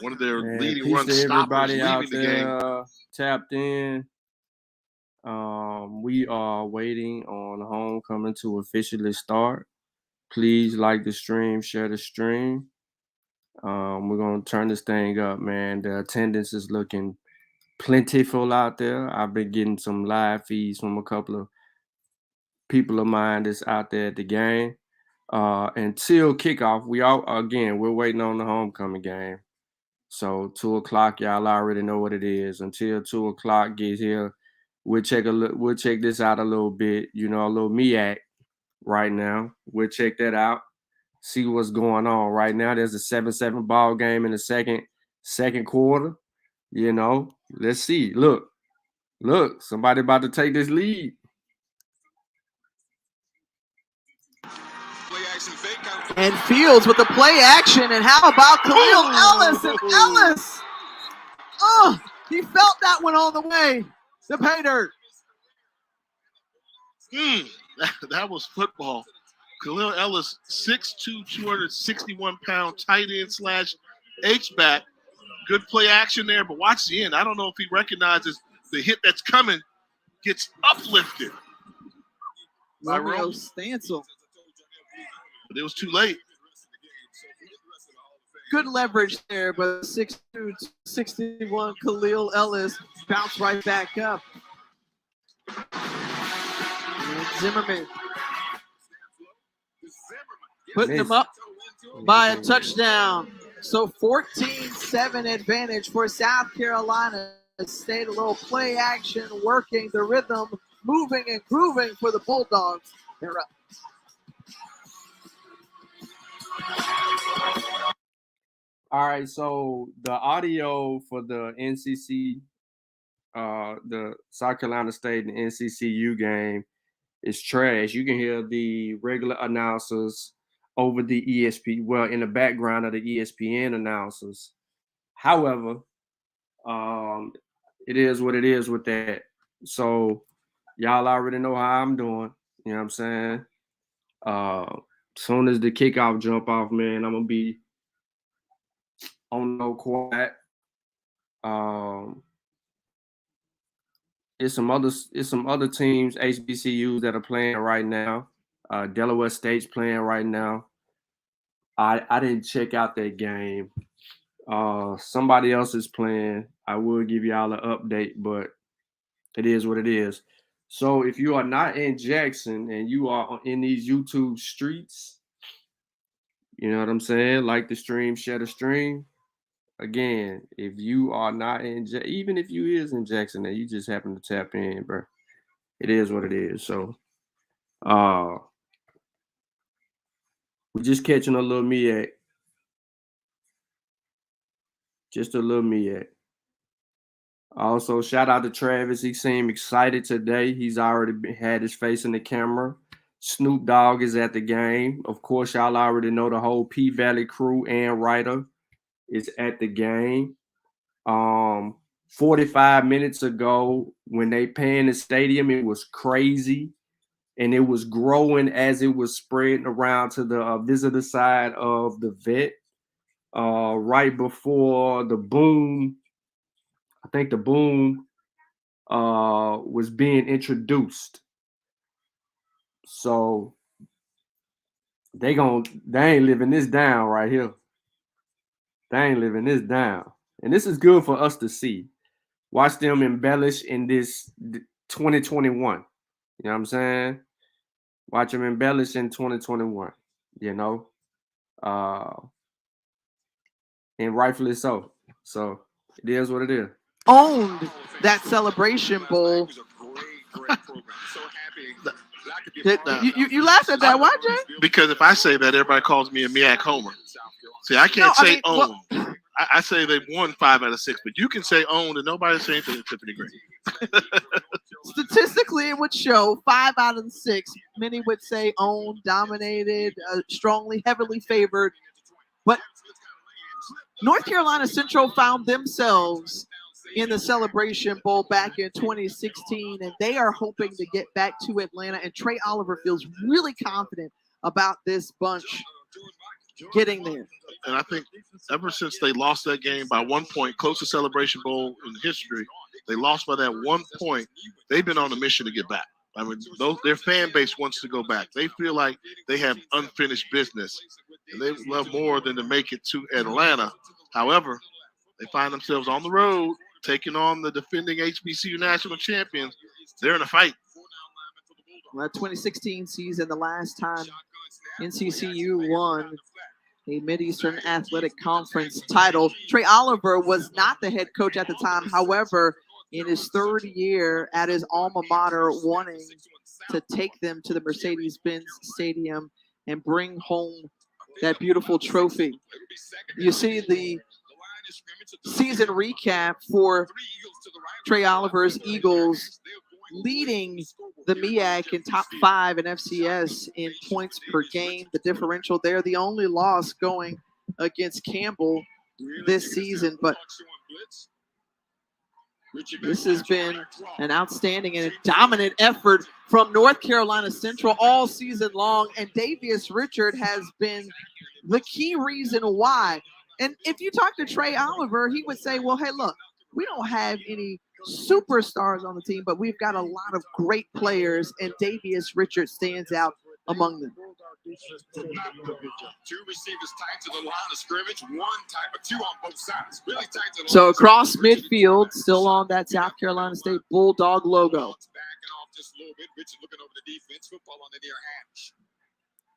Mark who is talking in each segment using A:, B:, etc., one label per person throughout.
A: one of their leading
B: peace
A: run
B: to
A: stoppers
B: everybody
A: leaving
B: out
A: the
B: there,
A: game.
B: Tapped in. We are waiting on homecoming to officially start. Please like the stream, share the stream. We're gonna turn this thing up, man. The attendance is looking plentiful out there. I've been getting some live feeds from a couple of people of mine that's out there at the game. Until kickoff, we're waiting on the homecoming game. So 2:00, y'all already know what it is. Until 2:00 gets here, we'll check this out a little bit. You know, a little MEAC right now. We'll check that out. See what's going on right now. There's a 7-7 ball game in the second quarter. You know, let's see. Look, somebody about to take this lead.
C: And Fields with the play action. And how about Khalil Ellis? And Ellis, he felt that one on the way. The pay dirt.
A: That was football. Khalil Ellis, 6'2", 261-pound tight end / H-back. Good play action there, but watch the end. I don't know if he recognizes the hit that's coming. Gets uplifted by
C: Romeo Stancil.
A: But it was too late.
C: Good leverage there, but 6'2", 61 Khalil Ellis bounced right back up. And Zimmerman putting them up by a touchdown. So 14-7 advantage for South Carolina State. A little play action, working the rhythm, moving and grooving for the Bulldogs. They're up.
B: All right, so the audio for the NCC, the South Carolina State and NCCU game is trash. You can hear the regular announcers over the in the background of the ESPN announcers. However, it is what it is with that. So y'all already know how I'm doing. You know what I'm saying? Soon as the kickoff jump off, man, I'm gonna be on no quiet. It's some other teams, HBCUs, that are playing right now. Delaware State's playing right now. I didn't check out that game. Somebody else is playing. I will give y'all an update, but it is what it is. So if you are not in Jackson and you are in these YouTube streets, you know what I'm saying? Like the stream, share the stream. Again, if you are not even if you is in Jackson and you just happen to tap in, bro, it is what it is. So, we're just catching a little MEAC. Just a little MEAC. Also, shout out to Travis. He seemed excited today. He's already had his face in the camera. Snoop Dogg is at the game. Of course, y'all already know the whole P-Valley crew and writer is at the game. 45 minutes ago, when they panned the stadium, it was crazy. And it was growing as it was spreading around to the visitor side of the vet. Right before the boom, I think the boom was being introduced. So they ain't living this down right here. They ain't living this down. And this is good for us to see. Watch them embellish in this 2021. You know what I'm saying? Watch them embellish in 2021, you know? And rightfully so. So it is what it is.
C: Owned that Celebration Bowl. You laughed at that, why, Jay?
A: Because if I say that, everybody calls me a MEAC homer. See, I can't say owned. Well, I say they won 5 out of 6, but you can say owned, and nobody's saying anything to Tiffany Green.
C: Statistically, it would show 5 out of the 6. Many would say owned, dominated, strongly, heavily favored. But North Carolina Central found themselves in the Celebration Bowl back in 2016, and they are hoping to get back to Atlanta. And Trey Oliver feels really confident about this bunch getting there.
A: And I think ever since they lost that game by 1 point, closest Celebration Bowl in history, they lost by that 1 point. They've been on a mission to get back. I mean, their fan base wants to go back. They feel like they have unfinished business, and they would love more than to make it to Atlanta. However, they find themselves on the road taking on the defending HBCU national champions. They're in a fight.
C: Well, 2016 season, the last time NCCU won a Mid-Eastern Athletic Conference title. Trey Oliver was not the head coach at the time. However, in his third year at his alma mater, wanting to take them to the Mercedes-Benz Stadium and bring home that beautiful trophy. You see the season recap for Trey Oliver's Eagles, leading the MEAC in top 5 in FCS in points per game. The differential there, the only loss going against Campbell this season, but this has been an outstanding and a dominant effort from North Carolina Central all season long, and Davius Richard has been the key reason why. And if you talk to Trey Oliver, he would say, well, hey, look, we don't have any superstars on the team, but we've got a lot of great players, and Davius Richard stands out among them.
D: 2 receivers tight to the line of scrimmage, 1 type of 2 on both sides. Really tight to the
C: So across midfield, still on that South Carolina State Bulldog logo.
D: backing off just a little bit. Richard looking over the defense. Football on the near hash.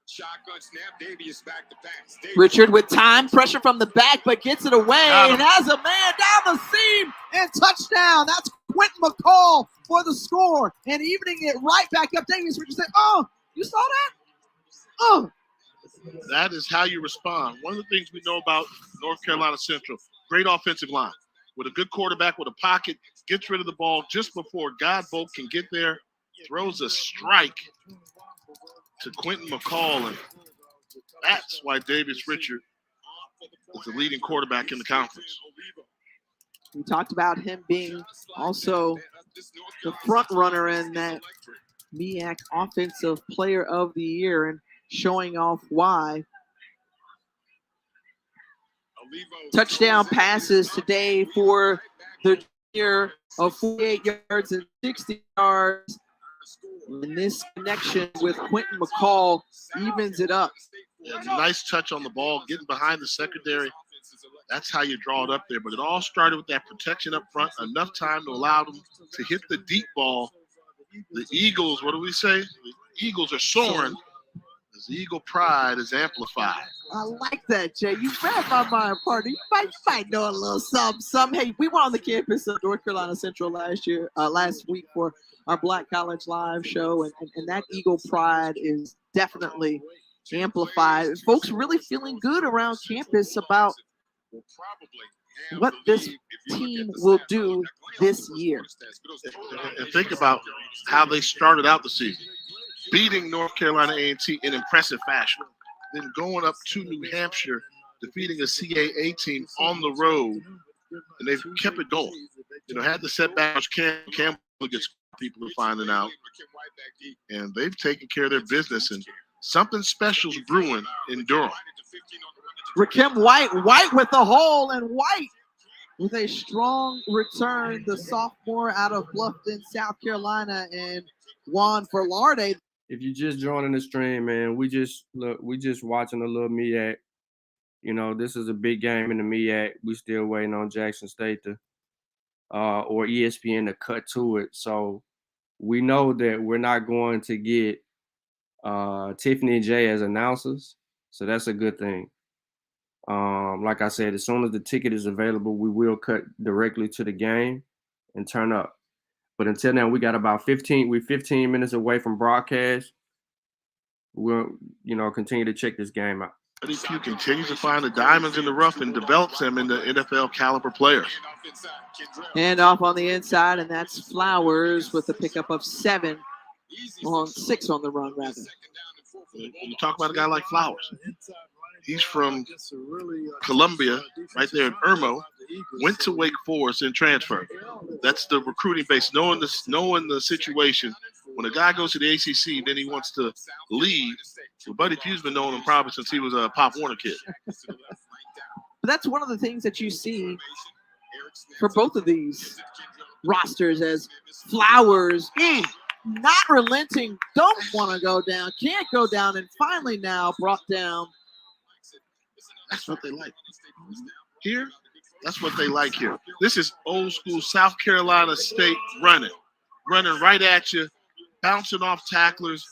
D: Shotgun snap. Davius back to pass.
C: Richard with time, pressure from the back, but gets it away
A: Got him.
C: and has a man down the seam and touchdown. That's Quentin McCall for the score and evening it right back up. Davius Richard said, oh, you saw that? Oh.
A: That is how you respond. One of the things we know about North Carolina Central, great offensive line. With a good quarterback with a pocket, gets rid of the ball just before Godbolt can get there, throws a strike to Quentin McCall, and that's why Davius Richard is the leading quarterback in the conference.
C: We talked about him being also the front runner in that MEAC Offensive Player of the Year and showing off why. Touchdown passes today for the year of 48 yards and 60 yards. And this connection with Quentin McCall evens it up.
A: Yeah, nice touch on the ball, getting behind the secondary. That's how you draw it up there. But it all started with that protection up front, enough time to allow them to hit the deep ball. The Eagles, what do we say? The Eagles are soaring as the Eagle pride is amplified.
C: I like that, Jay. You read my mind, partner. You might know a little something. Hey, we were on the campus of North Carolina Central last week for our Black College Live show, and that Eagle pride is definitely amplified. Folks really feeling good around campus about what this team will do this year.
A: And think about how they started out the season, beating North Carolina A&T in impressive fashion, then going up to New Hampshire, defeating a CAA team on the road, and they've kept it going. You know, had the setbacks, Campbell gets people are finding out, and they've taken care of their business, and something special's brewing in Durham.
C: Rakim White with the hole, and White with a strong return, the sophomore out of Bluffton, South Carolina, and Juan Velarde.
B: If you just joining the stream, man, we just watching a little MEAC. You know, this is a big game in the MEAC. We still waiting on Jackson State to or ESPN to cut to it. So we know that we're not going to get Tiffany and Jay as announcers. So that's a good thing. Like I said, as soon as the ticket is available, we will cut directly to the game and turn up. But until now, we got about 15 minutes away from broadcast. We'll, continue to check this game out.
A: Buddy Pugh continues to find the diamonds in the rough and develops them into NFL caliber players.
C: Hand off on the inside, and that's Flowers with a pickup of 6 on the run, rather.
A: You talk about a guy like Flowers. He's from Columbia, right there in Irmo, went to Wake Forest and transferred. That's the recruiting base, knowing the situation. When a guy goes to the ACC, then he wants to leave. So Buddy Pugh's been knowing him probably since he was a Pop Warner kid.
C: But that's one of the things that you see for both of these rosters as Flowers not relenting, don't want to go down, can't go down, and finally now brought down.
A: That's what they like. Here, that's what they like here. This is old school South Carolina State running right at you, bouncing off tacklers.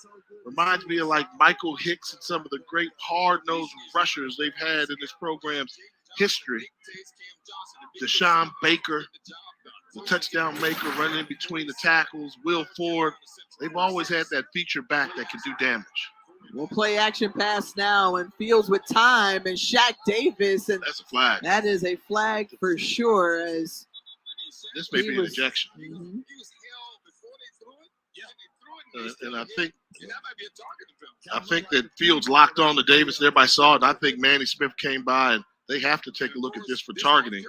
A: Reminds me of like Michael Hicks and some of the great hard-nosed rushers they've had in this program's history. Deshaun Baker, the touchdown maker, running in between the tackles. Will Ford. They've always had that feature back that can do damage.
C: We'll play action pass now, and Fields with time, and Shaq Davis, and
A: that's a flag.
C: That is a flag for sure. As
A: this may be an ejection.
C: Mm-hmm.
A: And I think that Fields locked on to Davis, and everybody saw it. And I think Manny Smith came by, and they have to take a look at this for targeting.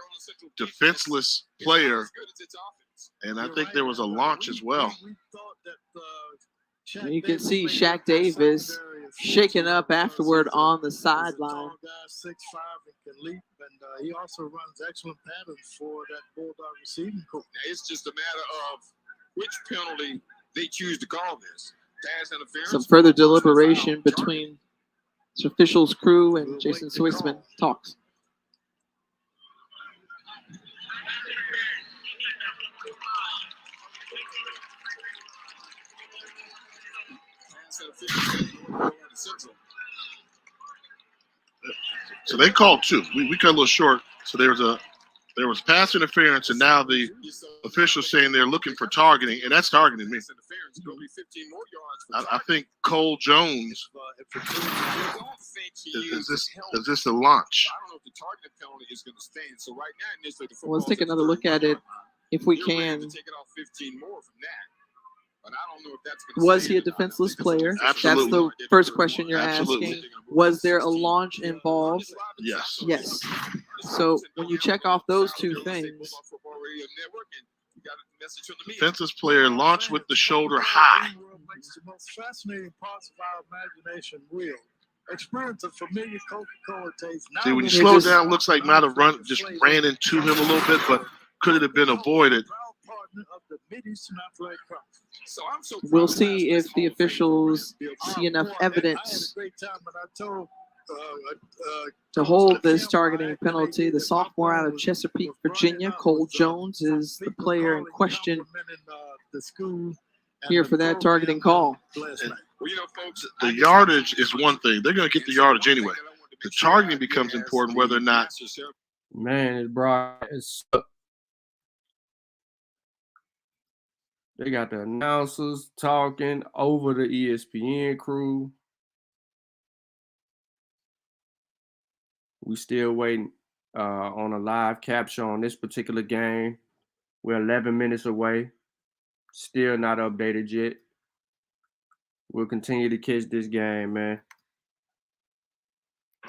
A: Defenseless player, and I think there was a launch as well.
C: And you can see Shaq Davis shaking up afterward on the sideline.
E: 6'5" and can leap, and he also runs excellent patterns for that Bulldog receiving coach.
D: Now it's just a matter of which penalty they choose to call this. Pass interference.
C: Some further deliberation between the officials' crew and Jason Switzman talks.
A: So they called two. We cut a little short. So there was pass interference, and now the officials saying they're looking for targeting, and that's targeting me. I think Cole Jones is this a launch?
D: I don't know if the targeting penalty is going to stand. So right now,
C: well, let's take another look at it if we can.
D: Take it off 15 more from that. But I don't know if that's
C: was he a defenseless player?
A: Absolutely.
C: That's the first question you're
A: Absolutely.
C: asking. Was there a launch involved?
A: Yes.
C: Yes. So when you check off those two things,
A: defenseless player launched with the shoulder high.
E: Makes the most fascinating parts of our imagination real. Experience a familiar Coca-Cola taste.
A: See, when you slow it down, looks like might have just ran into him a little bit, but could it have been avoided?
C: We'll see if the officials see enough evidence to hold this targeting penalty. The sophomore out of Chesapeake, Virginia, Cole Jones, is the player in question here for that targeting call.
A: And, the yardage is one thing. They're going to get the yardage anyway. The targeting becomes important whether or not.
B: Man, it's bright. They got the announcers talking over the ESPN crew. We still waiting on a live capture on this particular game. We're 11 minutes away. Still not updated yet. We'll continue to catch this game, man.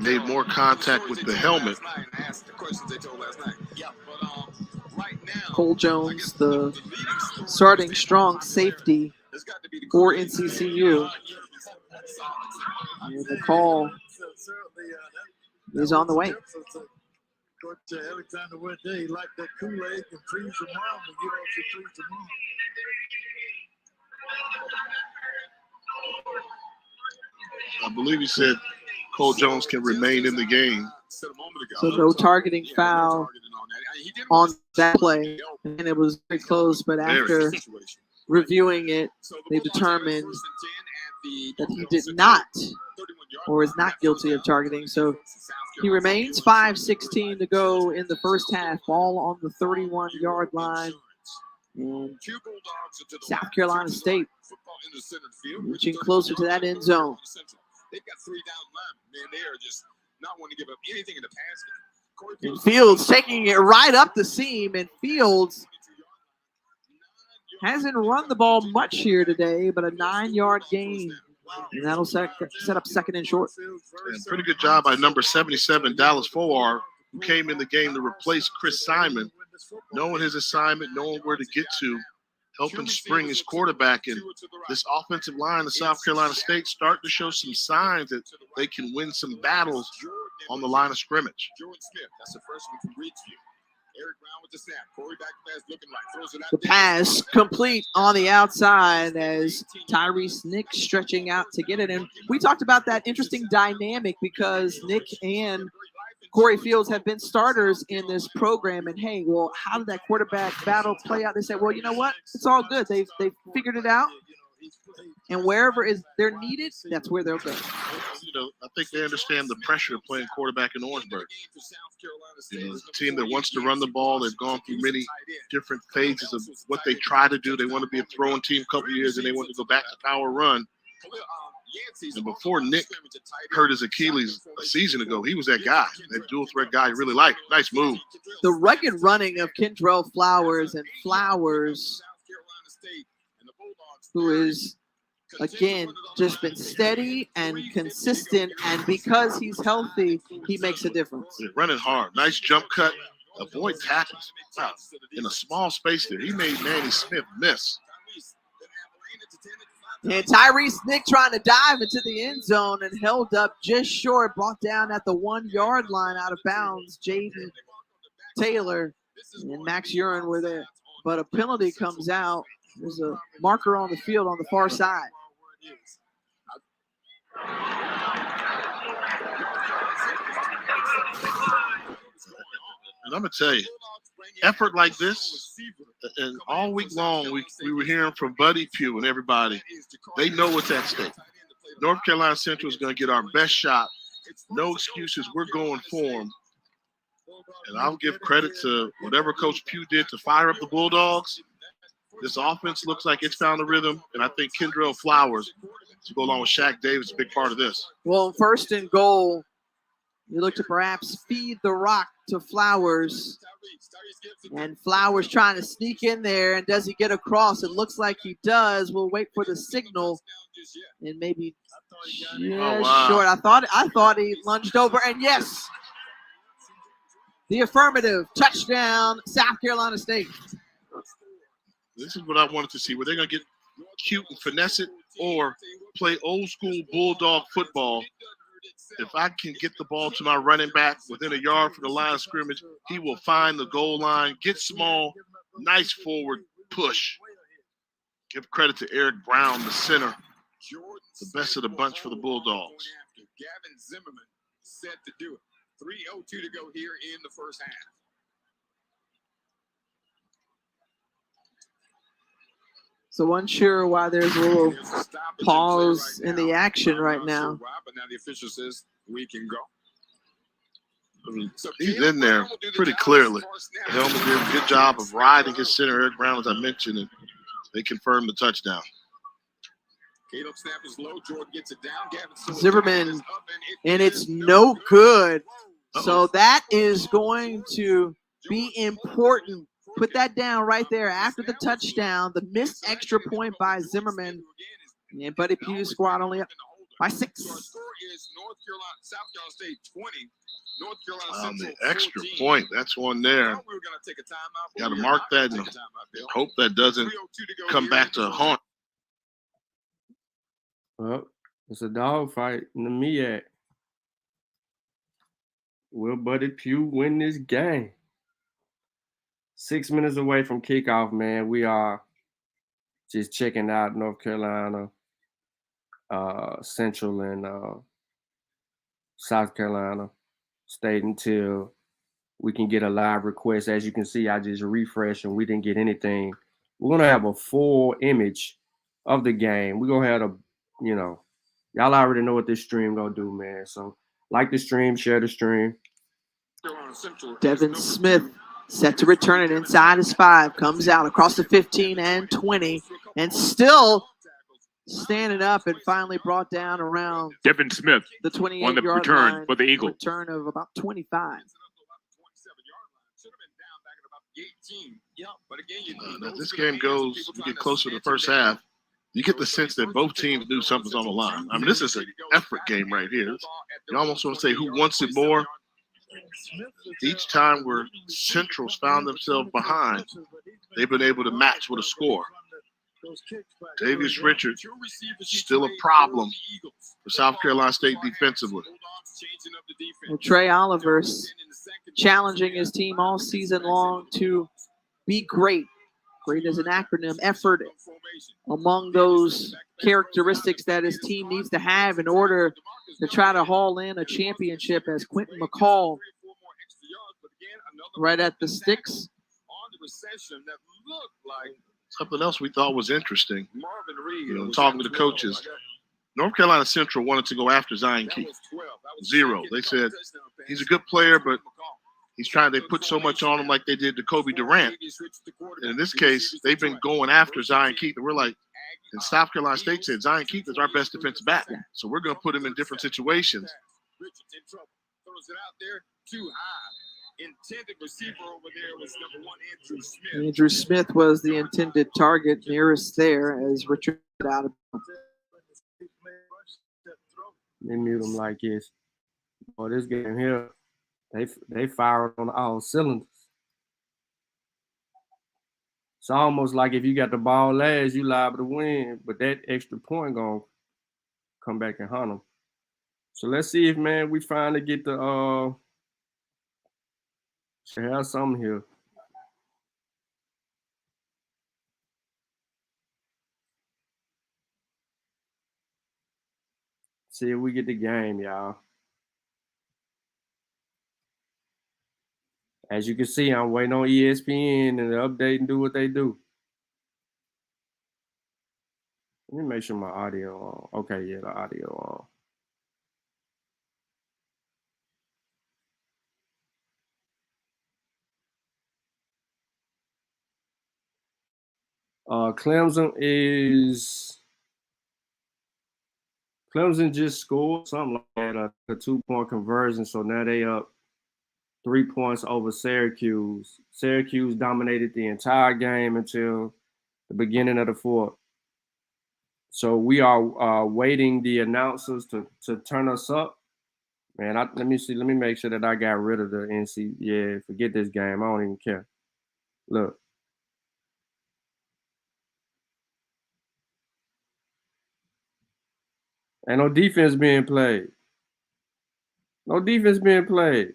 A: Made more contact with the helmet.
C: Cole Jones, the starting strong safety for NCCU. And the call is on the way.
E: Alexander went there. He liked that Kool-Aid and freeze your mom and get off your freeze your mom.
A: I believe he said Cole Jones can remain in the game.
C: So no targeting foul on that play. And it was very close, but after reviewing it, they determined that he did not or is not guilty of targeting. So he remains. 5:16 to go in the first half. Ball on the 31-yard line. And South Carolina State reaching closer to that end zone.
D: They've got three down linemen. Man, they are just not wanting to give up anything in the pass game.
C: And Fields taking it right up the seam, and Fields hasn't run the ball much here today, but a 9-yard gain. And that'll set up second and short.
A: And pretty good job by number 77, Dallas Fowar, who came in the game to replace Chris Simon, knowing his assignment, knowing where to get to. helping spring his quarterback. And this offensive line of South Carolina State starting to show some signs that they can win some battles on the line of scrimmage.
D: That's the first one from Ridgeview. Eric Brown with the snap. Corey back pass looking like throws it out.
C: The pass complete on the outside as Tyrese Nick stretching out to get it. And we talked about that interesting dynamic because Nick and Corey Fields have been starters in this program. And hey, well, how did that quarterback battle play out? They said, well, you know what? It's all good. They've figured it out. And wherever they're needed, that's where they'll go.
A: You know, I think they understand the pressure of playing quarterback in Orangeburg. You know, a team that wants to run the ball. They've gone through many different phases of what they try to do. They want to be a throwing team a couple of years, and they want to go back to power run. And before Nick hurt his Achilles a season ago, he was that guy, that dual threat guy. He really liked. Nice move.
C: The rugged running of Kendrell Flowers, and Flowers, who is, again, just been steady and consistent, and because he's healthy, he makes a difference.
A: Yeah, running hard. Nice jump cut. Avoid tackles. Wow. In a small space there. He made Manny Smith miss.
C: And Tyrese Nick trying to dive into the end zone and held up just short, brought down at the 1 yard line out of bounds. Jaden Taylor and Max Urin were there, but a penalty comes out. There's a marker on the field on the far side.
A: And I'm going to tell you, effort like this, and all week long we were hearing from Buddy Pugh and everybody, they know what's at stake. North Carolina Central is going to get our best shot. No excuses. We're going for them. And I'll give credit to whatever Coach Pugh did to fire up the Bulldogs. This offense looks like it's found a rhythm, and I think Kendrell Flowers, to go along with Shaq Davis, is a big part of this.
C: Well, first and goal, you look to perhaps feed the rock to Flowers. And Flowers trying to sneak in there, and does he get across? It looks like he does. We'll wait for the signal, and maybe just short. I thought he lunged over, and yes, the affirmative touchdown, South Carolina State.
A: This is what I wanted to see. Were they going to get cute and finesse it or play old school Bulldog football? If I can get the ball to my running back within a yard from the line of scrimmage, he will find the goal line, get small, nice forward push. Give credit to Eric Brown, the center, the best of the bunch for the Bulldogs.
D: Gavin Zimmerman set to do it. 3:02 to go here in the first half.
C: So unsure why there's a little pause in the action right now.
D: But now the official says we can go.
A: I mean, he's in there pretty clearly. Helmer did a good job of riding his center, Eric Brown, as I mentioned, and they confirmed the touchdown.
D: Caleb snap is low. Jordan gets it down.
C: Zimmerman, and it's no good. So that is going to be important. Put that down right there after the touchdown. The missed extra point by Zimmerman. And Buddy Pugh's squad only up by 6.
D: Our score is North Carolina, South Carolina State 20. North Carolina Central
A: The extra
D: 14.
A: point, that's one there.
D: We were going to take a timeout.
A: Got to mark that and hope that doesn't come back to haunt.
B: Well, it's a dogfight in the MEAC. Will Buddy Pugh win this game? 6 minutes away from kickoff, man. We are just checking out North Carolina, Central, and South Carolina State until we can get a live request. As you can see, I just refreshed and we didn't get anything. We're going to have a full image of the game. We're going to have y'all already know what this stream going to do, man. So like the stream, share the stream.
C: Devin Smith set to return it inside his 5. Comes out across the 15 and 20. And still standing up and finally brought down around
F: Devin Smith
C: the 28
F: on the
C: yard
F: return
C: line.
F: for the Eagles.
C: Return of about 25.
A: As this game goes, we get closer to the first half, you get the sense that both teams knew something's on the line. I mean, this is an effort game right here. You almost want to say who wants it more. Each time where Central's found themselves behind, they've been able to match with a score.
E: those kicks back.
A: Davius Richards, still a problem for South Carolina State defensively.
C: Well, Trey Oliver's challenging his team all season long to be great. Great is an acronym, effort among those characteristics that his team needs to have in order to try to haul in a championship, as Quentin McCall right at the sticks.
A: Something else we thought was interesting, talking to the coaches, North Carolina Central wanted to go after Zion Keith. Zero. They said he's a good player, but they put so much on him like they did to Kobe Durant. And in this case, they've been going after Zion Keith. And we're like, and South Carolina State said Zion Keith is our best defensive back. So we're going to put him in different situations.
C: Andrew Smith was the intended target nearest there as Richard out of.
B: They mute him like this. Oh, this game here, they firing on all cylinders. It's almost like if you got the ball last, you liable to win, but that extra point gonna come back and hunt them. So let's see if, man, we finally get the should have something here. See if we get the game, y'all. As you can see, I'm waiting on ESPN and update and do what they do. Let me make sure my audio on. Okay, yeah, the audio on. Clemson just scored something like that, a 2-point conversion. So now they up 3 points over Syracuse. Syracuse dominated the entire game until the beginning of the fourth. So we are waiting the announcers to turn us up. Man, let me see. Let me make sure that I got rid of the NC. Yeah, forget this game. I don't even care. Look. Ain't no defense being played. No defense being played.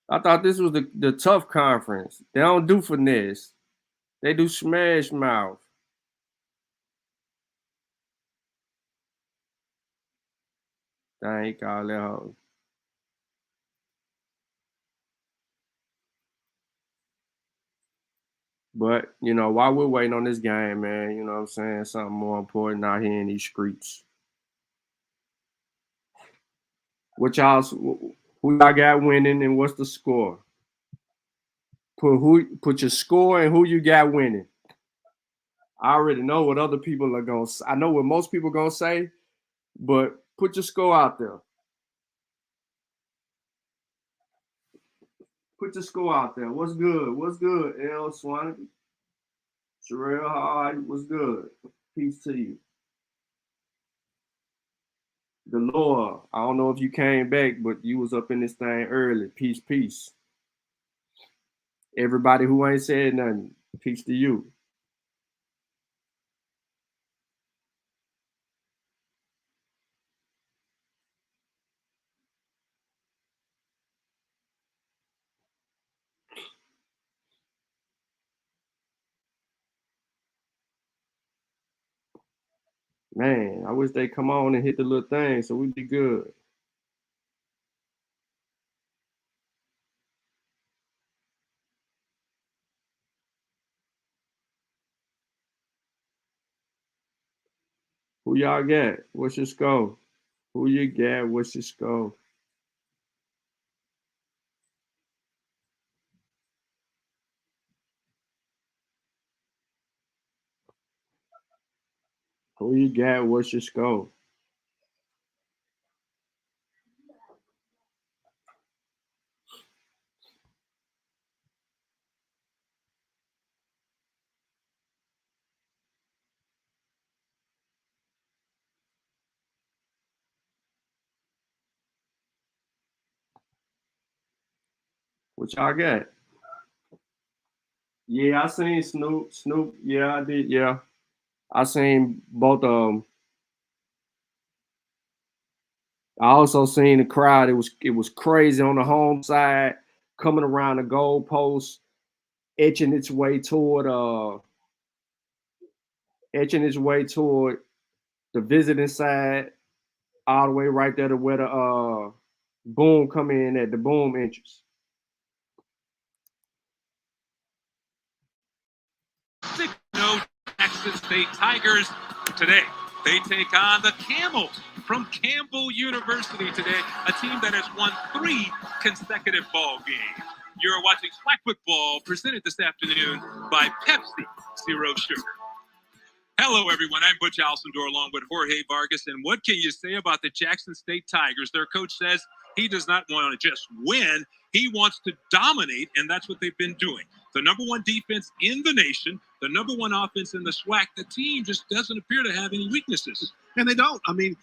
B: I thought this was the tough conference. They don't do finesse. They do smash mouth. Dang, he called that hoe. But, while we're waiting on this game, man, you know what I'm saying? Something more important out here in these streets. Who y'all got winning and what's the score? Put your score and who you got winning. I already know what other people are going to say. I know what most people are going to say, but put your score out there. Put your score out there. What's good? What's good, L. Swannick? Sherelle, hi. What's good? Peace to you. Delora, I don't know if you came back, but you was up in this thing early. Peace, peace. Everybody who ain't said nothing, peace to you. Man, I wish they come on and hit the little thing so we'd be good. Who y'all got? What's your score? Who you got? What's your score? Who you got? What's your score? What y'all got? Yeah, I seen Snoop. Snoop, yeah, I did. Yeah, I seen both of them. I also seen the crowd. It was crazy on the home side, coming around the goalpost, etching its way toward the visiting side, all the way right there to where the boom come in at the boom entrance.
F: No Jackson State Tigers today. They take on the Camels from Campbell University today, a team that has won 3 consecutive ball games. You're watching flag football presented this afternoon by Pepsi Zero Sugar. Hello, everyone. I'm Butch Alcindor along with Jorge Vargas. And what can you say about the Jackson State Tigers? Their coach says he does not want to just win. He wants to dominate, and that's what they've been doing. The number 1 defense in the nation, the number 1 offense in the SWAC. The team just doesn't appear to have any weaknesses.
G: And they don't. I mean,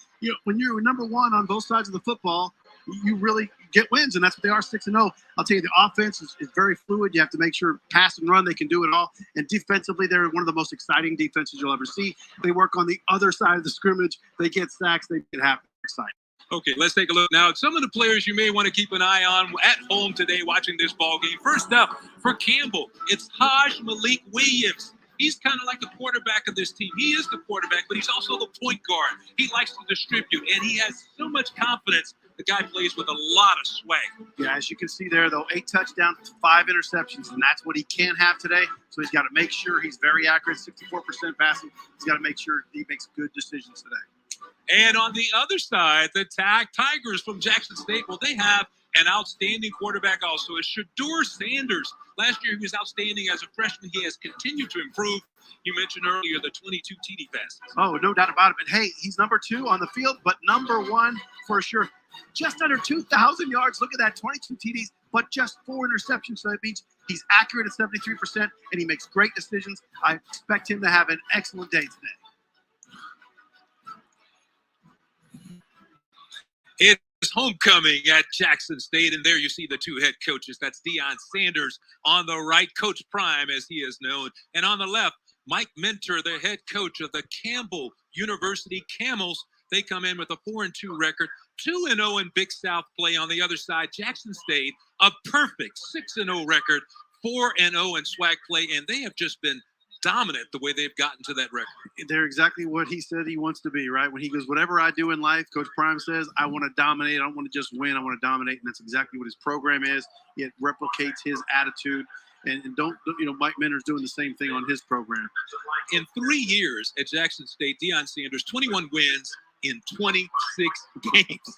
G: when you're number 1 on both sides of the football, you really get wins, and that's what they are, 6-0. I'll tell you, the offense is very fluid. You have to make sure pass and run, they can do it all. And defensively, they're one of the most exciting defenses you'll ever see. They work on the other side of the scrimmage. They get sacks. They get happy. Exciting.
F: Okay, let's take a look now at some of the players you may want to keep an eye on at home today watching this ball game. First up, for Campbell, it's Malik Williams. He's kind of like the quarterback of this team. He is the quarterback, but he's also the point guard. He likes to distribute, and he has so much confidence. The guy plays with a lot of swag.
G: Yeah, as you can see there, though, 8 touchdowns, 5 interceptions, and that's what he can't have today. So he's got to make sure he's very accurate, 64% passing. He's got to make sure he makes good decisions today.
F: And on the other side, the Tigers from Jackson State, well, they have an outstanding quarterback also, is Shedeur Sanders. Last year, he was outstanding as a freshman. He has continued to improve. You mentioned earlier the 22 TD passes.
G: Oh, no doubt about it. But, hey, he's number 2 on the field, but number 1 for sure. Just under 2,000 yards. Look at that, 22 TDs, but just 4 interceptions. So that means he's accurate at 73%, and he makes great decisions. I expect him to have an excellent day today.
F: It's homecoming at Jackson State, and there you see the 2 head coaches. That's Deion Sanders on the right, Coach Prime, as he is known. And on the left, Mike Minter, the head coach of the Campbell University Camels. They come in with a 4-2 record, 2-0 in Big South play. On the other side, Jackson State, a perfect 6-0 record, 4-0 in SWAC play, and they have just been dominant the way they've gotten to that record.
G: They're exactly what he said he wants to be, right? When he goes, whatever I do in life, Coach Prime says, I want to dominate. I don't want to just win. I want to dominate, and that's exactly what his program is. It replicates his attitude. And Mike Minter's doing the same thing on his program.
F: In 3 years at Jackson State, Deion Sanders, 21 wins in 26 games.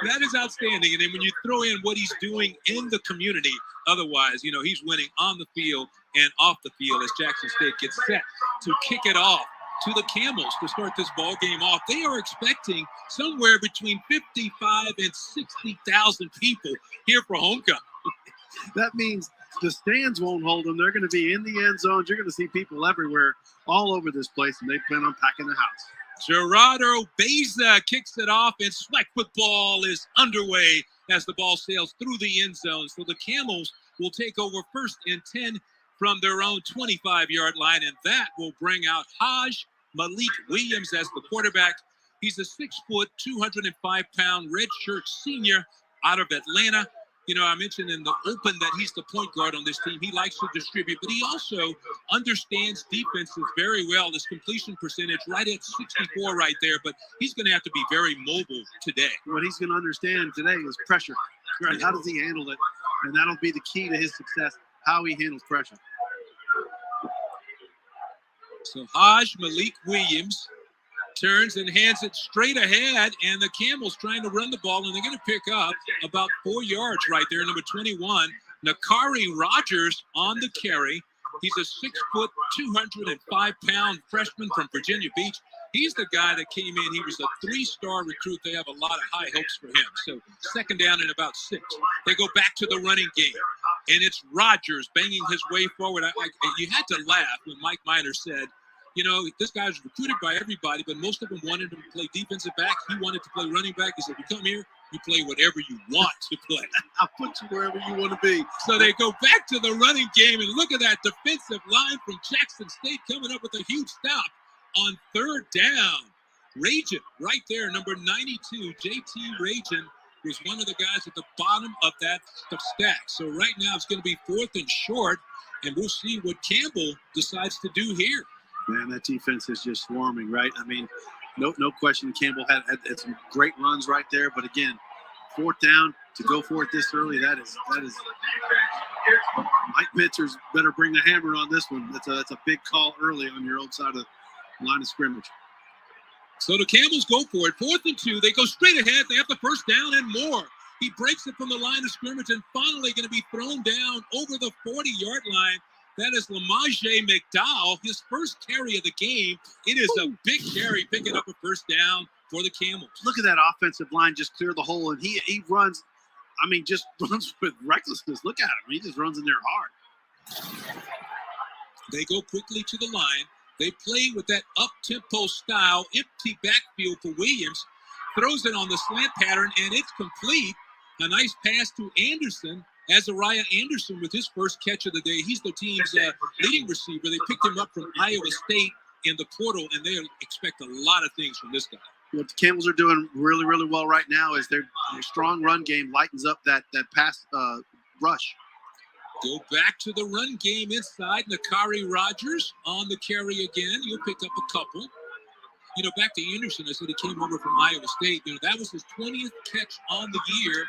F: That is outstanding. And then when you throw in what he's doing in the community, otherwise, he's winning on the field and off the field as Jackson State gets set to kick it off to the Camels to start this ball game off. They are expecting somewhere between 55 and 60,000 people here for homecoming.
G: That means the stands won't hold them. They're going to be in the end zones. You're going to see people everywhere, all over this place, and they plan on packing the house.
F: Gerardo Beza kicks it off, and SWAC football is underway as the ball sails through the end zone. So the Camels will take over 1st and 10 from their own 25-yard line, and that will bring out Malik Williams as the quarterback. He's a 6-foot, 205-pound redshirt senior out of Atlanta. I mentioned in the open that he's the point guard on this team. He likes to distribute, but he also understands defenses very well. His completion percentage right at 64 right there, but he's going to have to be very mobile today.
G: What he's going to understand today is pressure. Right? How does he handle it? And that'll be the key to his success, how he handles pressure.
F: So Malik Williams turns and hands it straight ahead, and the Camels trying to run the ball, and they're going to pick up about 4 yards right there. Number 21, Nakari Rogers on the carry. He's a 6-foot, 205-pound freshman from Virginia Beach. He's the guy that came in. He was a 3-star recruit. They have a lot of high hopes for him. So 2nd down and about 6. They go back to the running game, and it's Rogers banging his way forward. You had to laugh when Mike Minor said, You know, this guy was recruited by everybody, but most of them wanted him to play defensive back. He wanted to play running back. He said, you come here, you play whatever you want to play.
A: I'll put you wherever you want to be.
F: So they go back to the running game, and look at that defensive line from Jackson State coming up with a huge stop on third down. Rajan right there, number 92, JT Rajan, was one of the guys at the bottom of that stack. So right now it's going to be 4th and short, and we'll see what Campbell decides to do here.
G: Man, that defense is just swarming, right? I mean, no question Campbell had some great runs right there, but again, 4th down to go for it this early, that is Mike Mitzers better bring the hammer on this one. That's a big call early on your own side of the line of scrimmage.
F: So the Campbells go for it. 4th and 2. They go straight ahead. They have the first down and more. He breaks it from the line of scrimmage and finally going to be thrown down over the 40-yard line. That is Lamaje McDowell, his first carry of the game. It is a big carry, picking up a first down for the Camels.
G: Look at that offensive line just clear the hole, and he runs, I mean, just runs with recklessness. Look at him. He just runs in there hard.
F: They go quickly to the line. They play with that up-tempo style, empty backfield for Williams. Throws it on the slant pattern, and it's complete. A nice pass to Anderson. Azariah Anderson with his first catch of the day. He's the team's leading receiver. They picked him up from Iowa State in the portal, and they expect a lot of things from this guy.
G: What the Camels are doing really, really well right now is their strong run game lightens up that pass rush.
F: Go back to the run game inside. Nakari Rogers on the carry again. You'll pick up a couple. You know, back to Anderson, I said he came over from Iowa State. You know, that was his 20th catch on the year.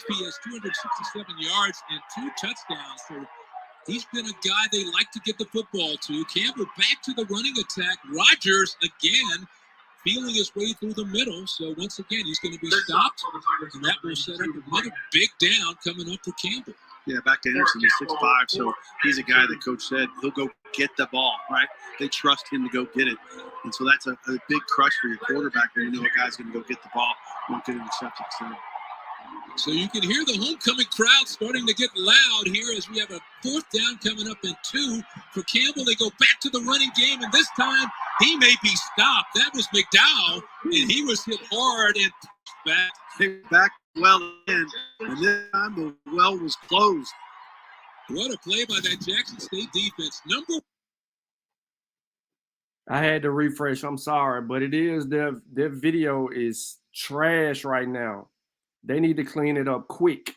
F: He has 267 yards and 2 touchdowns. So he's been a guy they like to get the football to. Campbell back to the running attack. Rogers again feeling his way through the middle. So once again, he's going to be stopped. And that will set up another big down coming up for Campbell.
G: Yeah, back to Anderson. He's 6'5", so he's a guy that Coach said he'll go get the ball, right? They trust him to go get it. And so that's a big crush for your quarterback when you know a guy's going to go get the ball, won't get intercepted.
F: So you can hear the homecoming crowd starting to get loud here as we have a 4th down coming up and 2 for Campbell. They go back to the running game, and this time he may be stopped. That was McDowell, and he was hit hard and back.
G: Back well in, and this time the well was closed.
F: What a play by that Jackson State defense.
B: I had to refresh. I'm sorry, but it is their video is trash right now. They need to clean it up quick.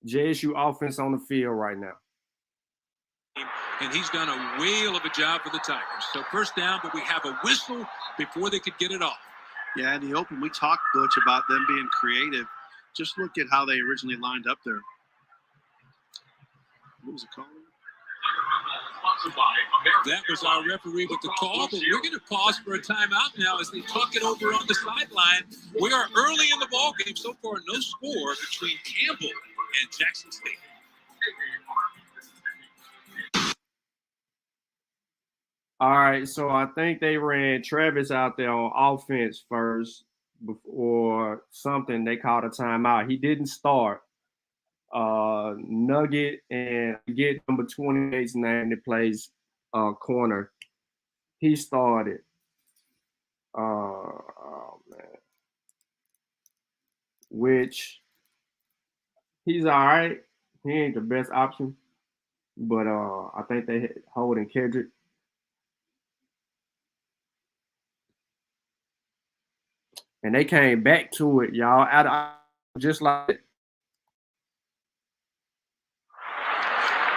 B: JSU offense on the field right now.
F: And he's done a whale of a job for the Tigers. So first down, but we have a whistle before they could get it off.
G: Yeah, in the open, we talked, Butch, about them being creative. Just look at how they originally lined up there. What was it called?
F: That was our referee with the call, but we're going to pause for a timeout now as they talk it over on the sideline. We are early in the ball game. So far, no score between Campbell and Jackson State.
B: All right, so I think they ran Travis out there on offense first before something. They called a timeout. He didn't start. Nugget and get number 28's name that plays corner. He started. Oh man. Which he's all right. He ain't the best option, but I think they hit Holden Kedrick. And they came back to it, y'all. Just like it.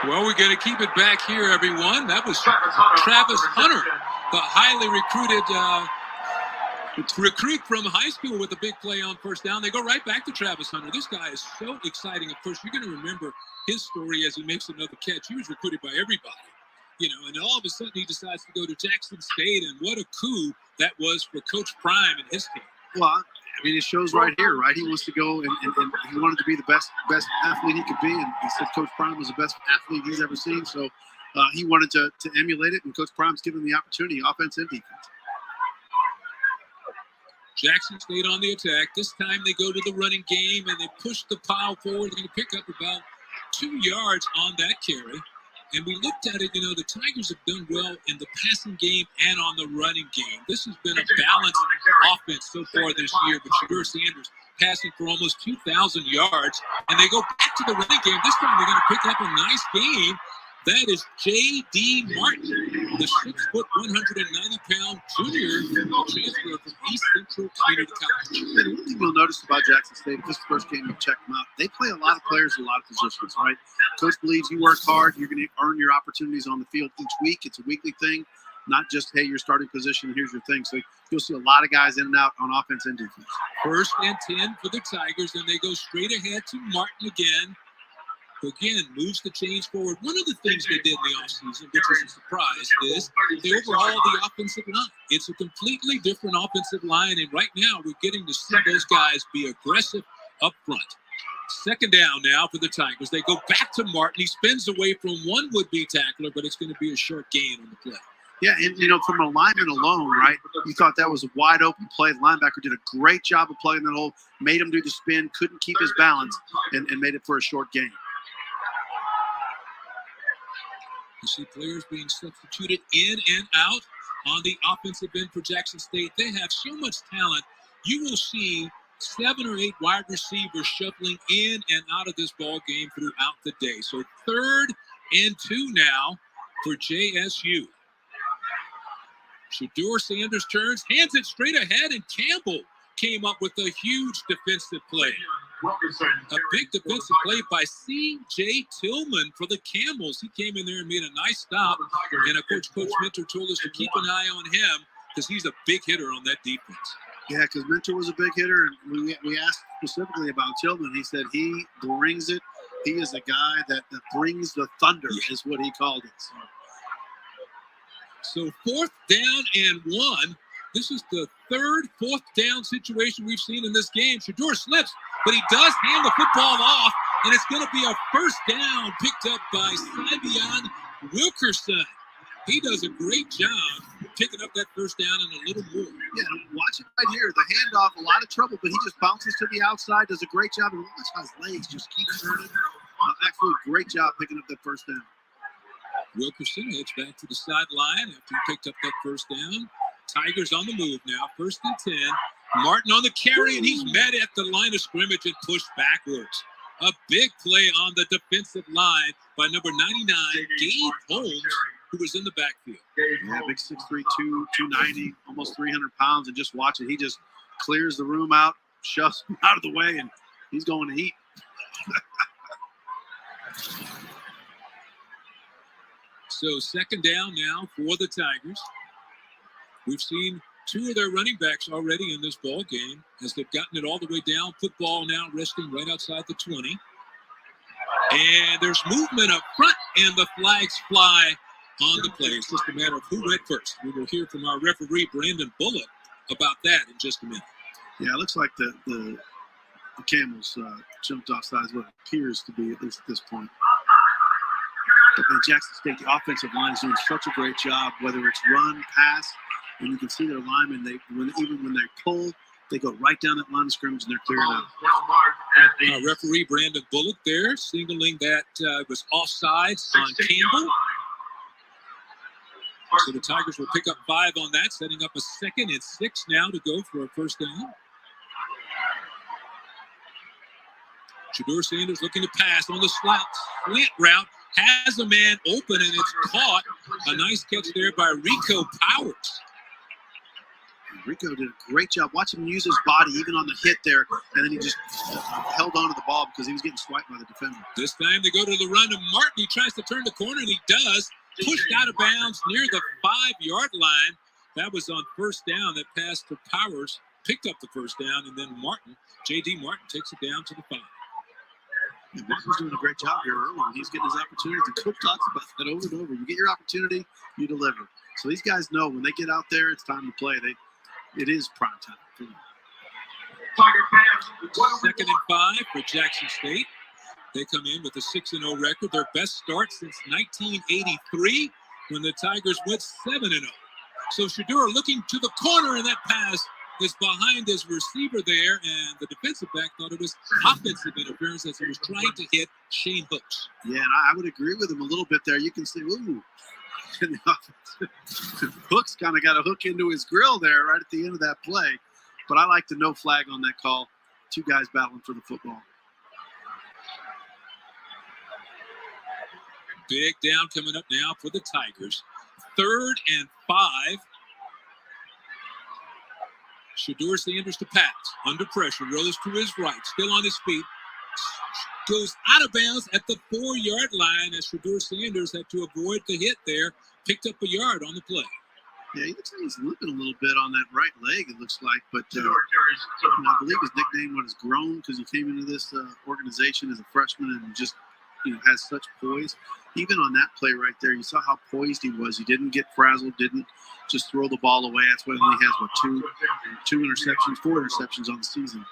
F: Well, we're going to keep it back here, everyone. That was Travis Hunter, the highly recruited recruit from high school with a big play on first down. They go right back to Travis Hunter. This guy is so exciting. Of course, you're going to remember his story as he makes another catch. He was recruited by everybody, you know, and all of a sudden he decides to go to Jackson State, and what a coup that was for Coach Prime and his team.
G: Well, I mean, it shows right here, right? He wants to go and he wanted to be the best athlete he could be. And he said Coach Prime was the best athlete he's ever seen. So he wanted to emulate it, and Coach Prime's given him the opportunity, offense and defense.
F: Jackson State on the attack. This time they go to the running game, and they push the pile forward. They're going to pick up about 2 yards on that carry. And we looked at it, the Tigers have done well in the passing game and on the running game. This has been a balanced offense so far this year, with Shedeur Sanders passing for almost 2,000 yards. And they go back to the running game. This time they're going to pick up a nice game. That is J.D. Martin, the 6', 190-pound junior transfer from East Central Community College.
G: And one thing you'll notice about Jackson State, this is the first game you check them out, they play a lot of players in a lot of positions, right? Coach believes you work hard, you're going to earn your opportunities on the field each week. It's a weekly thing, not just, hey, your starting position, here's your thing. So you'll see a lot of guys in and out on offense and defense.
F: 1st and 10 for the Tigers, and they go straight ahead to Martin again. Who again moves the chains forward. One of the things they did in the offseason, which is a surprise, is they overhauled the offensive line. It's a completely different offensive line, and right now we're getting to see those guys be aggressive up front. 2nd down now for the Tigers. They go back to Martin. He spins away from one would-be tackler, but it's going to be a short gain on the play.
G: Yeah, and from a lineman alone, right, you thought that was a wide open play. The linebacker did a great job of plugging that hole, made him do the spin, couldn't keep his balance, and made it for a short gain.
F: You see players being substituted in and out on the offensive end for Jackson State. They have so much talent. You will see 7 or 8 wide receivers shuffling in and out of this ball game throughout the day. So 3rd and 2 now for JSU. Shedeur Sanders turns, hands it straight ahead, and Campbell came up with a huge defensive play. A big defensive play by C.J. Tillman for the Camels. He came in there and made a nice stop. And, of course, Coach Mentor told us to keep an eye on him because he's a big hitter on that defense.
G: Yeah, because Mentor was a big hitter. And we asked specifically about Tillman. He said he brings it. He is a guy that brings the thunder, is what he called it.
F: So 4th down and 1. This is the 3rd 4th down situation we've seen in this game. Shedeur slips, but he does hand the football off, and it's going to be a 1st down picked up by Sivion Wilkerson. He does a great job picking up that 1st down and a little more.
G: Yeah, watch it right here. The handoff, a lot of trouble, but he just bounces to the outside, does a great job, and watch how his legs just keep turning. Actually, great job picking up that 1st down.
F: Wilkerson heads back to the sideline after he picked up that 1st down. Tigers on the move now, 1st and 10. Martin on the carry, and he's met at the line of scrimmage and pushed backwards. A big play on the defensive line by number 99, Gabe Holmes, who was in the backfield.
G: Yeah, big 6'3", 290, almost 300 pounds, and just watch it. He just clears the room out, shoves him out of the way, and he's going to eat.
F: So 2nd down now for the Tigers. We've seen 2 of their running backs already in this ball game as they've gotten it all the way down. Football now resting right outside the 20. And there's movement up front, and the flags fly on the play. It's just a matter of who went first. We will hear from our referee, Brandon Bullock, about that in just a minute.
G: Yeah, it looks like the Camels jumped offside is what it appears to be, at least at this point. But Jackson State, the offensive line is doing such a great job, whether it's run, pass, and you can see their linemen, even when they pull, they go right down that line of scrimmage and they're clearing out.
F: Referee Brandon Bullock there, signaling that was offsides on Campbell. So the Tigers will pick up 5 on that, setting up a 2nd and 6 now to go for a 1st down. Shedeur Sanders looking to pass on the slant route. Has a man open, and it's caught. A nice catch there by Rico Powers.
G: Rico did a great job. Watch him use his body even on the hit there, and then he just held on to the ball because he was getting swiped by the defender.
F: This time they go to the run, and Martin, he tries to turn the corner, and he does. Pushed out of bounds near the 5-yard line. That was on 1st down. That pass to Powers picked up the 1st down, and then Martin, J.D. Martin, takes it down to the 5.
G: And Martin's doing a great job here early. He's getting his opportunities. The coach talks about that over and over. You get your opportunity, you deliver. So these guys know when they get out there, it's time to play. It is prime time for them.
F: 2nd and 5 for Jackson State. They come in with a 6-0 record, their best start since 1983 when the Tigers went 7-0. So Shedeur looking to the corner, and that pass is behind his receiver there, and the defensive back thought it was offensive interference as he was trying to hit Shane Hooks.
G: Yeah, and I would agree with him a little bit there. You can see, ooh, Hooks kind of got a hook into his grill there right at the end of that play. But I like the no flag on that call. Two guys battling for the football.
F: Big down coming up now for the Tigers. 3rd and 5. Shedeur Sanders to pass. Under pressure. Rolls to his right. Still on his feet. Goes out of bounds at the 4-yard line as Shedeur Sanders had to avoid the hit there. Picked up a yard on the play.
G: Yeah, he looks like he's limping a little bit on that right leg, it looks like. But I believe his nickname was Grown because he came into this organization as a freshman and just has such poise. Even on that play right there, you saw how poised he was. He didn't get frazzled, didn't just throw the ball away. That's why he only has, two interceptions, 4 interceptions on the season.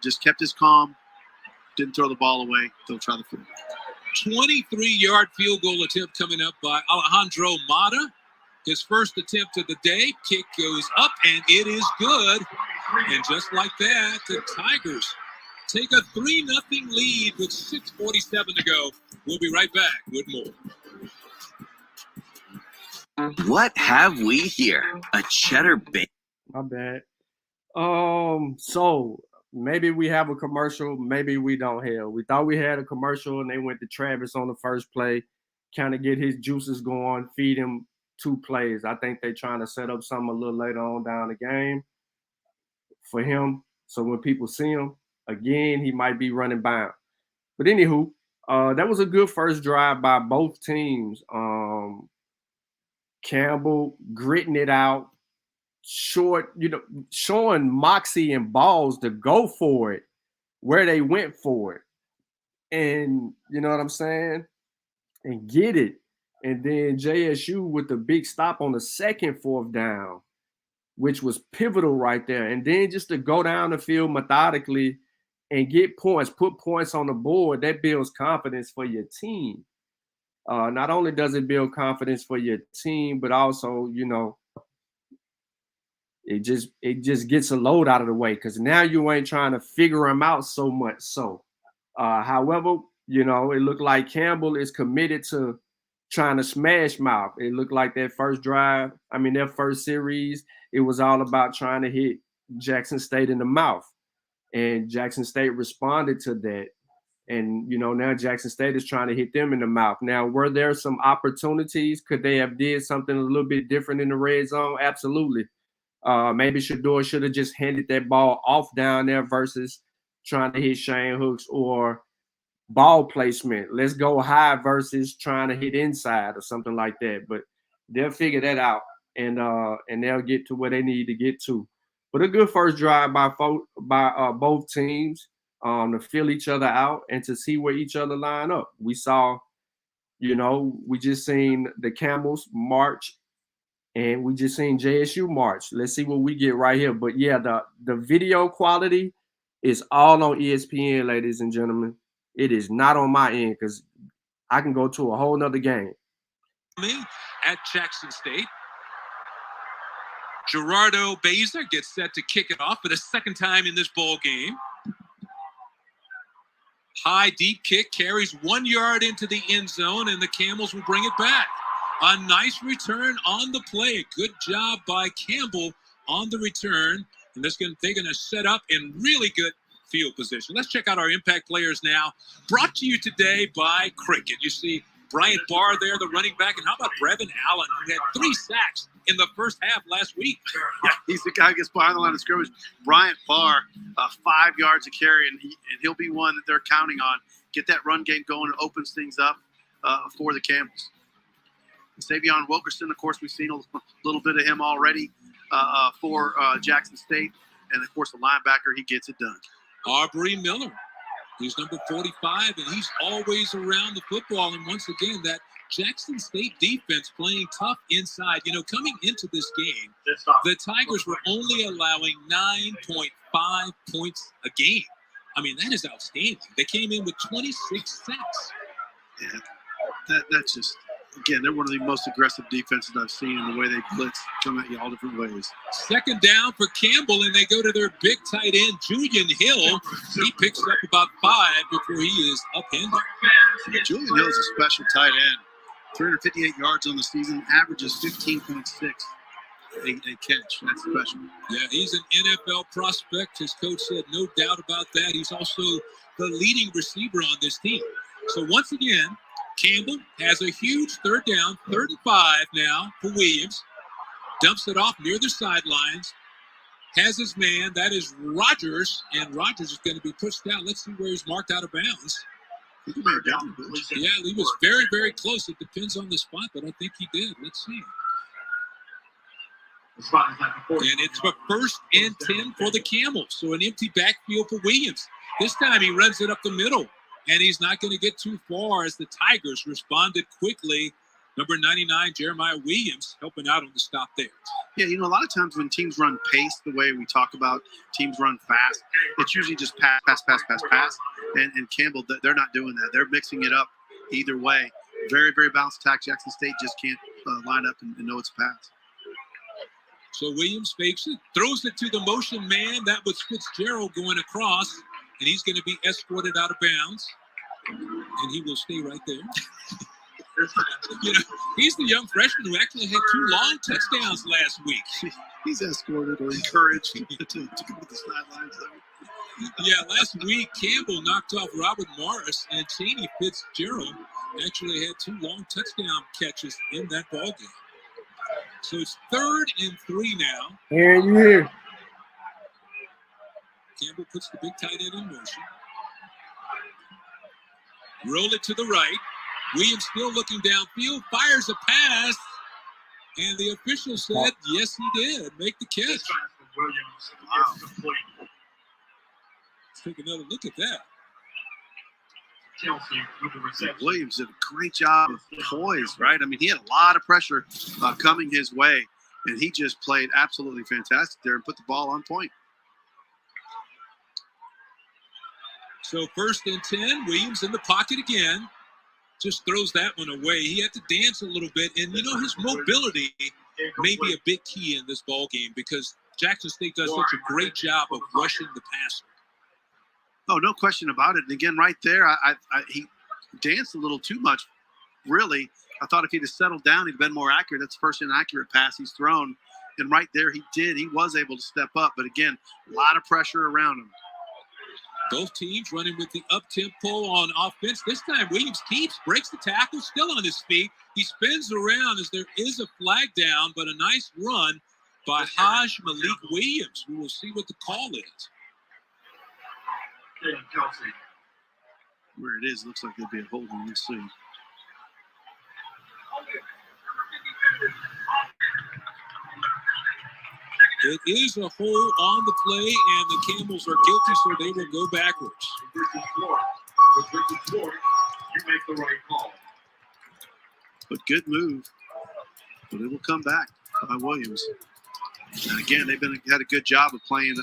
G: Just kept his calm, didn't throw the ball away. They'll try the field.
F: 23-yard field goal attempt coming up by Alejandro Mata. His first attempt of the day. Kick goes up, and it is good. And just like that, the Tigers take a 3-0 lead with 6:47 to go. We'll be right back with more.
H: What have we here? A cheddar bacon.
B: My bad. So maybe we have a commercial, maybe we don't. Hell, we thought we had a commercial, and they went to Travis on the first play, kind of get his juices going, feed him 2 plays. I think they're trying to set up something a little later on down the game for him. So when people see him again, he might be running bound. But anywho, that was a good first drive by both teams. Campbell gritting it out, short, showing moxie and balls to go for it where they went for it. And you know what I'm saying? And get it. And then JSU with the big stop on the second 4th down, which was pivotal right there. And then just to go down the field methodically and get points, put points on the board, that builds confidence for your team. Not only does it build confidence for your team, but also, it just gets a load out of the way because now you ain't trying to figure them out so much. So, however, it looked like Campbell is committed to trying to smash mouth. It looked like their first series, it was all about trying to hit Jackson State in the mouth. And Jackson State responded to that. And, now Jackson State is trying to hit them in the mouth. Now, were there some opportunities? Could they have did something a little bit different in the red zone? Absolutely. Maybe Shedeur should have just handed that ball off down there versus trying to hit Shane Hooks, or ball placement. Let's go high versus trying to hit inside or something like that. But they'll figure that out, and they'll get to where they need to get to. But a good first drive by both teams to fill each other out and to see where each other line up. We saw, we just seen the Camels march, and we just seen JSU march. Let's see what we get right here. But yeah, the video quality is all on ESPN, ladies and gentlemen. It is not on my end because I can go to a whole nother game.
F: At Jackson State, Gerardo Beza gets set to kick it off for the 2nd time in this ball game. High, deep kick carries 1 yard into the end zone, and the Camels will bring it back. A nice return on the play. Good job by Campbell on the return. And they're going to set up in really good field position. Let's check out our impact players now. Brought to you today by Cricket. You see Bryant Barr there, the running back. And how about Brevin Allen, who had 3 sacks in the first half last week?
G: Yeah, he's the guy who gets behind the line of scrimmage. Bryant Barr, 5 yards of carry, and he'll be one that they're counting on. Get that run game going. It opens things up for the Camels. Savion Wilkerson, of course, we've seen a little bit of him already for Jackson State. And, of course, the linebacker, he gets it done.
F: Aubrey Miller, he's number 45, and he's always around the football. And once again, that Jackson State defense playing tough inside. Coming into this game, the Tigers were only allowing 9.5 points a game. I mean, that is outstanding. They came in with 26 sacks.
G: Yeah, that's just Again, they're one of the most aggressive defenses I've seen in the way they blitz, come at you all different ways.
F: Second down for Campbell, and they go to their big tight end, Julian Hill. He picks up about 5 before he is upended.
G: Yeah, Julian Hill is a special tight end. 358 yards on the season, averages 15.6 a catch. That's special.
F: Yeah, he's an NFL prospect. His coach said no doubt about that. He's also the leading receiver on this team. So once again, Campbell has a huge third down, 35 now for Williams. Dumps it off near the sidelines. Has his man, that is Rogers, and Rogers is going to be pushed out. Let's see where he's marked out of bounds. Yeah, he was very, very close. It depends on the spot, but I think he did. Let's see. And it's a 1st and 10 for the Camels. So an empty backfield for Williams. This time he runs it up the middle, and he's not going to get too far as the Tigers responded quickly. Number 99, Jeremiah Williams, helping out on the stop there.
G: Yeah, a lot of times when teams run pace, the way we talk about teams run fast, it's usually just pass. And Campbell, they're not doing that. They're mixing it up either way. Very, very balanced attack. Jackson State just can't line up and know it's a pass.
F: So Williams fakes it, throws it to the motion man. That was Fitzgerald going across, and he's going to be escorted out of bounds. And he will stay right there. He's the young freshman who actually had 2 long touchdowns last week.
G: He's escorted or encouraged to go to the sidelines.
F: Yeah, last week Campbell knocked off Robert Morris, and Cheney Fitzgerald actually had 2 long touchdown catches in that ballgame. So it's 3rd and 3 now.
B: Here.
F: Campbell puts the big tight end in motion. Roll it to the right. Williams still looking downfield, fires a pass, and the official said, yes, he did. Make the catch.
G: Wow.
F: Let's take another look at that.
G: Williams did a great job of poise, right? I mean, he had a lot of pressure coming his way, and he just played absolutely fantastic there and put the ball on point.
F: So 1st and 10, Williams in the pocket again. Just throws that one away. He had to dance a little bit, and his mobility may be a big key in this ball game because Jackson State does such a great job of rushing the passer.
G: Oh, no question about it. And again, right there, he danced a little too much, really. I thought if he'd have settled down, he'd been more accurate. That's the first inaccurate pass he's thrown. And right there, he did. He was able to step up. But again, a lot of pressure around him.
F: Both teams running with the up-tempo on offense. This time, Williams breaks the tackle, still on his feet. He spins around as there is a flag down, but a nice run by Haj Malik Williams. We will see what the call is.
G: Where it is, looks like there'll be a holding. We'll see.
F: It is a hold on the play, and the Camels are guilty, so they will go backwards.
G: But good move. But it will come back by Williams. And again, they've had a good job of playing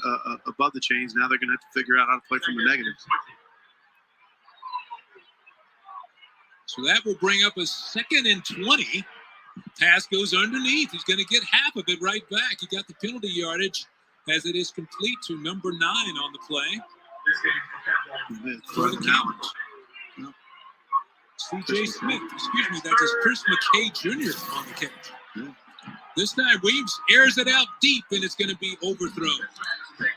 G: above the chains. Now they're going to have to figure out how to play from the negative.
F: So that will bring up a 2nd and 20. Pass goes underneath. He's going to get half of it right back. He got the penalty yardage as it is complete to number 9 on the play. For the Camels.
G: Yep.
F: C.J. Smith, that is Chris McKay Jr. on the catch.
G: Yeah.
F: This time, Williams airs it out deep, and it's going to be overthrown. And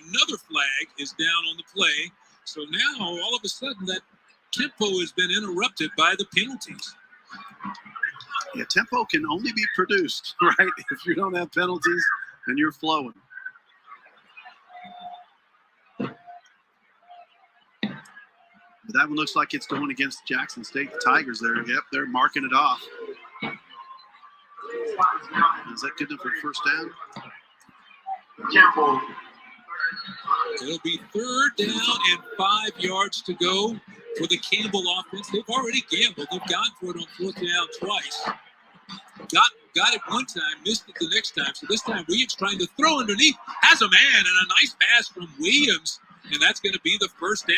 F: another flag is down on the play. So now, all of a sudden, that tempo has been interrupted by the penalties.
G: Yeah, tempo can only be produced, right, if you don't have penalties and you're flowing. But that one looks like it's going against Jackson State. The Tigers there. Yep, they're marking it off. Is that good enough for first down?
F: It'll be 3rd down and 5 yards to go for the Campbell offense. They've already gambled. They've gone for it on 4th down twice. Got it one time, missed it the next time. So this time Williams trying to throw underneath. Has a man, and a nice pass from Williams And that's going to be the first down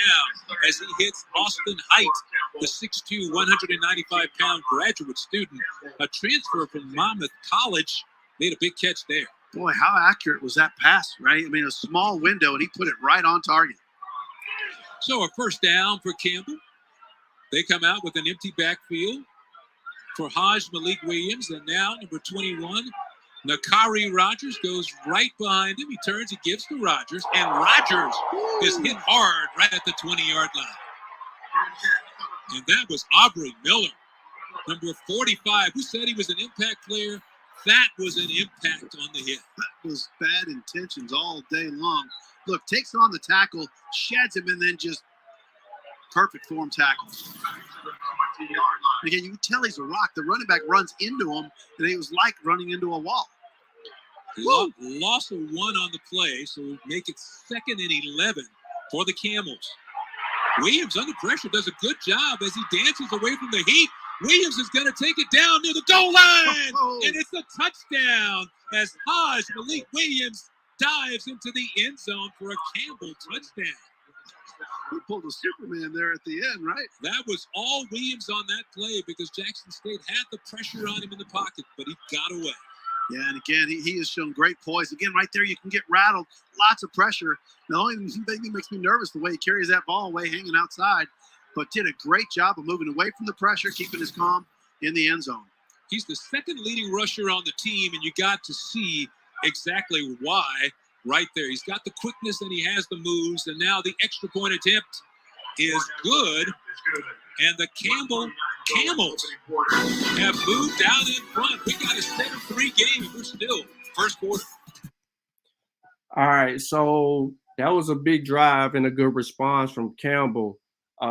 F: as he hits Austin Height, the 6'2", 195-pound graduate student, a transfer from Monmouth College. Made a big catch there.
G: Boy, how accurate was that pass, right? I mean, a small window, and he put it right on target.
F: So a first down for Campbell. They come out with an empty backfield for Haj Malik Williams. And now number 21, Nakari Rogers, goes right behind him. He turns, he gives to Rogers. And Rogers is hit hard right at the 20-yard line. And that was Aubrey Miller, number 45. Who said he was an impact player? That was an impact on the hit.
G: That was bad intentions all day long. Look, takes on the tackle, sheds him, and then just perfect form tackle. Again, you can tell he's a rock. The running back runs into him, and it was like running into a wall.
F: Loss of 1 on the play, so make it 2nd and 11 for the Camels. Williams under pressure does a good job as he dances away from the heat. Williams is going to take it down near the goal line, and it's a touchdown as Haj Malik Williams dives into the end zone for a Campbell touchdown.
G: He pulled a Superman there at the end, right?
F: That was all Williams on that play because Jackson State had the pressure on him in the pocket, but he got away.
G: Yeah, and again, he has shown great poise. Again, right there, you can get rattled. Lots of pressure. The only thing that makes me nervous the way he carries that ball away, hanging outside. But did a great job of moving away from the pressure, keeping his calm in the end zone.
F: He's the 2nd leading rusher on the team, and you got to see exactly why right there. He's got the quickness and he has the moves, and now the extra point attempt is good. And the Camels have moved out in front. We got a 7-3 game, and we're still first quarter.
B: All right, so that was a big drive and a good response from Campbell. They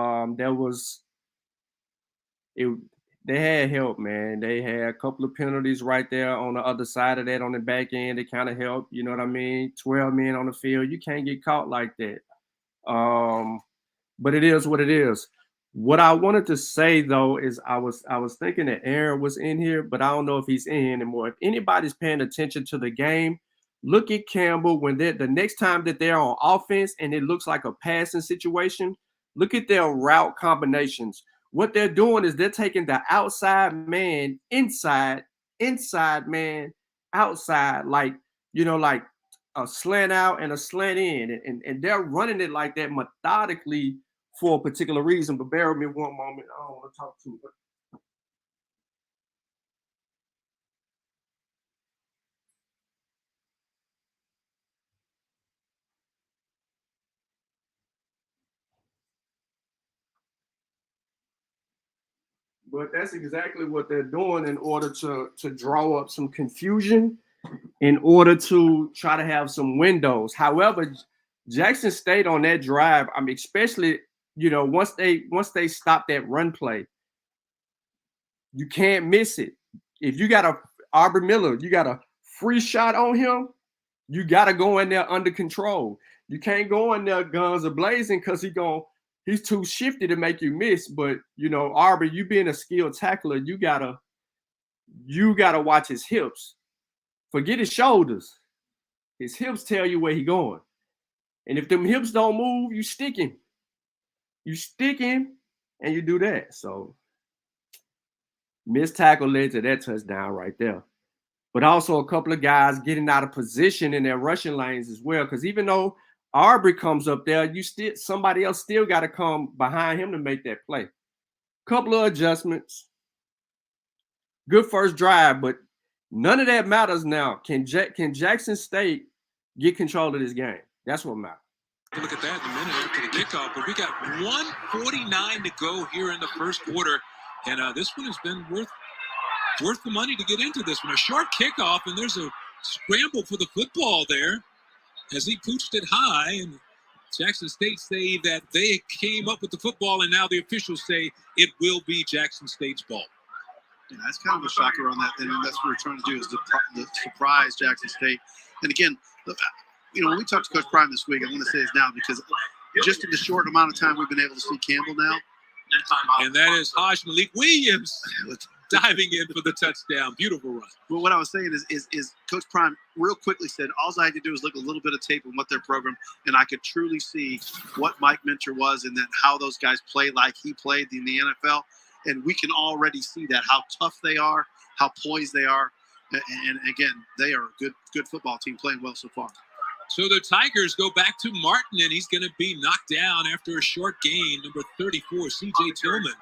B: had help, man. They had a couple of penalties right there on the other side of that on the back end. It kind of helped, you know what I mean? 12 men on the field. You can't get caught like that. But it is what it is. What I wanted to say though is I was thinking that Aaron was in here, but I don't know if he's in here anymore. If anybody's paying attention to the game, look at Campbell when they're the next time that they're on offense and it looks like a passing situation. Look at their route combinations. What they're doing is they're taking the outside man inside man outside, like, you know, like a slant out and a slant in. And they're running it like that methodically for a particular reason. But bear with me one moment. I don't want to talk too much. But that's exactly what they're doing in order to draw up some confusion, in order to try to have some windows. However, Jackson State on that drive, I mean, especially, you know, once they stop that run play, you can't miss it. If you got a Aubrey Miller, you got a free shot on him, you got to go in there under control. You can't go in there guns a-blazing because he's too shifty to make you miss. But, you know, Aubrey, you being a skilled tackler, you gotta watch his hips. Forget his shoulders. His hips tell you where he going. And if them hips don't move, you stick him. You stick him and you do that. So missed tackle led to that touchdown right there. But also a couple of guys getting out of position in their rushing lanes as well. Because even though Aubrey comes up there, somebody else still got to come behind him to make that play. Couple of adjustments. Good first drive, but none of that matters now. Can Jackson State get control of this game? That's what matters.
F: We'll look at that in a minute after the kickoff, but we got 1:49 to go here in the first quarter, and this one has been worth the money to get into this one. A short kickoff, and there's a scramble for the football there as he pooched it high, and Jackson State say that they came up with the football, and now the officials say it will be Jackson State's ball.
G: Yeah, that's kind of a shocker on that, and that's what we're trying to do is to surprise Jackson State. And again, you know, when we talked to Coach Prime this week, I want to say this now because just in the short amount of time we've been able to see Campbell now.
F: And that is Haj Malik Williams. diving in for the touchdown. Beautiful run.
G: Well, what I was saying is Coach Prime real quickly said, all I had to do was look a little bit of tape on what their program, and I could truly see what Mike Minter was and then how those guys play like he played in the NFL. And we can already see that, how tough they are, how poised they are. And again, they are a good football team playing well so far.
F: So the Tigers go back to Martin, and he's going to be knocked down after a short gain. Number 34, C.J. Tillman,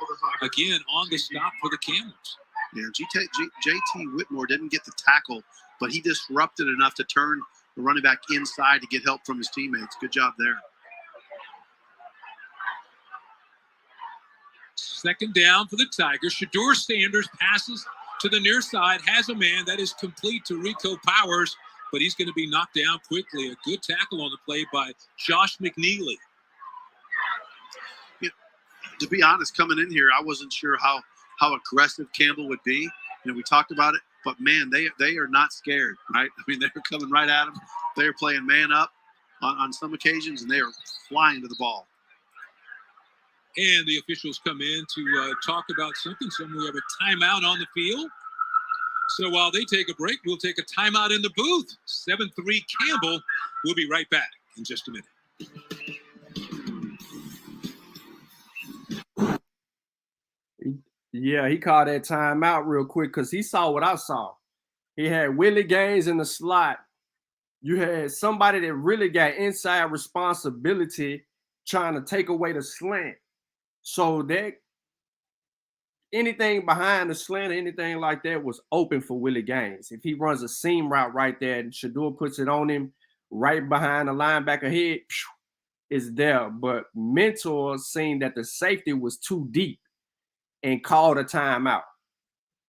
F: again on the stop for the Camels.
G: Yeah, J.T. Whitmore didn't get the tackle, but he disrupted enough to turn the running back inside to get help from his teammates. Good job there.
F: Second down for the Tigers. Shedeur Sanders passes to the near side, has a man that is complete to Rico Powers, but he's going to be knocked down quickly. A good tackle on the play by Josh McNeely.
G: Yeah, to be honest, coming in here, I wasn't sure how aggressive Campbell would be. We talked about it, but man, they are not scared, right? I mean, they're coming right at him. They're playing man up on some occasions, and they are flying to the ball.
F: And the officials come in to talk about something. So we have a timeout on the field. So while they take a break, we'll take a timeout in the booth. 7-3 Campbell. We'll be right back in just a minute.
B: Yeah, he called that timeout real quick because he saw what I saw. He had Willie Gaines in the slot. You had somebody that really got inside responsibility trying to take away the slant. So that anything behind the slant, anything like that was open for Willie Gaines. If he runs a seam route right there and Shedeur puts it on him right behind the linebacker head, it's there. But Mentor seen that the safety was too deep and called a timeout.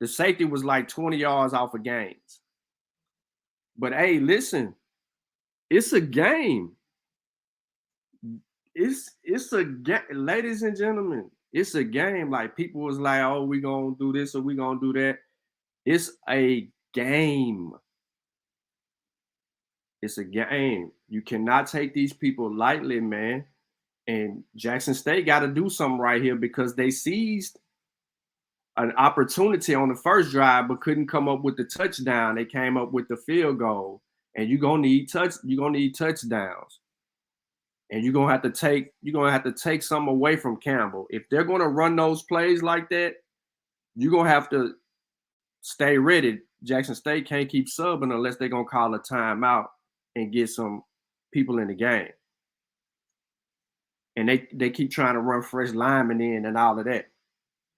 B: The safety was like 20 yards off of Gaines. But hey, listen, it's a game. It's a game, ladies and gentlemen. It's a game. Like people was like, "Oh, we gonna do this or we gonna do that." It's a game. It's a game. You cannot take these people lightly, man. And Jackson State got to do something right here because they seized an opportunity on the first drive, but couldn't come up with the touchdown. They came up with the field goal, and you're gonna need touchdowns. And you're gonna have to take some away from Campbell. If they're gonna run those plays like that, you're gonna have to stay ready. Jackson State can't keep subbing unless they're gonna call a timeout and get some people in the game. And they keep trying to run fresh linemen in and all of that.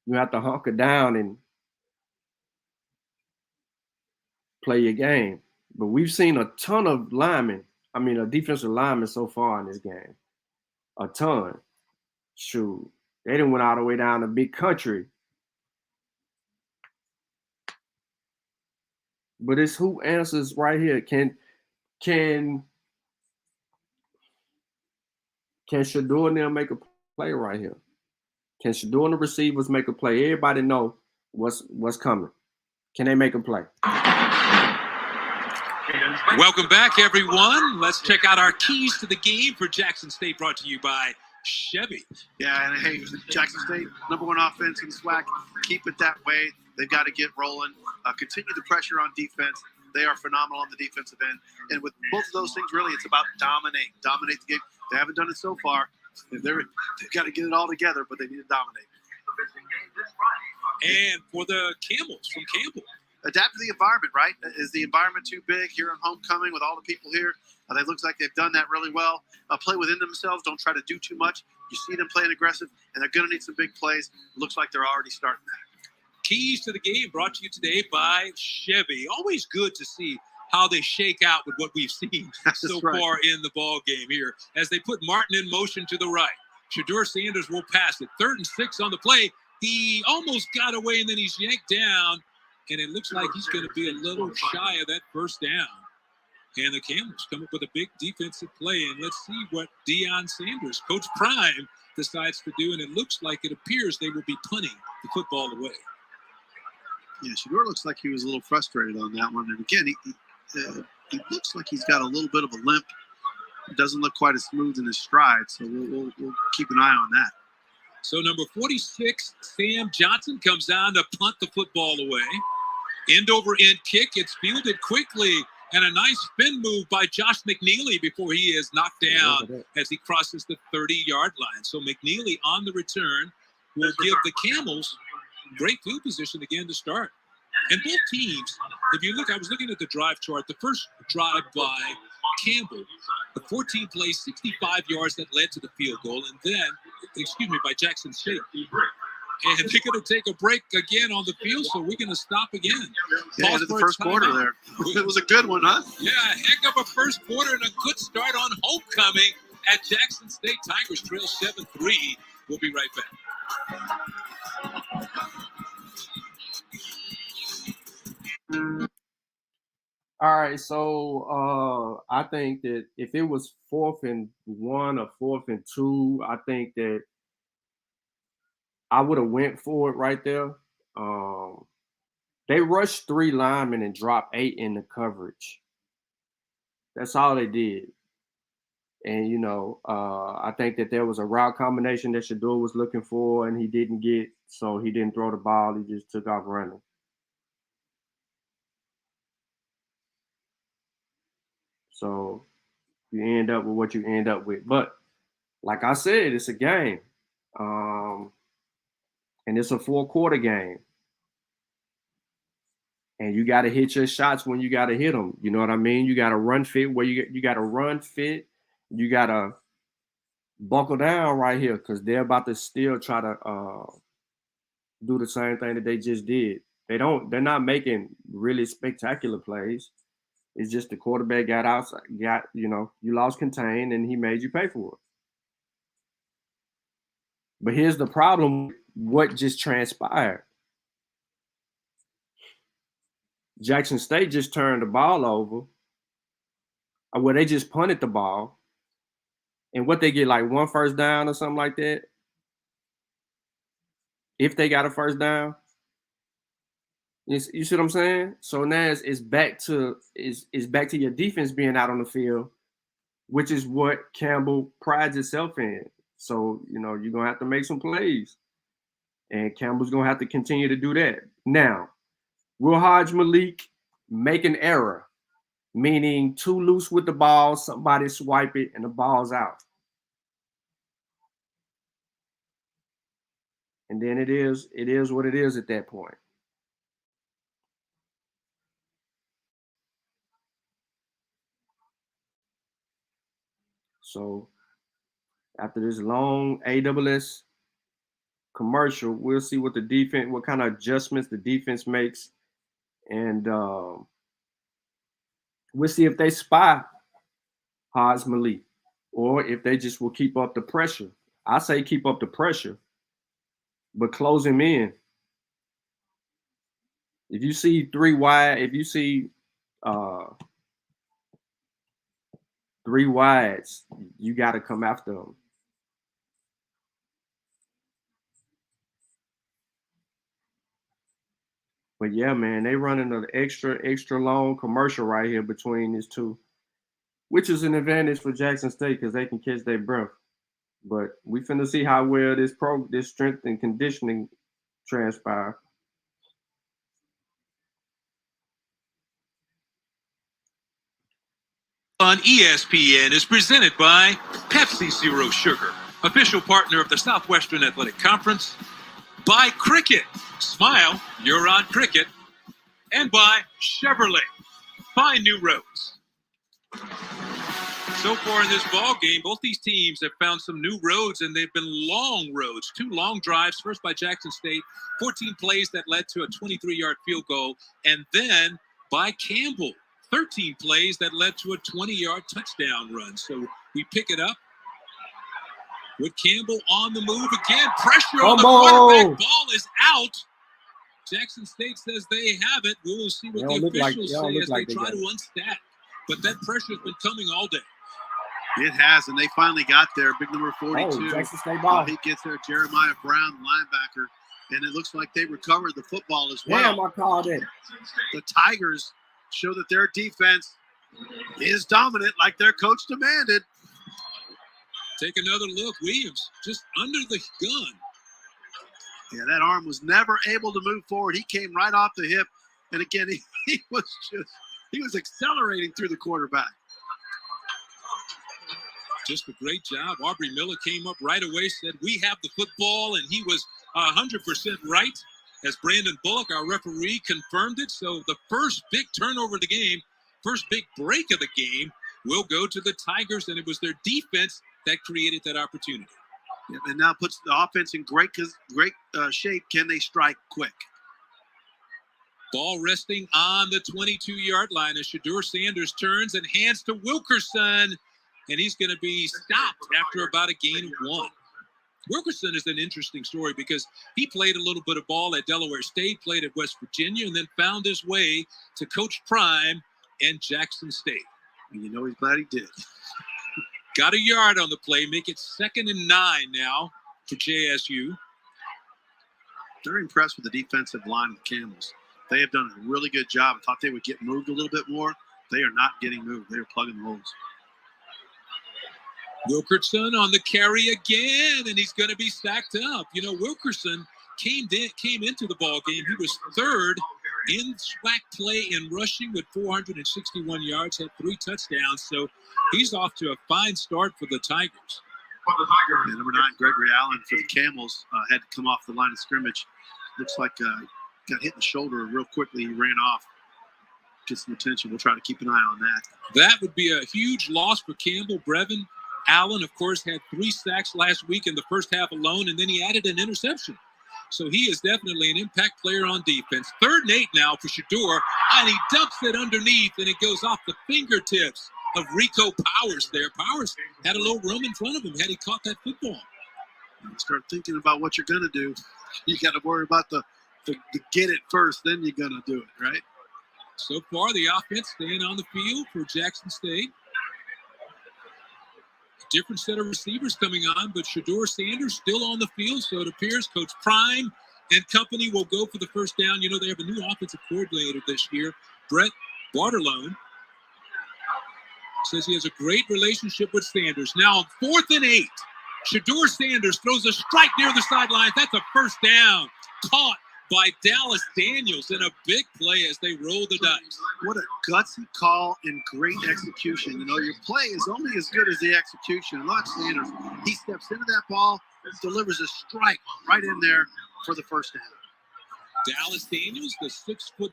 B: You have to hunker down and play your game. But we've seen a ton of defensive linemen so far in this game. A ton. Shoot. They done went all the way down to Big Country. But it's who answers right here. Can Shedeur and them make a play right here? Can Shedeur and the receivers make a play? Everybody know what's coming. Can they make a play?
F: Welcome back, everyone. Let's check out our keys to the game for Jackson State, brought to you by Chevy.
G: Yeah, and hey, Jackson State, #1 offense in SWAC. Keep it that way. They've got to get rolling. Continue the pressure on defense. They are phenomenal on the defensive end. And with both of those things, really, it's about dominate the game. They haven't done it so far. They've got to get it all together, but they need to dominate.
F: And for the Camels from Campbell.
G: Adapt to the environment, right? Is the environment too big here in homecoming with all the people here? It looks like they've done that really well. Play within themselves. Don't try to do too much. You see them playing aggressive, and they're going to need some big plays. Looks like they're already starting that.
F: Keys to the game brought to you today by Chevy. Always good to see how they shake out with what we've seen so far in the ball game here as they put Martin in motion to the right. Shedeur Sanders will pass it. 3rd and 6 on the play. He almost got away, and then he's yanked down, and it looks like he's going to be a little shy of that first down. And the Camels come up with a big defensive play, and let's see what Deion Sanders, Coach Prime, decides to do, and it looks like it appears they will be punting the football away.
G: Yeah, Shedeur looks like he was a little frustrated on that one. And again, he looks like he's got a little bit of a limp. It doesn't look quite as smooth in his stride, so we'll keep an eye on that.
F: So number 46, Sam Johnson, comes on to punt the football away. End over end kick. It's fielded quickly, and a nice spin move by Josh McNeely before he is knocked down as he crosses the 30-yard line. So McNeely on the return will give the Camels great field position again to start. And both teams, if you look, I was looking at the drive chart. The first drive by Campbell, the 14 plays, 65 yards that led to the field goal, and then, by Jackson State. And they're going to take a break again on the field, so we're going to stop again.
G: Yeah, into the first quarter there. It was a good one, huh?
F: Yeah, a heck of a first quarter and a good start on homecoming at Jackson State. Tigers trail 7-3. We'll be right back.
B: All right, so I think that if it was 4th and 1 or 4th and 2, I think that I would have went for it right there. They rushed 3 linemen and dropped 8 in the coverage. That's all they did. And, I think that there was a route combination that Shador was looking for and he didn't get, so he didn't throw the ball. He just took off running. So you end up with what you end up with. But like I said, it's a game. And it's a 4-quarter game. And you got to hit your shots when you got to hit them. You know what I mean? You got to run fit where you got to run fit. You got to buckle down right here because they're about to still try to do the same thing that they just did. They're not making really spectacular plays. It's just the quarterback got outside, you lost contain and he made you pay for it. But here's the problem, what just transpired. Jackson State just turned the ball over. Well, they just punted the ball. And what they get, like 1 first down or something like that? If they got a first down. You see what I'm saying? So now it's back to your defense being out on the field, which is what Campbell prides itself in. So, you're going to have to make some plays. And Campbell's going to have to continue to do that. Now, will Hajj Malik make an error, meaning too loose with the ball, somebody swipe it, and the ball's out? And then it is what it is at that point. So after this long AWS commercial, we'll see what kind of adjustments the defense makes. And we'll see if they spy Hajj Malik or if they just will keep up the pressure. I say keep up the pressure, but close him in. If you see 3 wide, if you see 3 wides, you got to come after them. But yeah, man, they running an extra long commercial right here between these two, which is an advantage for Jackson State because they can catch their breath. But we finna see how well this strength and conditioning transpire.
F: On ESPN is presented by Pepsi Zero Sugar, official partner of the Southwestern Athletic Conference, by Cricket, smile, you're on Cricket, and by Chevrolet, find new roads. So far in this ball game, both these teams have found some new roads, and they've been long roads. 2 long drives, first by Jackson State, 14 plays that led to a 23-yard field goal, and then by Campbell, 13 plays that led to a 20-yard touchdown run. So we pick it up with Campbell on the move again. Pressure on the quarterback. Ball is out. Jackson State says they have it. We will see what the officials say as they try to unstack. But that pressure has been coming all day.
G: It has, and they finally got there. Big number 42.
B: Jackson State ball.
G: He gets there, Jeremiah Brown, linebacker, and it looks like they recovered the football as well.
B: Damn, I called it.
G: The Tigers show that their defense is dominant like their coach demanded.
F: Take another look. Williams just under the gun.
G: Yeah, that arm was never able to move forward. He came right off the hip. And again, he was accelerating through the quarterback.
F: Just a great job. Aubrey Miller came up right away, said, "We have the football," and he was 100% right. As Brandon Bullock, our referee, confirmed it. So the first big turnover of the game, first big break of the game, will go to the Tigers, and it was their defense that created that opportunity.
G: Yeah, and now puts the offense in great shape. Can they strike quick?
F: Ball resting on the 22-yard line as Shedeur Sanders turns and hands to Wilkerson, and he's going to be stopped after about a gain of 1. Wilkerson is an interesting story because he played a little bit of ball at Delaware State, played at West Virginia, and then found his way to Coach Prime and Jackson State.
G: And you know he's glad he did.
F: Got a yard on the play, make it 2nd and 9 now for JSU.
G: Very impressed with the defensive line of the Camels. They have done a really good job. I thought they would get moved a little bit more. They are not getting moved. They are plugging the holes.
F: Wilkerson on the carry again, and he's going to be stacked up. You know, Wilkerson came into the ball game. He was 3rd in SWAC play in rushing with 461 yards, had 3 touchdowns. So he's off to a fine start for the Tigers.
G: Yeah, number 9, Gregory Allen for the Camels had to come off the line of scrimmage. Looks like got hit in the shoulder real quickly. He ran off. Get some attention. We'll try to keep an eye on that.
F: That would be a huge loss for Campbell. Brevin Allen, of course, had 3 sacks last week in the first half alone, and then he added an interception. So he is definitely an impact player on defense. 3rd and 8 now for Shedeur, and he dumps it underneath, and it goes off the fingertips of Rico Powers there. Powers had a little room in front of him had he caught that football.
G: You start thinking about what you're going to do. You got to worry about the get it first, then you're going to do it, right?
F: So far, the offense staying on the field for Jackson State. Different set of receivers coming on, but Shedeur Sanders still on the field, so it appears Coach Prime and company will go for the first down. You know, they have a new offensive coordinator this year, Brett Barterlone. Says he has a great relationship with Sanders. Now on 4th and 8, Shedeur Sanders throws a strike near the sidelines. That's a first down. Caught by Dallas Daniels in a big play as they roll the dice.
G: What a gutsy call and great execution. You know, your play is only as good as the execution. Look, Sanders, he steps into that ball, delivers a strike right in there for the first down.
F: Dallas Daniels, the 6'1",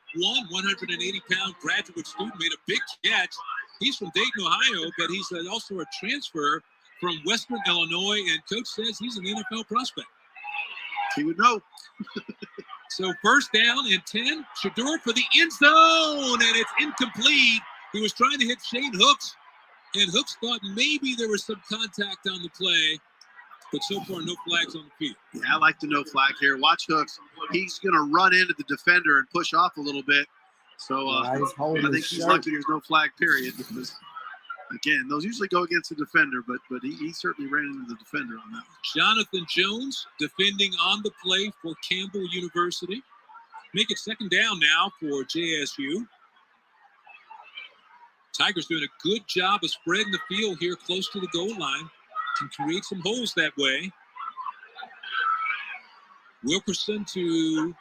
F: 180-pound graduate student, made a big catch. He's from Dayton, Ohio, but he's also a transfer from Western Illinois, and Coach says he's an NFL prospect.
G: He would know.
F: So first down and 10, Shedeur for the end zone, and it's incomplete. He was trying to hit Shane Hooks, and Hooks thought maybe there was some contact on the play, but so far no flags on the field.
G: Yeah, I like the no flag here. Watch Hooks. He's going to run into the defender and push off a little bit. So I think he's lucky there's no flag, period, because, again, those usually go against the defender, but he certainly ran into the defender on that one.
F: Jonathan Jones defending on the play for Campbell University. Make it 2nd down now for JSU. Tigers doing a good job of spreading the field here close to the goal line. Can create some holes that way. Wilkerson to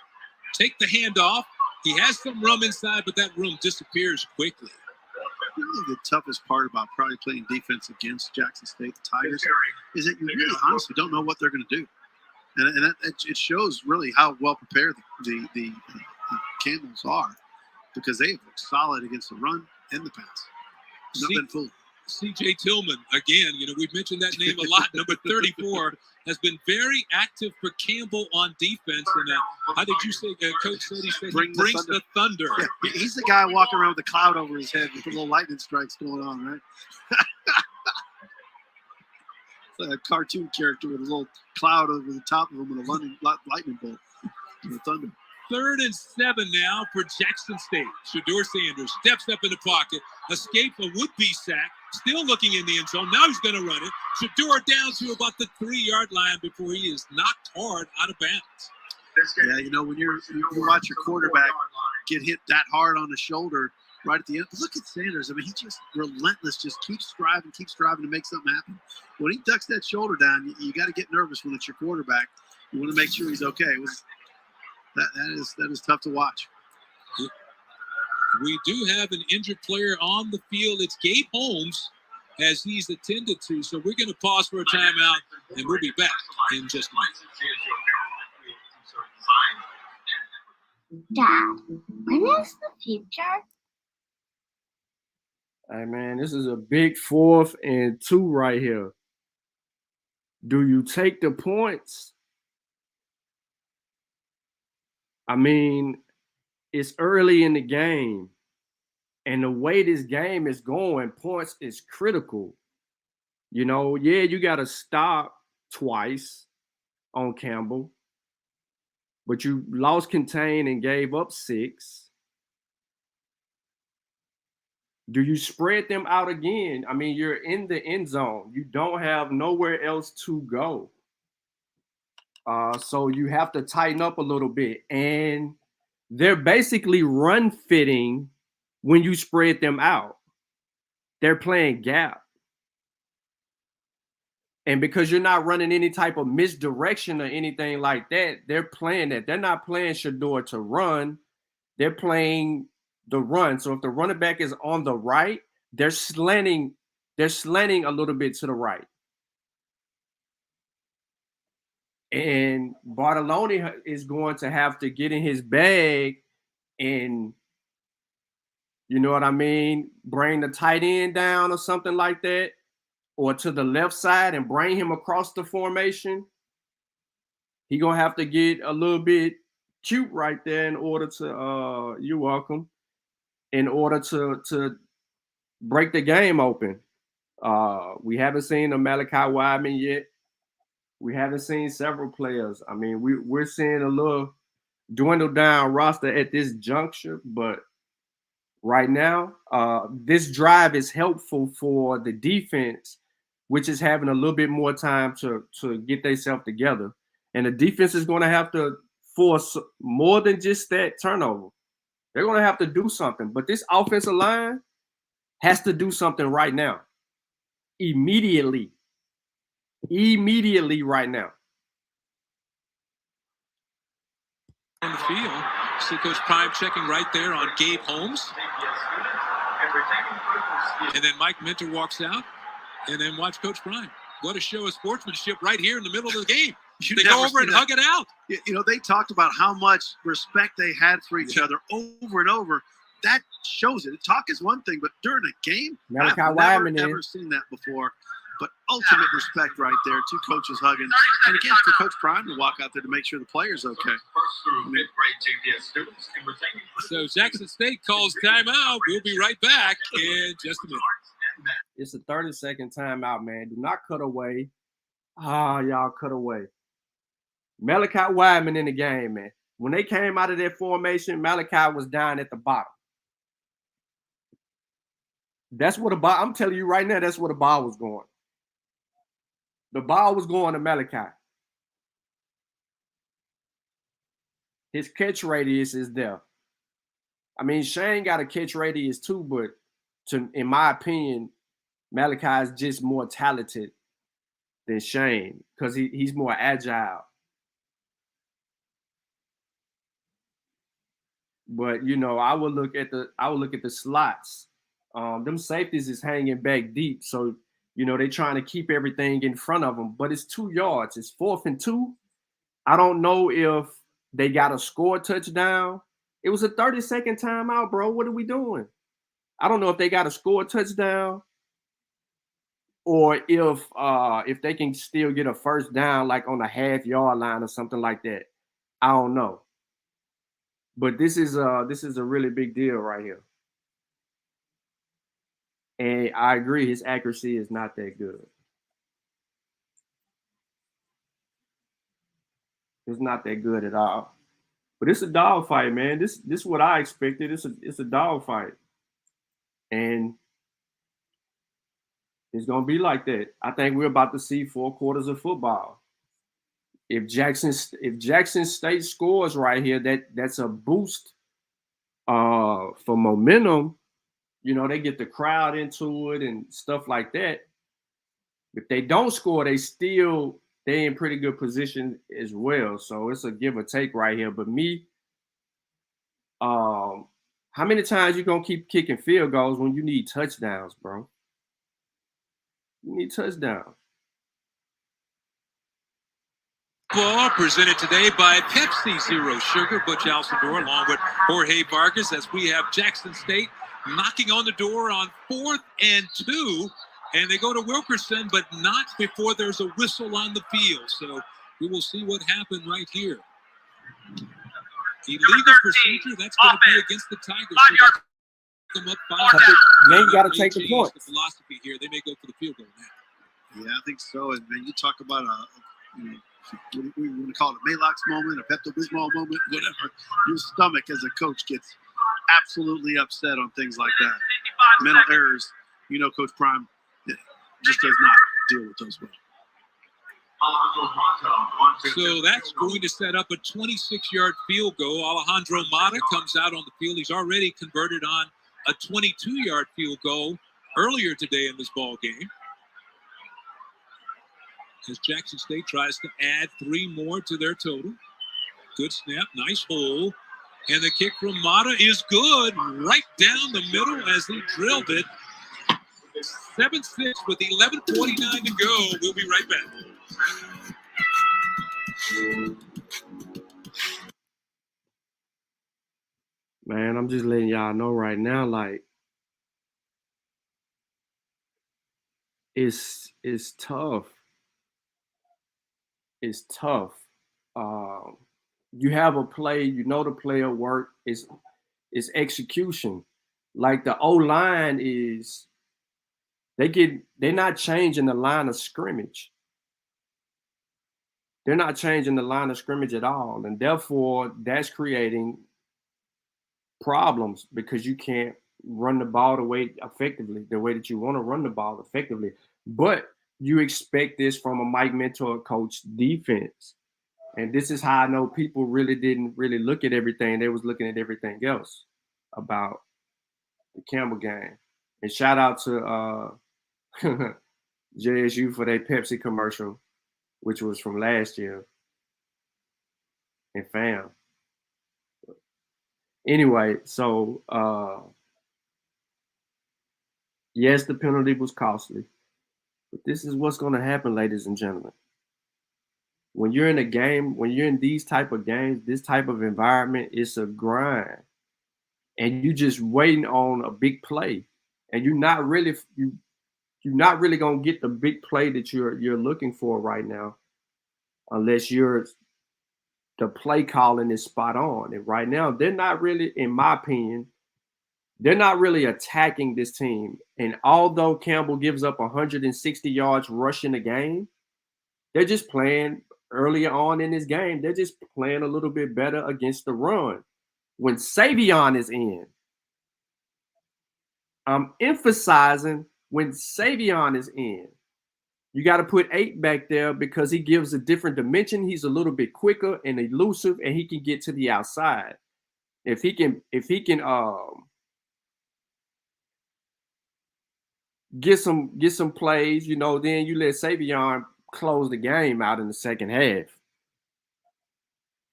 F: take the handoff. He has some room inside, but that room disappears quickly.
G: Really the toughest part about probably playing defense against Jackson State Tigers is that you really honestly don't know what they're going to do. And it shows really how well prepared the Campbells are, because they have looked solid against the run and the pass. Not been fooled.
F: C.J. Tillman, again, you know, we've mentioned that name a lot. Number 34 has been very active for Campbell on defense. And how did you say, Coach said he brings the thunder.
G: Yeah, he's the guy walking around with a cloud over his head with the little lightning strikes going on, right? It's like a cartoon character with a little cloud over the top of him and a lightning bolt. The thunder.
F: 3rd and 7 now for Jackson State. Shedeur Sanders steps up in the pocket, escape a would-be sack, still looking in the end zone. Now he's going to run it. Shedeur down to about the 3-yard line before he is knocked hard out of bounds.
G: Yeah, you know, when you watch your quarterback get hit that hard on the shoulder right at the end. Look at Sanders. I mean, he's just relentless, just keeps striving to make something happen. When he ducks that shoulder down, you got to get nervous when it's your quarterback. You want to make sure he's okay. That is tough to watch.
F: We do have an injured player on the field. It's Gabe Holmes, as he's attended to. So we're going to pause for a timeout, and we'll be back in just a minute.
I: Dad, when is the future?
B: Hey, man, this is a big 4th and 2 right here. Do you take the points? I mean, it's early in the game. And the way this game is going, points is critical. You know, yeah, you got to stop twice on Campbell. But you lost contain and gave up 6. Do you spread them out again? I mean, you're in the end zone. You don't have nowhere else to go. So you have to tighten up a little bit. And they're basically run fitting when you spread them out. They're playing gap. And because you're not running any type of misdirection or anything like that, they're playing that. They're not playing Shador to run. They're playing the run. So if the running back is on the right, they're slanting a little bit to the right. And Bartolone is going to have to get in his bag and, you know what I mean, bring the tight end down or something like that, or to the left side and bring him across the formation. He's going to have to get a little bit cute right there in order to, you're welcome, in order to break the game open. We haven't seen a Malachi Wideman yet. We haven't seen several players. I mean, we're seeing a little dwindle down roster at this juncture, but right now, this drive is helpful for the defense, which is having a little bit more time to get themselves together. And the defense is going to have to force more than just that turnover. They're going to have to do something. But this offensive line has to do something right now. Immediately right now.
F: On the field, see Coach Prime checking right there on Gabe Holmes. And then Mike Minter walks out. And then watch Coach Prime. What a show of sportsmanship right here in the middle of the game. They go over and hug it out.
G: You know, they talked about how much respect they had for each other over and over. That shows it. Talk is one thing, but during a game,
B: Malachi
G: I've
B: Wideman
G: never seen that before. But ultimate respect right there. 2 coaches hugging. And again, for Coach Prime to walk out there to make sure the player's okay.
F: So Jackson State calls timeout. We'll be right back in just a minute.
B: It's a 30-second timeout, man. Do not cut away. Y'all cut away. Malachi Wideman in the game, man. When they came out of their formation, Malachi was down at the bottom. That's where the ball, I'm telling you right now, that's where the ball was going. The ball was going to Malachi. His catch radius is there. I mean, Shane got a catch radius too, but in my opinion, Malachi is just more talented than Shane because he's more agile. But you know, I would look at the slots. Them safeties is hanging back deep, so you know they're trying to keep everything in front of them. But it's 2 yards. It's 4th and 2. I don't know if they got a score touchdown. It was a 30-second timeout, bro. What are we doing? I don't know if they got a score touchdown or if they can still get a first down like on the half-yard line or something like that. I don't know. But this is a really big deal right here. And I agree, his accuracy is not that good. It's not that good at all. But it's a dogfight, man. This is what I expected. It's a dogfight. And it's gonna be like that. I think we're about to see 4 quarters of football. If Jackson State scores right here, that's a boost for momentum. You know, they get the crowd into it and stuff like that. If they don't score, they still they in pretty good position as well. So it's a give or take right here. But me, how many times you gonna keep kicking field goals when you need touchdowns, bro? You need touchdowns.
F: Ball presented today by Pepsi Zero Sugar. Butch Alcindor along with Jorge Vargas as we have Jackson State knocking on the door on 4th and 2. And they go to Wilkerson, but not before there's a whistle on the field. So we will see what happened right here. Illegal procedure, that's going to be against the Tigers. So them up 5.
B: Then you got to take the points.
F: The philosophy here, they may go for the field goal now.
G: Yeah, I think so. And man, you talk about what do we want to call it, a Malox moment, a Pepto-Bismol moment, whatever. Your stomach as a coach gets absolutely upset on things like that. Mental errors, Coach Prime just does not deal with those well.
F: So that's going to set up a 26-yard field goal. Alejandro Mata comes out on the field. He's already converted on a 22-yard field goal earlier today in this ball game. As Jackson State tries to add 3 more to their total. Good snap, nice hole. And the kick from Mata is good, right down the middle as he drilled it. 7-6 with 11:49 to go. We'll be right back.
B: Man, I'm just letting y'all know right now, like, it's tough. It's tough. You have a play, the player work is execution. Like the O-line is, they're not changing the line of scrimmage. They're not changing the line of scrimmage at all. And therefore, that's creating problems because you can't run the ball the way that you want to run the ball effectively. But you expect this from a Mike Mentor coach defense. And this is how I know people didn't really look at everything. They was looking at everything else about the Campbell game. And shout out to JSU for their Pepsi commercial, which was from last year. And fam. Anyway, so yes, the penalty was costly. But this is what's going to happen, ladies and gentlemen. When you're in a game, when you're in these type of games, this type of environment, it's a grind. And you just waiting on a big play. And you're not really going to get the big play that you're looking for right now unless the play calling is spot on. And right now, they're not really, in my opinion, they're not really attacking this team. And although Campbell gives up 160 yards rushing a game, they're just playing earlier on in this game. They're just playing a little bit better against the run. When Savion is in, I'm emphasizing when Savion is in, you got to put 8 back there because he gives a different dimension. He's a little bit quicker and elusive, and he can get to the outside. If he can get some plays, then you let Savion close the game out in the second half.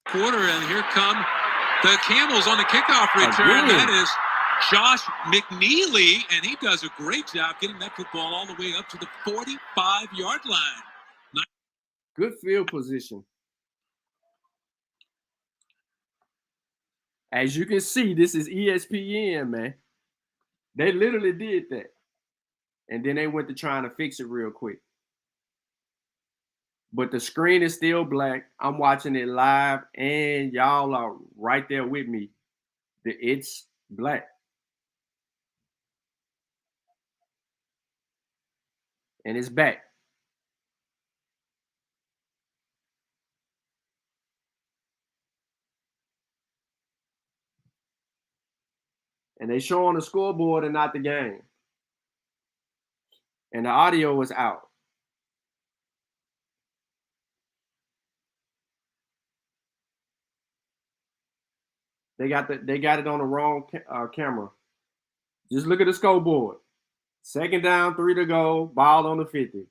F: Quarter, and here come the Camels on the kickoff return. That is Josh McNeely, and he does a great job getting that football all the way up to the 45-yard line.
B: Good field position. As you can see, this is ESPN, man. They literally did that. And then they went to trying to fix it real quick. But the screen is still black. I'm watching it live, and y'all are right there with me. It's black. And it's back. And they show on the scoreboard and not the game. And the audio is out. They got it on the wrong camera. Just look at the scoreboard. 2nd down, 3 to go, ball on the 50.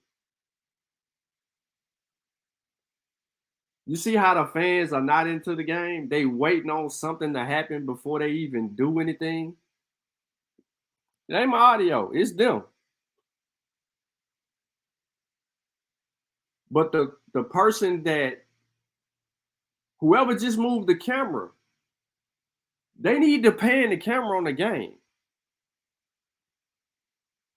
B: You see how the fans are not into the game? They waiting on something to happen before they even do anything. It ain't my audio. It's them. But the person that, whoever just moved the camera, they need to pan the camera on the game.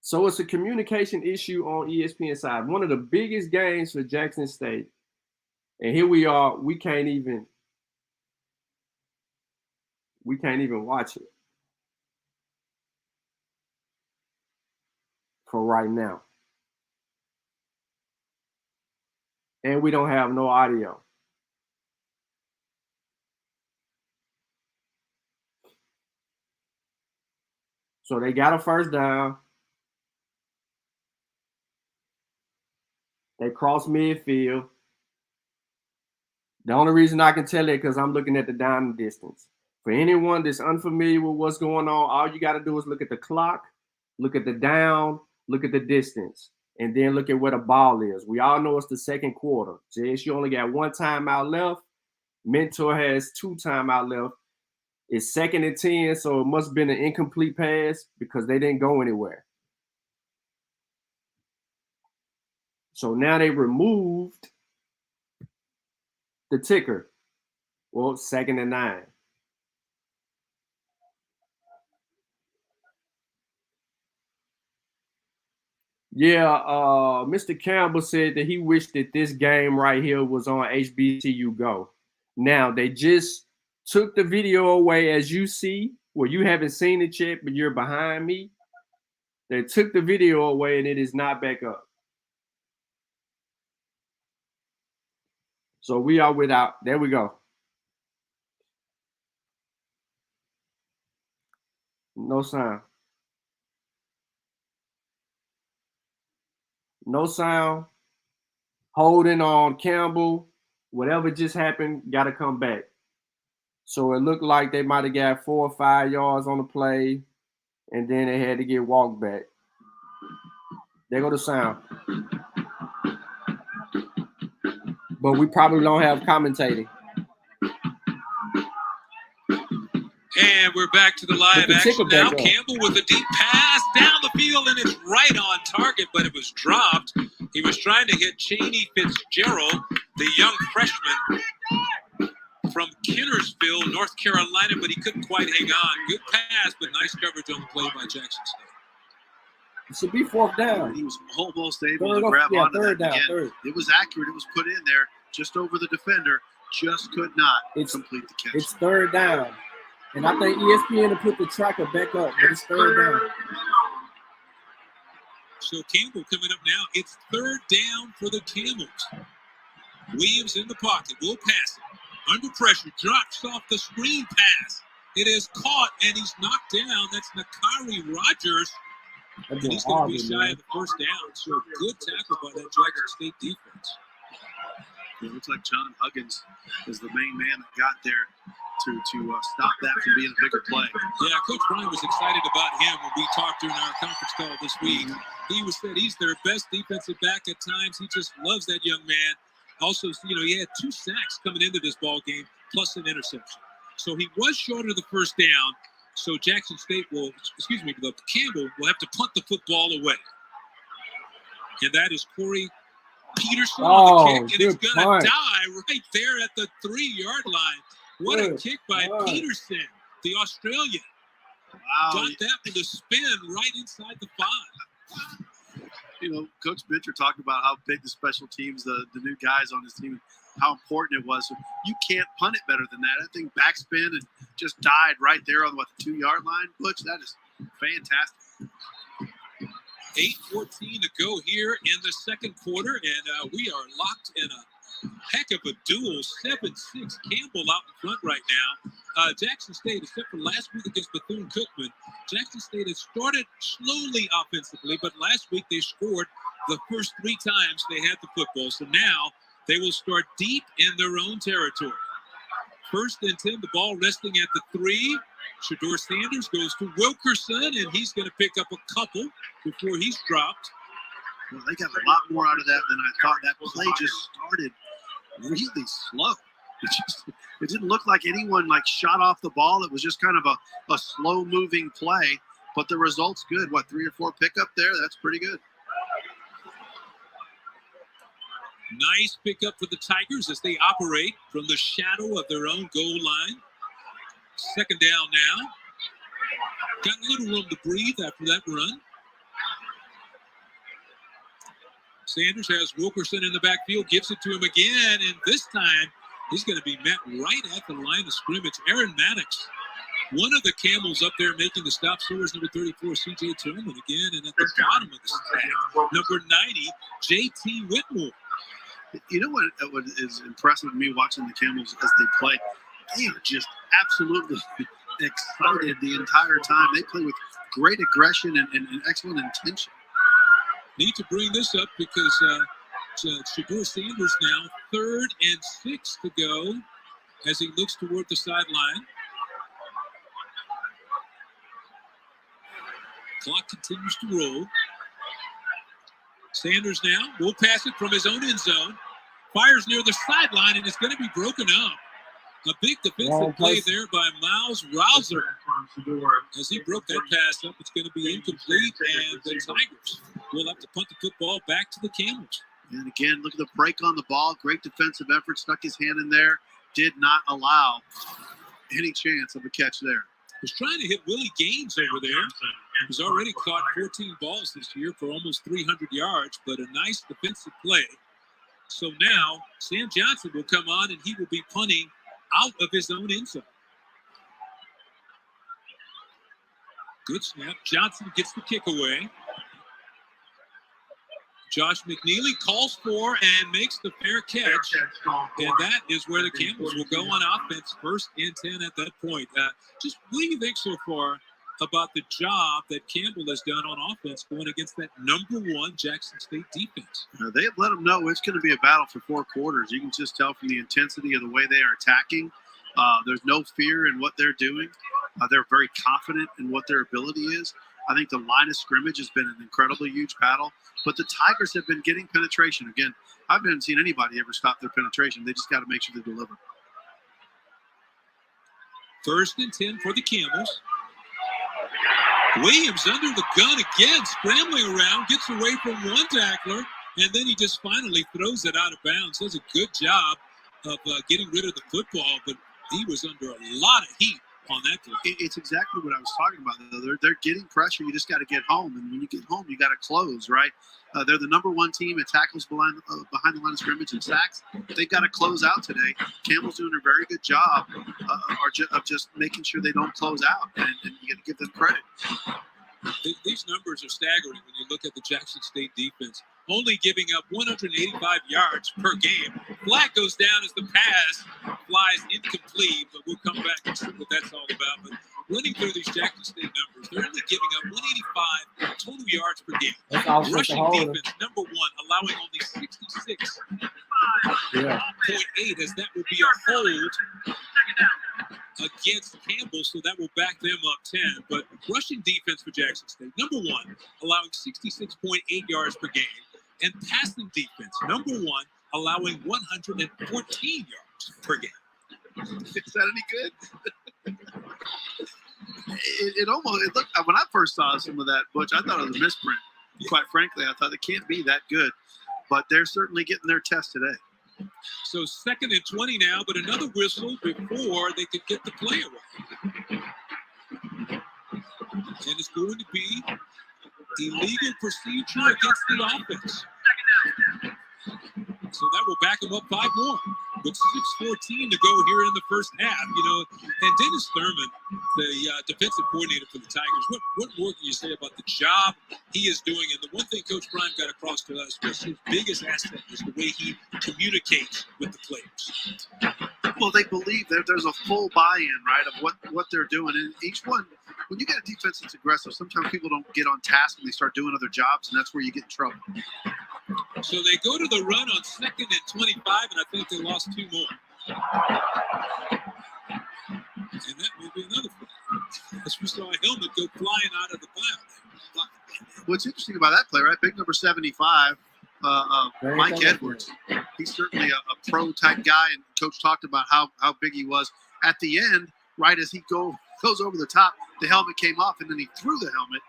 B: So it's a communication issue on ESPN side. One of the biggest games for Jackson State. And here we are, we can't even watch it for right now. And we don't have no audio. So they got a first down. They cross midfield. The only reason I can tell it because I'm looking at the down and distance. For anyone that's unfamiliar with what's going on, all you got to do is look at the clock, look at the down, look at the distance, and then look at where the ball is. We all know it's the second quarter. JSU only got 1 timeout left. Mentor has 2 timeout left. It's 2nd and 10, so it must have been an incomplete pass because they didn't go anywhere. So now they removed the ticker. Well, 2nd and 9. Yeah, Mr. Campbell said that he wished that this game right here was on HBCU Go. Now, they just took the video away, as you see. Well, you haven't seen it yet, but you're behind me. They took the video away, and it is not back up. So we are without. There we go. No sound. No sound. Holding on Campbell. Whatever just happened, got to come back. So it looked like they might have got 4 or 5 yards on the play, and then they had to get walked back. There go the sound. But we probably don't have commentating.
F: And we're back to the live action now. Campbell with a deep pass down the field, and it's right on target, but it was dropped. He was trying to hit Cheney Fitzgerald, the young freshman from Kinnersville, North Carolina, but he couldn't quite hang on. Good pass, but nice coverage on the play by Jackson State.
B: It should be 4th down.
G: He was almost able to grab onto that again. It was accurate. It was put in there just over the defender. Just could not complete the catch.
B: It's 3rd down. And I think ESPN will put the tracker back up, but it's 3rd down.
F: So Campbell coming up now. It's 3rd down for the Camels. Williams in the pocket. Will pass it. Under pressure. Drops off the screen pass. It is caught, and he's knocked down. That's Nakari Rogers. And he's going to be shy of the 1st down. So good tackle by that Jackson State defense.
G: It looks like John Huggins is the main man that got there to stop that from being a bigger play.
F: Yeah, Coach Brian was excited about him when we talked during our conference call this week. He said he's their best defensive back at times. He just loves that young man. Also, he had 2 sacks coming into this ball game, plus an interception. So he was short of the 1st down. So Jackson State Campbell will have to punt the football away. And that is Corey Peterson on the kick, and it's going to die right there at the 3-yard line. What a kick by Peterson, the Australian.
G: Wow.
F: Got that with a spin right inside the 5.
G: Coach Bitcher talked about how big the special teams, the new guys on his team, how important it was. So you can't punt it better than that. I think backspin and just died right there on the 2-yard line. Butch, that is fantastic.
F: 8:14 to go here in the 2nd quarter, and we are locked in a heck of a duel. 7-6 Campbell out in front right now. Jackson State, except for last week against Bethune-Cookman, Jackson State has started slowly offensively, but last week they scored the first 3 times they had the football. So now they will start deep in their own territory. 1st and 10, the ball resting at the 3. Shador Sanders goes to Wilkerson, and he's going to pick up a couple before he's dropped.
G: Well, they got a lot more out of that than I thought. That play just started really slow. It didn't look like anyone like shot off the ball. It was just kind of a slow moving play, but the result's good. What, 3 or 4 pickup there? That's pretty good.
F: Nice pickup for the Tigers as they operate from the shadow of their own goal line. Second down now. Got a little room to breathe after that run. Sanders has Wilkerson in the backfield, gives it to him again, and this time he's going to be met right at the line of scrimmage. Aaron Maddox, one of the Camels up there making the stop. So is number 34, C.J. Tillman again, and at the bottom of the stack, number 90, J.T. Whitmore.
G: You know what is impressive to me watching the Camels as they play? They are just absolutely excited the entire time. They play with great aggression and excellent intention.
F: Need to bring this up because Shadur Sanders now 3rd and 6 to go as he looks toward the sideline. Clock continues to roll. Sanders now will pass it from his own end zone. Fires near the sideline, and it's going to be broken up. A big defensive play there by Miles Rouser. As he broke that pass up, it's going to be incomplete, and the Tigers will have to punt the football back to the Camels.
G: And again, look at the break on the ball. Great defensive effort. Stuck his hand in there. Did not allow any chance of a catch there.
F: Was trying to hit Willie Gaines over there. He's already caught 14 balls this year for almost 300 yards, but a nice defensive play. So now Sam Johnson will come on, and he will be punting out of his own end zone. Good snap. Johnson gets the kick away. Josh McNeely calls for and makes the fair catch. And that is where the Camels will go on offense, 1st and 10 at that point. Just what do you think so far about the job that Campbell has done on offense going against that #1 Jackson State defense?
G: They have let them know it's going to be a battle for 4 quarters. You can just tell from the intensity of the way they are attacking. There's no fear in what they're doing. They're very confident in what their ability is. I think the line of scrimmage has been an incredibly huge battle, but the Tigers have been getting penetration. Again, I haven't seen anybody ever stop their penetration. They just got to make sure they deliver.
F: 1st and 10 for the Camels. Williams under the gun again, scrambling around, gets away from one tackler, and then he just finally throws it out of bounds. Does a good job of getting rid of the football, but he was under a lot of heat on that play.
G: It's exactly what I was talking about. They're getting pressure. You just got to get home, and when you get home, you got to close, right? They're the #1 team in tackles behind the line of scrimmage and sacks. They've got to close out today. Campbell's doing a very good job of just making sure they don't close out, and you got to give them credit.
F: These numbers are staggering when you look at the Jackson State defense. Only giving up 185 yards per game. Flag goes down as the pass flies incomplete, but we'll come back and see what that's all about. But running through these Jackson State numbers, they're only giving up 185 total yards per game. Rushing defense, #1, allowing only 66.8, as that will be a hold against Campbell, so that will back them up 10. But rushing defense for Jackson State, #1, allowing 66.8 yards per game. And passing defense, #1, allowing 114 yards per game.
G: Is that any good? it looked, when I first saw some of that, Butch, I thought it was a misprint. Quite frankly, I thought it can't be that good. But they're certainly getting their test today.
F: So 2nd and 20 now, but another whistle before they could get the play away. And it's going to be illegal procedure against the offense. So that will back them up 5 more. With 6:14 to go here in the first half, and Dennis Thurman, the defensive coordinator for the Tigers, what more can you say about the job he is doing? And the one thing Coach Prime got across to us was his biggest asset is the way he communicates with the players.
G: Well, they believe that there's a full buy-in, right, of what they're doing. And each one, when you get a defense that's aggressive, sometimes people don't get on task and they start doing other jobs, and that's where you get in trouble.
F: So they go to the run on 2nd and 25, and I think they lost 2 more. And that will be another play. As we saw a helmet go flying out of the cloud.
G: What's interesting about that play, right? Big number 75, Mike Edwards. He's certainly a pro type guy, and Coach talked about how big he was. At the end, right as he goes over the top, the helmet came off, and then he threw the helmet.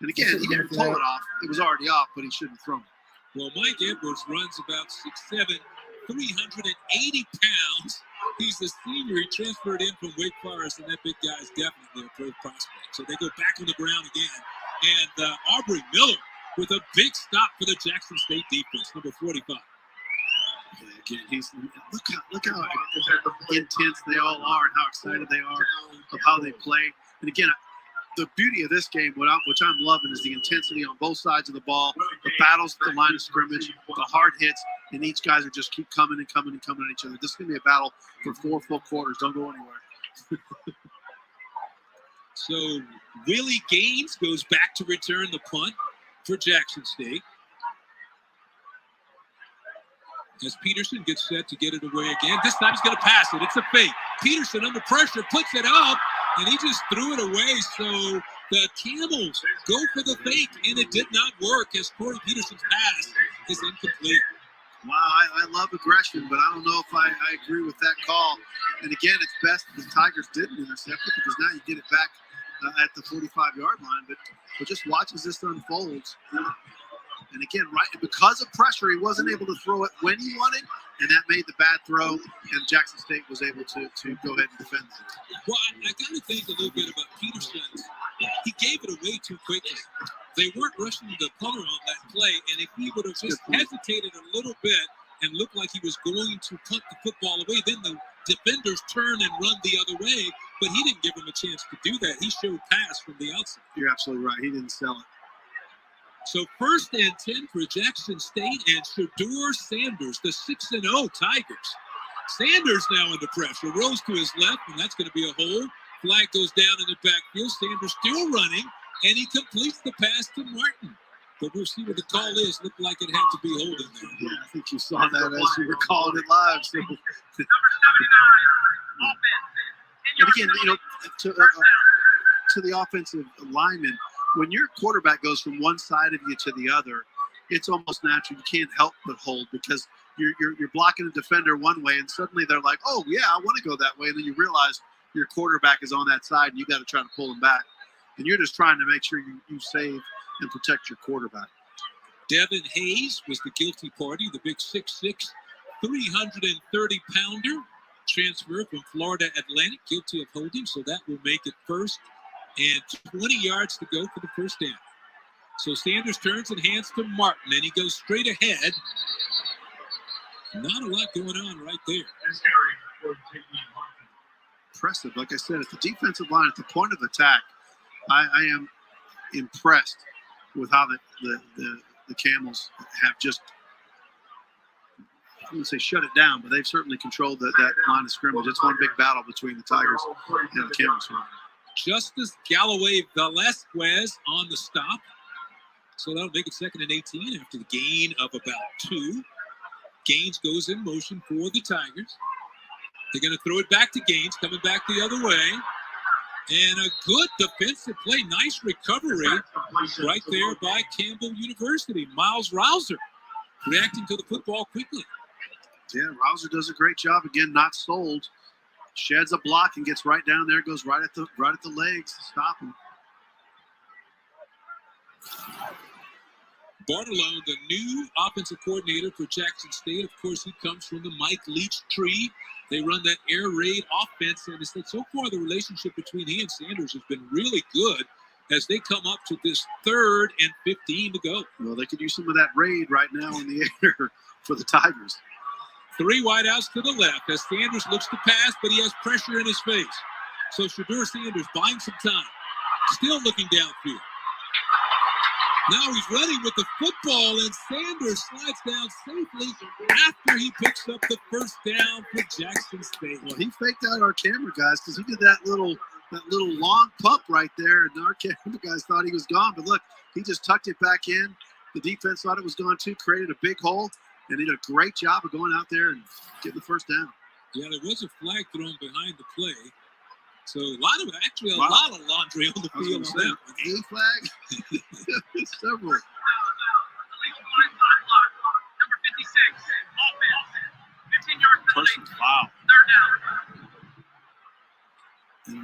G: And again, he didn't pull it off. It was already off, but he shouldn't have thrown it.
F: Well, Mike Edwards runs about 6'7", 380 pounds. He's the senior. He transferred in from Wake Forest, and that big guy is definitely a pro prospect. So they go back on the ground again. And Aubrey Miller with a big stop for the Jackson State defense, number 45.
G: Yeah, again, look how intense they all are and how excited they are of how they play. And again, the beauty of this game, which I'm loving, is the intensity on both sides of the ball, the battles at the line of scrimmage, the hard hits, and each guys are just keep coming and coming and coming at each other. This is going to be a battle for 4 full quarters. Don't go anywhere.
F: So Willie Gaines goes back to return the punt for Jackson State. As Peterson gets set to get it away again. This time he's going to pass it. It's a fake. Peterson under pressure puts it up, and he just threw it away. So the Camels go for the fake, and it did not work as Corey Peterson's pass is incomplete.
G: Wow, I love aggression, but I don't know if I agree with that call. And again, it's best that the Tigers didn't intercept it because now you get it back at the 45-yard line. But just watch as this unfolds. And again, right because of pressure, he wasn't able to throw it when he wanted, and that made the bad throw, and Jackson State was able to go ahead and defend that.
F: Well, I got to think a little bit about Peterson. He gave it away too quickly. They weren't rushing the punter on that play, and if he would have just hesitated a little bit and looked like he was going to punt the football away, then the defenders turn and run the other way, but he didn't give him a chance to do that. He showed pass from the outside.
G: You're absolutely right. He didn't sell it.
F: So 1st and 10 for Jackson State and Shador Sanders, the 6-0 Tigers. Sanders now under pressure, rolls to his left, and that's going to be a hold. Flag goes down in the backfield. Sanders still running, and he completes the pass to Martin. But we'll see what the call is. Looked like it had to be holding there.
G: Yeah, I think you saw that as you were calling it live. So. And again, to the offensive lineman, when your quarterback goes from one side of you to the other, it's almost natural. You can't help but hold because you're blocking a defender one way, and suddenly they're like, "Oh yeah, I want to go that way," and then you realize your quarterback is on that side, and you got to try to pull him back, and you're just trying to make sure you save and protect your quarterback.
F: Devin Hayes was the guilty party, the big 6'6", 330-pounder transfer from Florida Atlantic, guilty of holding, so that will make it 1st and 20 yards to go for the first down. So Sanders turns and hands to Martin, and he goes straight ahead. Not a lot going on right there.
G: Impressive. Like I said, at the defensive line, at the point of attack, I am impressed with how the Camels have just, I wouldn't say shut it down, but they've certainly controlled that line of scrimmage. It's one big battle between the Tigers and the Camels.
F: Justice Galloway Velasquez on the stop. So that'll make it 2nd and 18 after the gain of about 2. Gaines goes in motion for the Tigers. They're going to throw it back to Gaines, coming back the other way. And a good defensive play. Nice recovery right there by Campbell University. Miles Rouser reacting to the football quickly.
G: Yeah, Rouser does a great job. Again, not sold. Sheds a block and gets right down there, goes right at the legs to stop him.
F: Bartolo, the new offensive coordinator for Jackson State. Of course, he comes from the Mike Leach tree. They run that air raid offense, and it's like so far the relationship between he and Sanders has been really good as they come up to this 3rd and 15 to go.
G: Well, they could use some of that raid right now in the air for the Tigers.
F: 3 wideouts to the left as Sanders looks to pass, but he has pressure in his face. So Shador Sanders buying some time. Still looking downfield. Now he's running with the football, and Sanders slides down safely after he picks up the first down for Jackson State.
G: Well, he faked out our camera guys because he did that little long pump right there, and our camera guys thought he was gone. But look, he just tucked it back in. The defense thought it was gone too, created a big hole. And he did a great job of going out there and getting the first down.
F: Yeah, there was a flag thrown behind the play. So a lot of laundry on the field on that.
G: A flag? Several.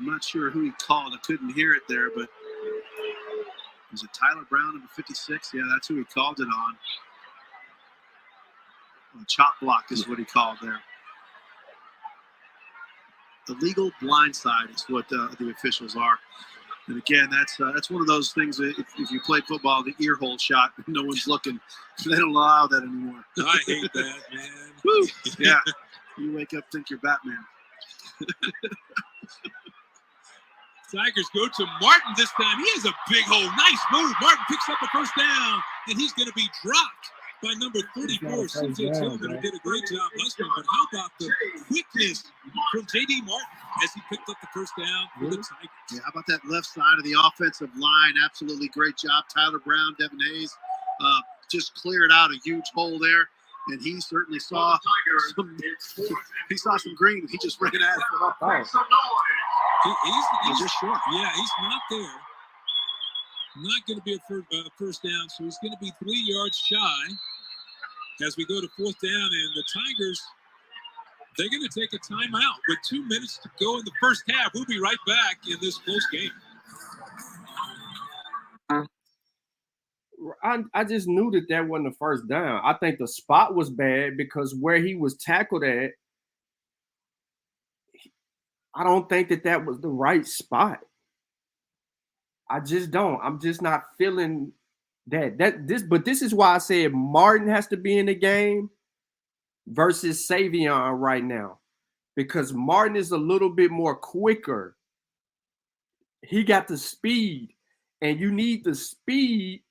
G: not sure who he called. I couldn't hear it there, but was it Tyler Brown, number 56? Yeah, that's who he called it on. A chop block is what he called there. Illegal blindside is what the officials are. And again, that's one of those things that if you play football, the ear hole shot, no one's looking. They don't allow that anymore.
F: I hate that, man.
G: Woo. Yeah, you wake up, think you're Batman.
F: Tigers go to Martin this time. He has a big hole. Nice move. Martin picks up a first down, and he's going to be dropped by number 34, C.J. Tillman, who did a great job hustling. But how about the quickness from J.D. Martin as he picked up the first down for the Tigers?
G: Yeah, how about that left side of the offensive line? Absolutely great job. Tyler Brown, Devin Hayes just cleared out a huge hole there. And he certainly saw some green. He just ran at it.
F: He's just short. Yeah, he's not there. Not going to be a first down, so he's going to be 3 yards shy as we go to fourth down. And the Tigers, they're going to take a timeout with 2 minutes to go in the first half. We'll be right back in this close game.
B: I just knew that wasn't the first down. I think the spot was bad because where he was tackled at, I don't think that was the right spot. I just don't. I'm just not feeling that. But this is why I said Martin has to be in the game versus Savion right now, because Martin is a little bit more quicker. He got the speed, and you need the speed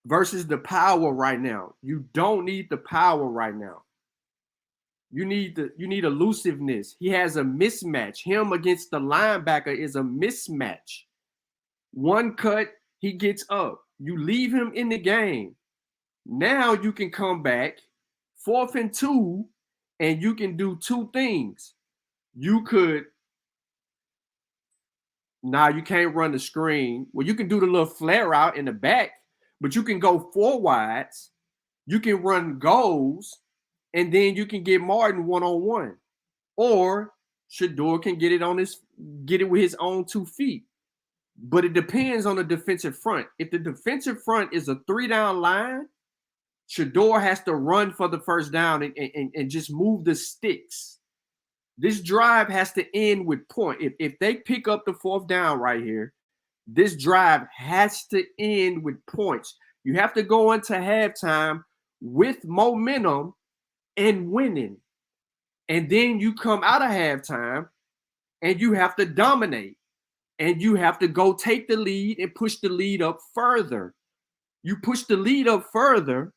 B: versus the power right now. You don't need the power right now. You need elusiveness. He has a mismatch. Him against the linebacker is a mismatch. One cut, he gets up. You leave him in the game. Now you can come back, 4th and 2, and you can do two things. You could, you can't run the screen. Well, you can do the little flare out in the back, but you can go 4 wides. You can run goals. And then you can get Martin one-on-one. Or Shedeur can get it with his own 2 feet. But it depends on the defensive front. If the defensive front is a 3-down line, Shedeur has to run for the first down and just move the sticks. This drive has to end with point. If they pick up the 4th down right here, this drive has to end with points. You have to go into halftime with momentum and winning. And then you come out of halftime and you have to dominate. And you have to go take the lead and push the lead up further. You push the lead up further,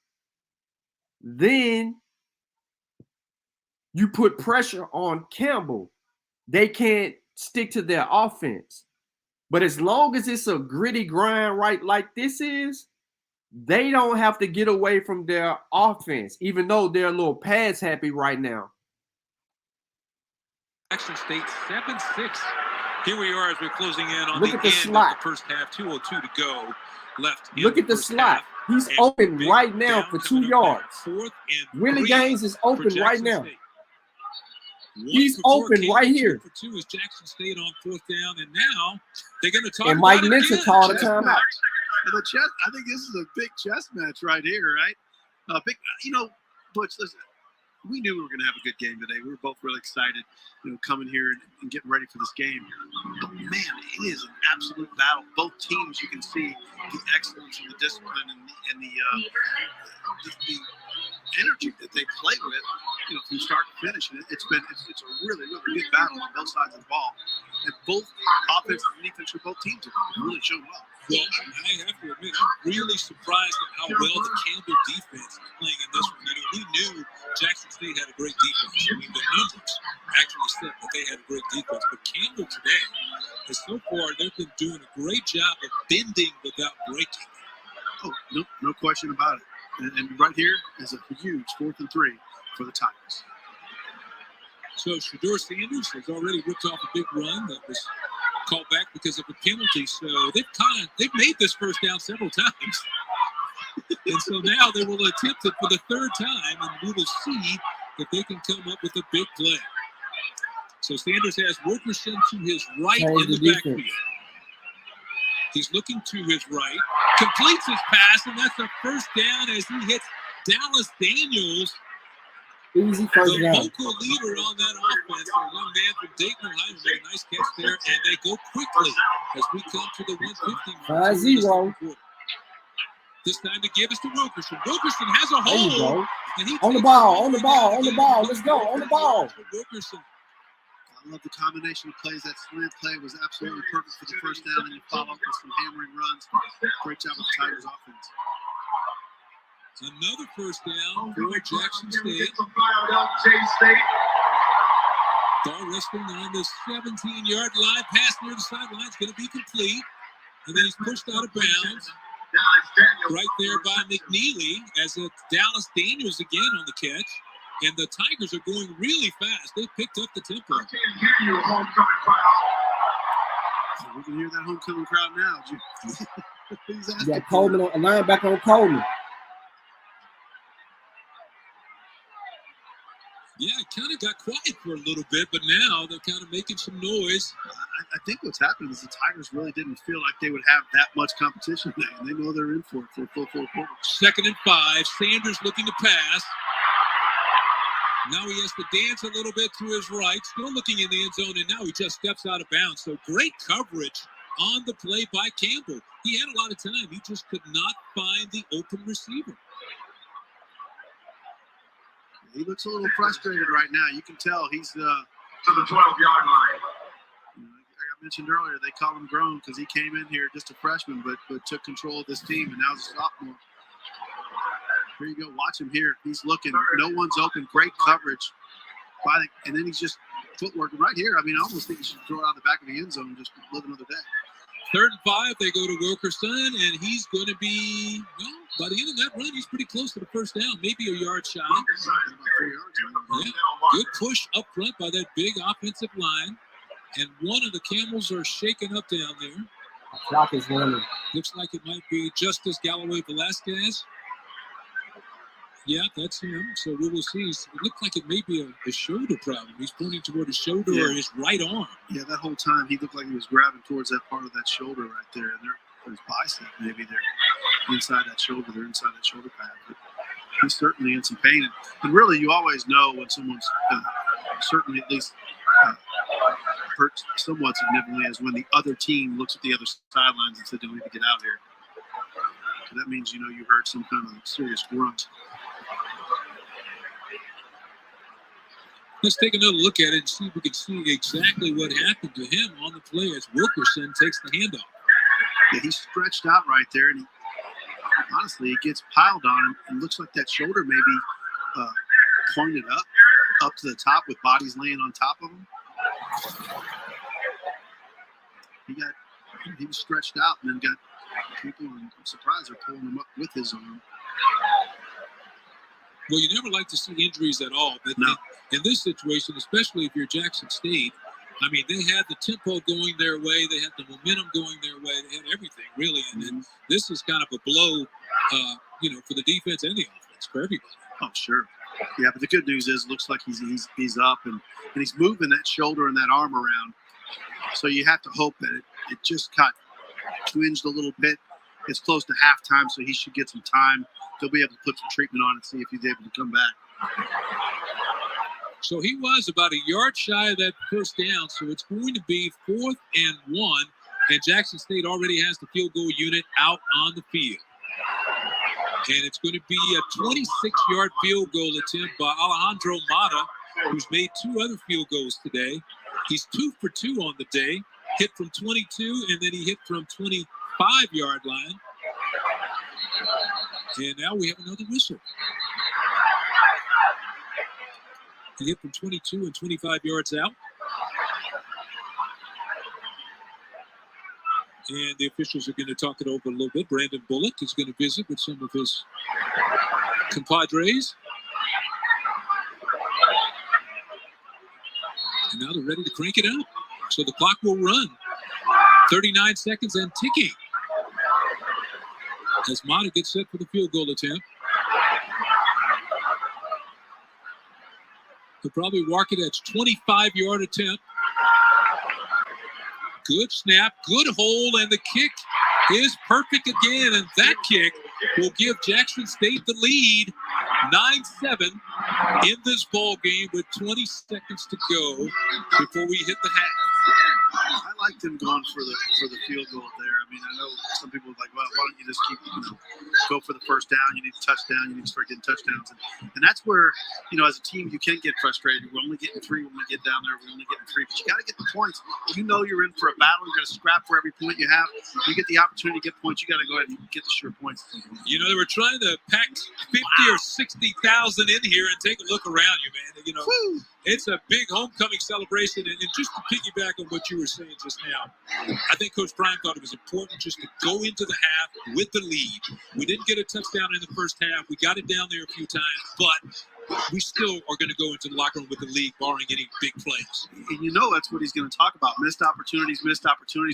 B: then you put pressure on Campbell. They can't stick to their offense. But as long as it's a gritty grind right like this is, they don't have to get away from their offense, even though they're a little pass happy right now.
F: Jackson State 7-6. Here we are as we're closing in on
B: Look
F: the
B: at the
F: end
B: slot.
F: of the first half. 2:02 to go left.
B: Look at the slot. He's open right now for 2 yards. Willie Gaines is open right now. He's open right here.
F: For 2 is Jackson State on 4th down, and now they're going to talk
B: and Mike
F: about
B: Minter
F: it
B: called a timeout.
G: The chess, I think this is a big chess match right here, right? Butch, listen, we knew we were going to have a good game today. We were both really excited, coming here and getting ready for this game. But man, it is an absolute battle. Both teams, you can see the excellence and the discipline and the energy that they play with, from start to finish. And it's a really, really good battle on both sides of the ball. And both offense and defense for both teams have really shown well.
F: Well, I have to admit, I'm really surprised at how well the Campbell defense is playing in this one. We knew Jackson State had a great defense. I mean, the numbers actually said that they had a great defense. But Campbell today, so far, they've been doing a great job of bending without breaking.
G: Oh, no question about it. And right here is a huge 4th and 3 for the Tigers.
F: So Shedeur Sanders has already ripped off a big run that was called back because of a penalty. So they've made this first down several times. And so now they will attempt it for the 3rd time, and we will see if they can come up with a big play. So Sanders has Wilkerson to his right
B: Change
F: in the
B: the
F: backfield.
B: defense.
F: He's looking to his right, completes his pass, and that's a first down as he hits Dallas Daniels,
B: Easy first
F: the
B: down.
F: vocal leader on that offense. A young man from Dayton, Ohio, made a nice catch there, and they go quickly as we come to the 150 mark.
B: 5-0.
F: This time to give us to Wilkerson. Wilkerson has a
B: There you
F: hole.
B: go.
F: And he
B: On the
F: takes
B: ball,
F: it
B: on the
F: way
B: ball,
F: down
B: on the
F: again.
B: ball. Let's go, on the ball.
F: Wilkerson.
G: I love the combination of plays. That slant play was absolutely perfect for the first down, and you follow up with some hammering runs. Great job with the Tigers offense.
F: Another first down for Jackson State. Ball resting on the 17-yard line. Pass near the sideline is going to be complete. And then he's pushed out of bounds. Right there by McNeely as it's Dallas Daniels again on the catch. And the Tigers are going really fast. They picked up the tempo.
G: We can hear that homecoming crowd now. He's asking
B: Yeah, Coleman, a linebacker on Coleman.
F: Yeah, it kind of got quiet for a little bit, but now they're kind of making some noise.
G: I think what's happened is the Tigers really didn't feel like they would have that much competition today, and they know they're in for it for a full 4 quarters.
F: 2nd and 5. Sanders looking to pass. Now he has to dance a little bit to his right, still looking in the end zone, and now he just steps out of bounds. So great coverage on the play by Campbell. He had a lot of time. He just could not find the open receiver.
G: He looks a little frustrated right now. You can tell he's
D: To the 12-yard line.
G: like I mentioned earlier, they call him grown because he came in here just a freshman, but took control of this team, and now he's a sophomore. Here you go. Watch him here. He's looking. No one's open. Great coverage. And then he's just footwork right here. I mean, I almost think he should throw it out the back of the end zone and just live another day.
F: 3rd and 5, they go to Wilkerson, and he's going to be, well, by the end of that run, he's pretty close to the first down, maybe a yard shy.
G: About 3 yards.
F: Yeah, good push up front by that big offensive line, and one of the Camels are shaken up down there.
B: Clock is running.
F: Looks like it might be Justice Galloway Velasquez. Yeah, that's him. So we will see. It looked like it may be a shoulder problem. He's pointing toward his shoulder or his right arm.
G: Yeah, that whole time he looked like he was grabbing towards that part of that shoulder right there. And his bicep, maybe they're inside that shoulder. They're inside that shoulder pad. But he's certainly in some pain. And really, you always know when someone's certainly at least hurt somewhat significantly is when the other team looks at the other sidelines and said, "We need to get out of here." So that means, you heard some kind of serious grunt.
F: Let's take another look at it and see if we can see exactly what happened to him on the play as Wilkerson takes the handoff.
G: Yeah, he's stretched out right there, and honestly, it gets piled on him. It looks like that shoulder maybe pointed up to the top with bodies laying on top of him. He was stretched out and then got people, I'm surprised they're pulling him up with his arm.
F: Well, you never like to see injuries at all, but
G: No.
F: in this situation, especially if you're Jackson State, I mean, they had the tempo going their way, they had the momentum going their way, they had everything really, and then this is kind of a blow, for the defense and the offense for everybody.
G: Oh, sure. Yeah, but the good news is, it looks like he's up and he's moving that shoulder and that arm around. So you have to hope that it just got twinged a little bit. It's close to halftime, so he should get some time. They'll be able to put some treatment on it and see if he's able to come back.
F: So he was about a yard shy of that first down, so it's going to be 4th and 1, and Jackson State already has the field goal unit out on the field. And it's going to be a 26-yard field goal attempt by Alejandro Mata, who's made 2 other field goals today. He's 2 for 2 on the day, hit from 22, and then he hit from 25-yard line. And now we have another whistle. He hit from 22 and 25 yards out. And the officials are going to talk it over a little bit. Brandon Bullock is going to visit with some of his compadres. And now they're ready to crank it up. So the clock will run. 39 seconds and ticking. As Mata gets set for the field goal attempt. Could probably mark it as 25-yard attempt. Good snap, good hole, and the kick is perfect again. And that kick will give Jackson State the lead, 9-7 in this ball game with 20 seconds to go before we hit the half.
G: I liked him going for the field goal there. I mean, I know some people are like, well, why don't you just keep, go for the first down? You need a touchdown. You need to start getting touchdowns. And that's where, as a team, you can get frustrated. We're only getting 3 when we get down there. We're only getting 3. But you got to get the points. You know you're in for a battle. You're going to scrap for every point you have. You get the opportunity to get points. You got to go ahead and get the sure points.
F: They were trying to pack 50 or 60,000 in here and take a look around you, man. It's a big homecoming celebration. And just to piggyback on what you were saying just now, I think Coach Prime thought it was important just to go into the half with the lead. We didn't get a touchdown in the first half. We got it down there a few times, but we still are going to go into the locker room with the lead, barring any big plays.
G: And that's what he's going to talk about. Missed opportunities.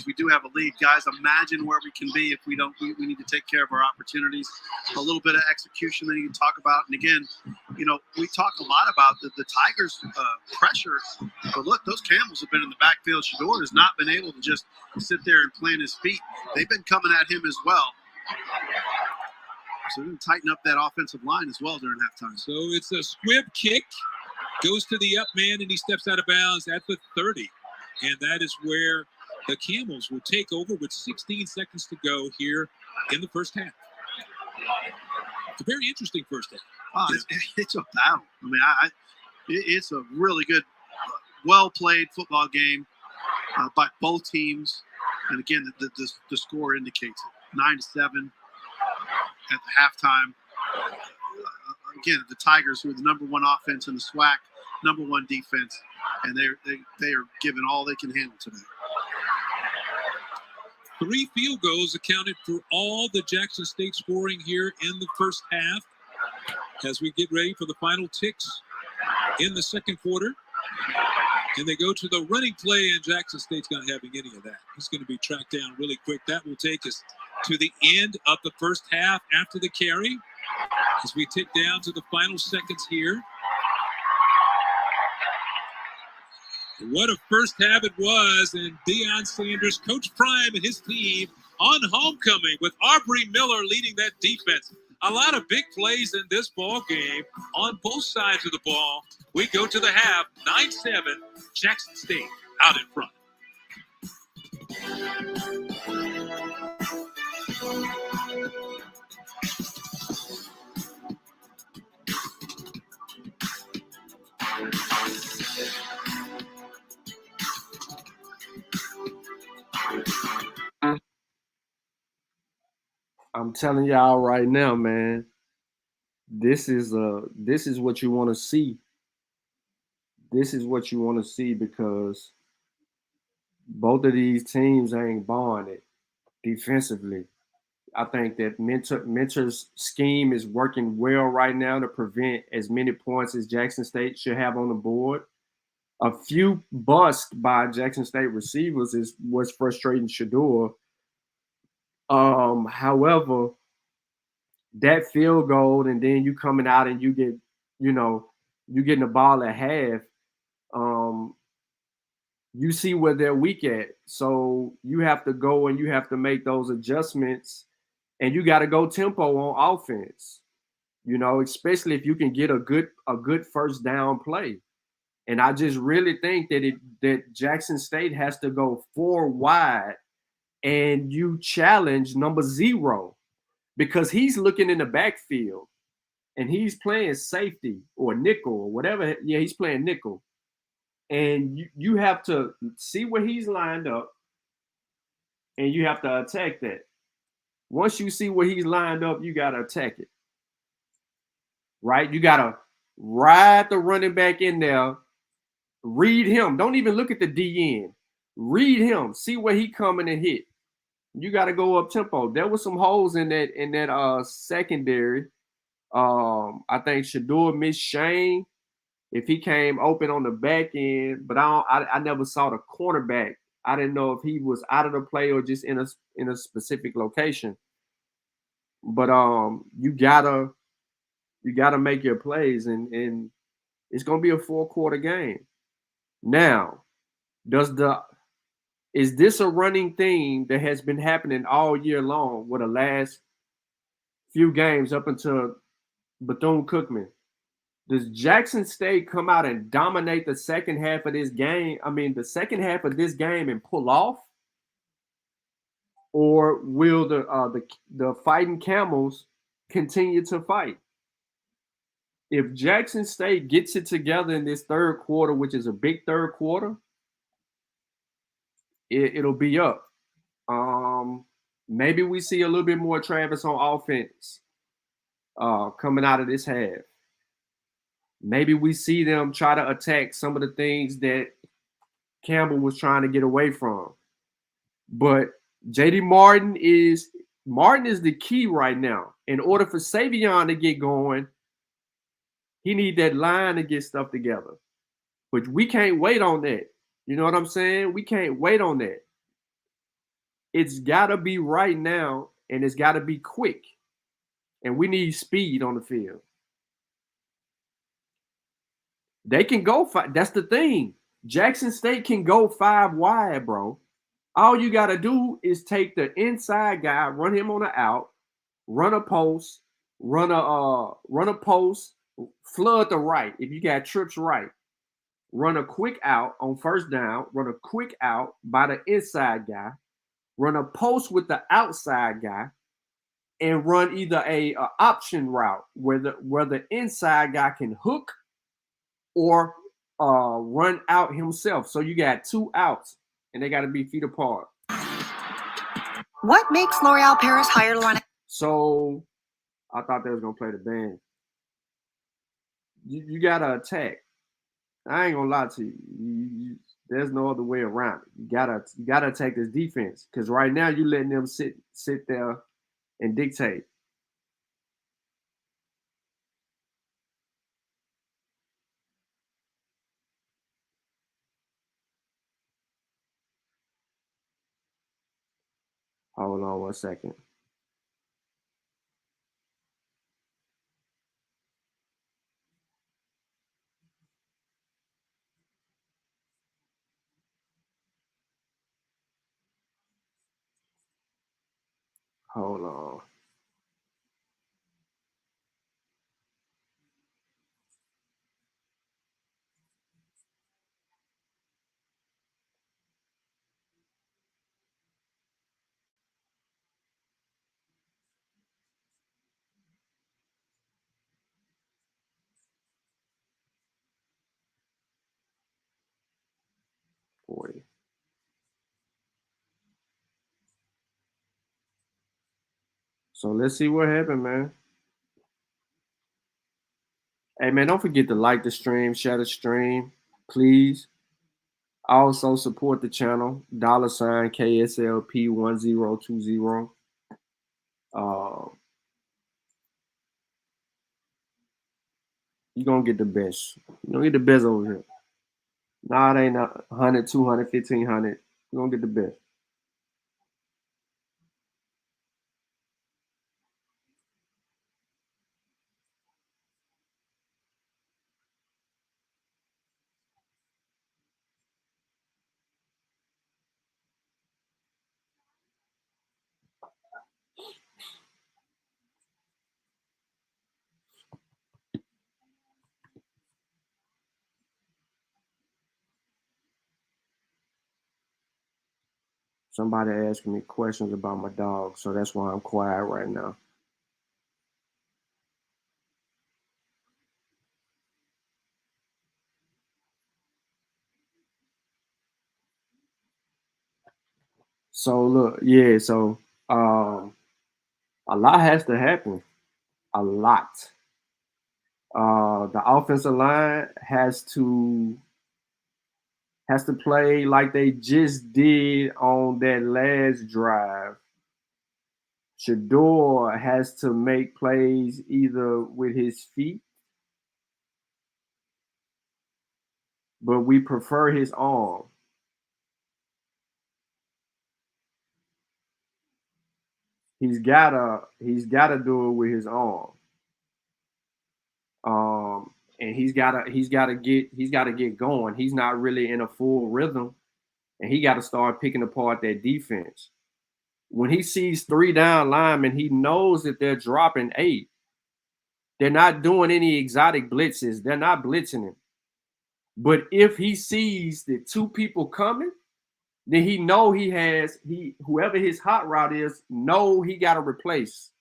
G: We do have a lead. Guys, imagine where we can be if we don't. We need to take care of our opportunities. A little bit of execution that you can talk about. And again, we talk a lot about the Tigers' pressure. But look, those Campbells have been in the backfield. Shador has not been able to just sit there and plant his feet. They've been coming at him as well. So we're going to tighten up that offensive line as well during halftime.
F: So it's a squib kick. Goes to the up man, and he steps out of bounds at the 30. And that is where the Camels will take over with 16 seconds to go here in the first half. It's a very interesting first half.
G: It's a battle. I mean, it's a really good, well-played football game by both teams. And again, the score indicates it. 9-7 at the halftime. Again, the Tigers, who are the number 1 offense in the SWAC, number 1 defense, and they are giving all they can handle today.
F: 3 field goals accounted for all the Jackson State scoring here in the first half as we get ready for the final ticks in the second quarter. And they go to the running play, and Jackson State's not having any of that. He's going to be tracked down really quick. That will take us to the end of the first half after the carry as we tick down to the final seconds here. What a first half it was, and Deion Sanders, Coach Prime, and his team on homecoming with Aubrey Miller leading that defense. A lot of big plays in this ball game on both sides of the ball. We go to the half, 9-7, Jackson State out in front.
B: I'm telling y'all right now, man, this is what you want to see. This is what you want to see because both of these teams ain't barring it defensively. I think that Mentor's scheme is working well right now to prevent as many points as Jackson State should have on the board. A few busts by Jackson State receivers is what's frustrating Shador. However, that field goal and then you coming out and you get, you getting the ball at half, you see where they're weak at. So you have to go and you have to make those adjustments and you got to go tempo on offense, especially if you can get a good first down play. And I just really think that Jackson State has to go 4 wide and you challenge number 0 because he's looking in the backfield and he's playing safety or nickel or whatever. Yeah, he's playing nickel. And you have to see where he's lined up and you have to attack that. Once you see where he's lined up, you got to attack it. Right? You got to ride the running back in there, read him. Don't even look at the DN. Read him. See where he coming and hit. You got to go up tempo. There were some holes in that secondary. I think Shador missed Shane if he came open on the back end, but I never saw the cornerback. I didn't know if he was out of the play or just in a specific location. But you gotta make your plays, and It's going to be a 4-quarter game. Now, is this a running thing that has been happening all year long with the last few games up until Bethune-Cookman? Does Jackson State come out and dominate the second half of this game? I mean, the second half of this game and pull off? Or will the Fighting Camels continue to fight? If Jackson State gets it together in this third quarter, which is a big third quarter, it'll be up. Maybe we see a little bit more Travis on offense coming out of this half. Maybe we see them try to attack some of the things that Campbell was trying to get away from. But J.D. Martin is the key right now. In order for Savion to get going, he need that line to get stuff together. But we can't wait on that. You know what I'm saying? We can't wait on that. It's got to be right now, and it's got to be quick. And we need speed on the field. They can go five. That's the thing. Jackson State can go 5 wide, bro. All you got to do is take the inside guy, run him on the out, run a post, run a post, flood the right. If you got trips right, run a quick out on first down, run a quick out by the inside guy, run a post with the outside guy, and run either a option route where the inside guy can hook or run out himself. So you got 2 outs, and they got to be feet apart.
J: What makes L'Oreal Paris hire Luana?
B: So I thought they was gonna play the band. You gotta attack. I ain't gonna lie to you. There's no other way around it. You gotta attack this defense, because right now you letting them sit there and dictate. Hold on 1 second. Hold on. Boy. So let's see what happened, man. Hey, man, don't forget to like the stream, share the stream, please. Also support the channel, $ KSLP1020. You're going to get the best. You're going to get the best over here. Nah, it ain't 100, 200, 1,500. You're going to get the best. Somebody asking me questions about my dog, so that's why I'm quiet right now. So look, yeah, so a lot has to happen. A lot. The offensive line has to play like they just did on that last drive. Shador has to make plays either with his feet, but we prefer his arm. He's gotta do it with his arm. and he's gotta get going. He's not really in a full rhythm, and he got to start picking apart that defense. When he sees 3 down linemen, he knows that they're dropping 8. They're not doing any exotic blitzes. They're not blitzing him. But if he sees the 2 people coming, then he know whoever his hot route is, he got to replace.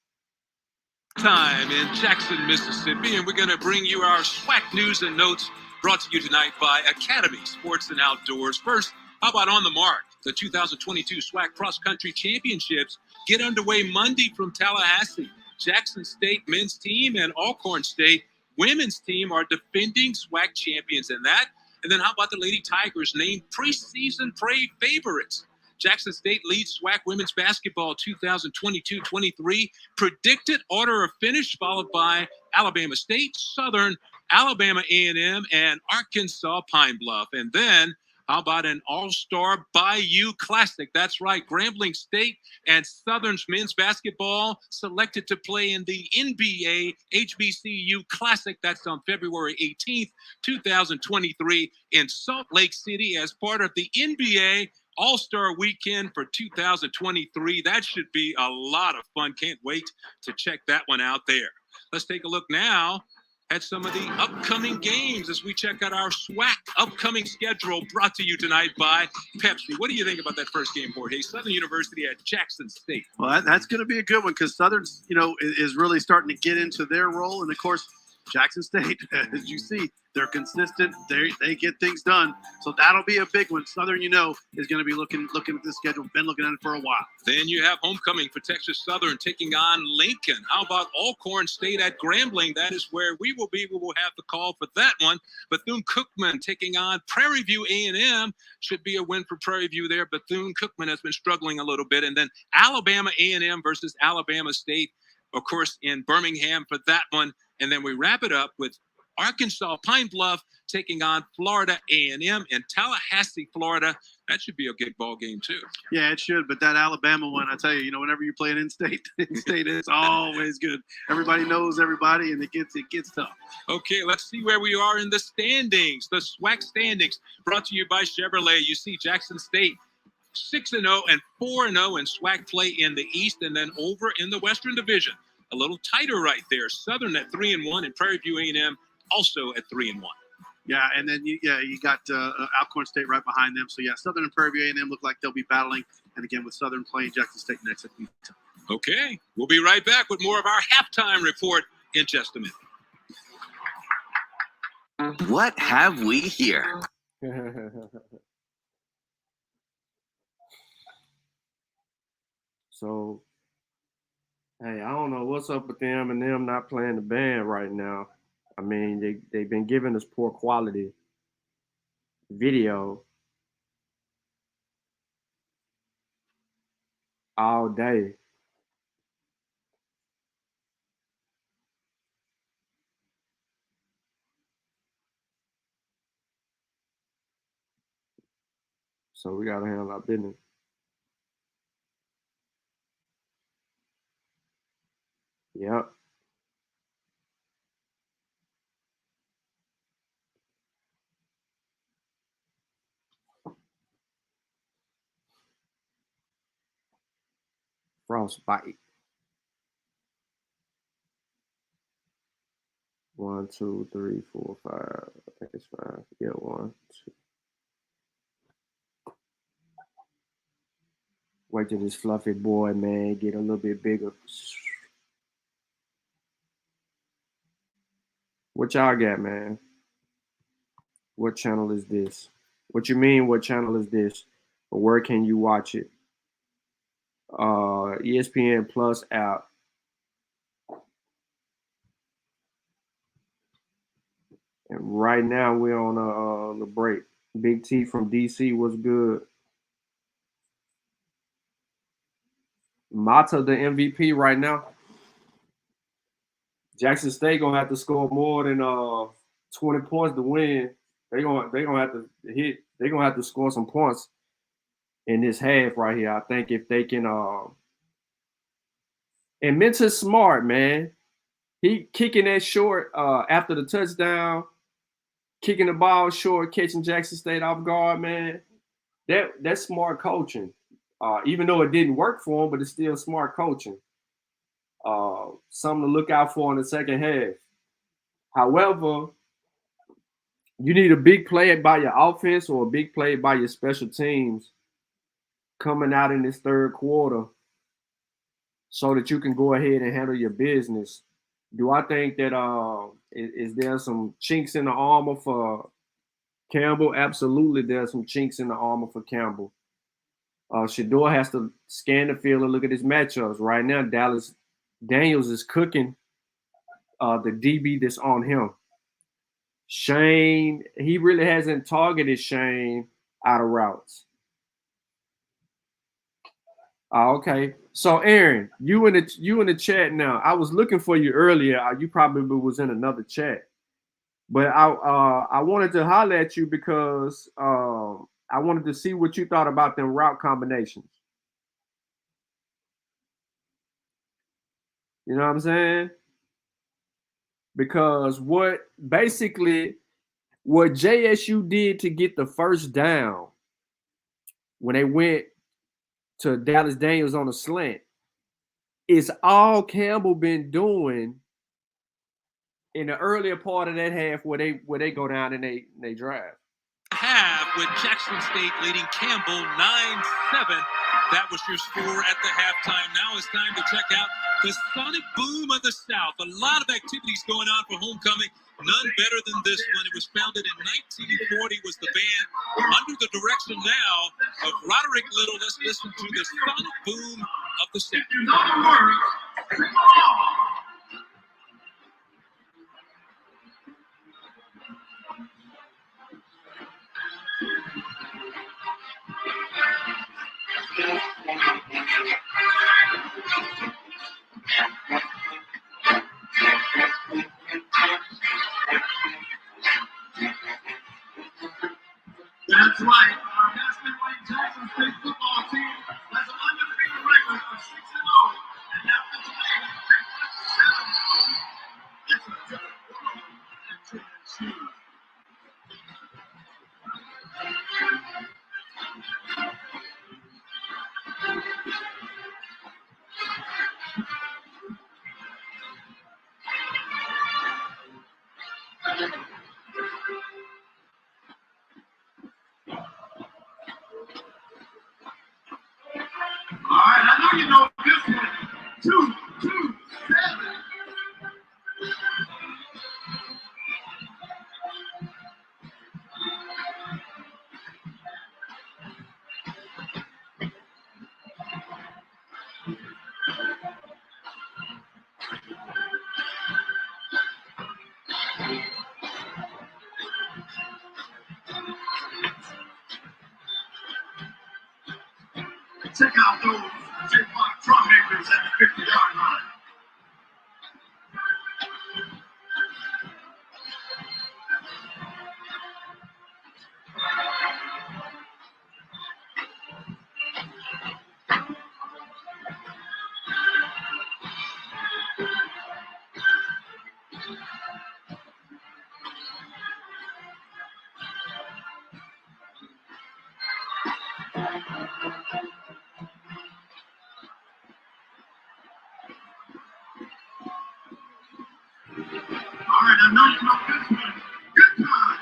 F: Time in Jackson, Mississippi, and we're going to bring you our SWAC news and notes brought to you tonight by Academy Sports and Outdoors. First, how about On the Mark? The 2022 SWAC Cross Country Championships get underway Monday from Tallahassee. Jackson State men's team and Alcorn State women's team are defending SWAC champions in that. And then how about the Lady Tigers named preseason parade favorites? Jackson State leads SWAC women's basketball 2022-23. Predicted order of finish followed by Alabama State, Southern, Alabama A&M, and Arkansas Pine Bluff. And then how about an all-star Bayou Classic? That's right, Grambling State and Southern's men's basketball selected to play in the NBA HBCU Classic. That's on February 18th, 2023 in Salt Lake City as part of the NBA All-Star Weekend for 2023. That should be a lot of fun. Can't wait to check that one out there. Let's take a look now at some of the upcoming games as we check out our SWAC upcoming schedule brought to you tonight by Pepsi. What do you think about that first game, Jorge? Southern University at Jackson State.
G: Well, that's going to be a good one because Southern's, is really starting to get into their role. And, of course, Jackson State, as you see, they're consistent. They get things done. So that'll be a big one. Southern, is going to be looking at this schedule. Been looking at it for a while.
F: Then you have homecoming for Texas Southern taking on Lincoln. How about Alcorn State at Grambling? That is where we will be. We will have the call for that one. Bethune-Cookman taking on Prairie View A&M. Should be a win for Prairie View there. Bethune-Cookman has been struggling a little bit. And then Alabama A&M versus Alabama State, of course, in Birmingham for that one. And then we wrap it up with Arkansas Pine Bluff taking on Florida A&M in Tallahassee, Florida. That should be a good ball game too.
G: Yeah, it should. But that Alabama one, I tell you, whenever you play an in-state, it's always good. Everybody knows everybody, and it gets tough.
F: Okay, let's see where we are in the standings. The SWAC standings brought to you by Chevrolet. You see Jackson State 6-0 and 4-0 in SWAC play in the East, and then over in the Western Division. A little tighter right there. Southern at 3-1 and Prairie View A&M also at 3-1.
G: Yeah, and then you got Alcorn State right behind them. So yeah, Southern and Prairie View A&M look like they'll be battling. And again, with Southern playing Jackson State next week.
F: Okay, we'll be right back with more of our halftime report in just a minute.
H: What have we here?
B: So, hey, I don't know what's up with them and them not playing the band right now. I mean, they've been giving us poor quality video all day. So we gotta handle our business. Yep. Frostbite. 1, 2, 3, 4, 5. I think it's 5. Yeah, 1, 2. Wait till this fluffy boy, man, get a little bit bigger. What y'all got, man? What channel is this? What you mean, what channel is this? Or where can you watch it? ESPN Plus app. And right now we're on the break. Big T from DC was good. Mata the MVP right now. Jackson State gonna have to score more than 20 points to win. They gonna have to hit. They gonna have to score some points in this half right here. I think if they can. And Minta's smart, man. He kicking that short after the touchdown, kicking the ball short, catching Jackson State off guard, man. That's smart coaching. Even though it didn't work for him, but it's still smart coaching. Something to look out for in the second half. However, you need a big play by your offense or a big play by your special teams coming out in this third quarter so that you can go ahead and handle your business. Do I think that is there some chinks in the armor for Campbell? Absolutely, there's some chinks in the armor for Campbell. Shedeur has to scan the field and look at his matchups. Right now, Dallas Daniels is cooking the DB that's on him. Shane, he really hasn't targeted Shane out of routes. Okay. So Aaron, you in the chat now. I was looking for you earlier. You probably was in another chat. But I wanted to holler at you because I wanted to see what you thought about them route combinations. You know what I'm saying? Because what JSU did to get the first down when they went to Dallas Daniels on a slant is all Campbell been doing in the earlier part of that half where they go down and they drive.
F: Half with Jackson State leading Campbell 9-7. That was your score at the halftime. Now it's time to check out the Sonic Boom of the South. A lot of activities going on for homecoming. None better than this one. It was founded in 1940, was the band under the direction now of Roderick Little. Let's listen to the Sonic Boom of the South.
K: That's right. Our nationally ranked Jackson State football team has an undefeated record of 6-0, and after today, it's a tough world to achieve. All right, I know you know this one. 2-2-7. Check out those J-Pop drum makers at the 50-yard line. All right, I know you know this one. Good time.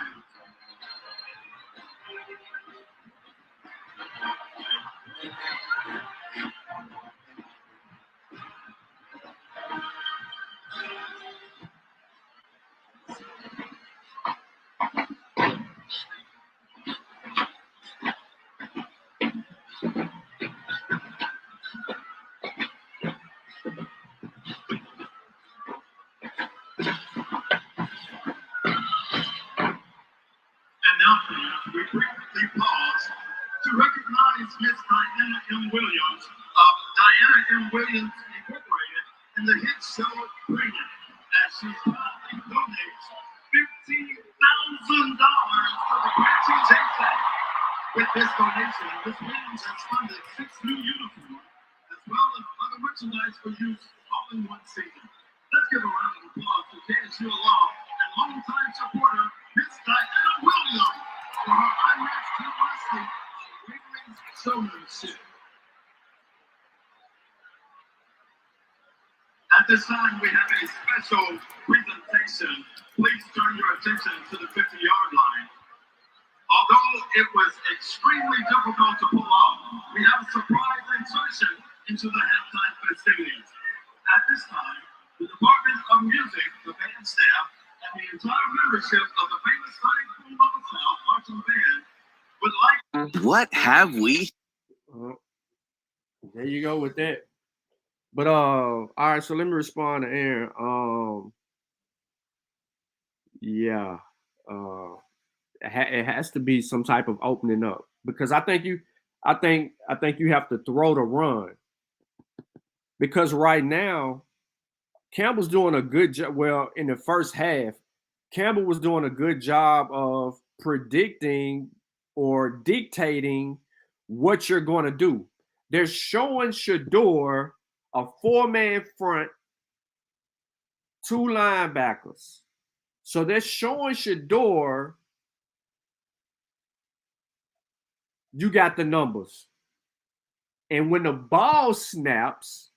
K: And now, please, we briefly pause to recognize Miss Diana M. Williams of Diana M. Williams Incorporated and the hit show Brilliant, as she proudly donates $15,000 for the Grand TJ. With this donation, Miss Williams has funded 6 new uniforms, as well as other merchandise for use all in one season. Let's give a round of applause. you along, and longtime supporter, Miss Diana Williams, for her unmatched generosity and unwavering showmanship. At this time, we have a special presentation. Please turn your attention to the 50-yard line. Although it was extremely difficult to pull off, we have a surprise insertion into the halftime festivities. At this time, the Department of Music, the band staff, and the entire membership of the famous Sonic Boom of the South marching band would like.
H: What have we?
B: There you go with that. But all right, so let me respond to Aaron. Yeah, it has to be some type of opening up, because I think you have to throw the run, because right now Campbell's doing a good job. Well, in the first half, Campbell was doing a good job of predicting or dictating what you're going to do. They're showing Shador a 4-man front, 2 linebackers. So they're showing Shador, you got the numbers. And when the ball snaps,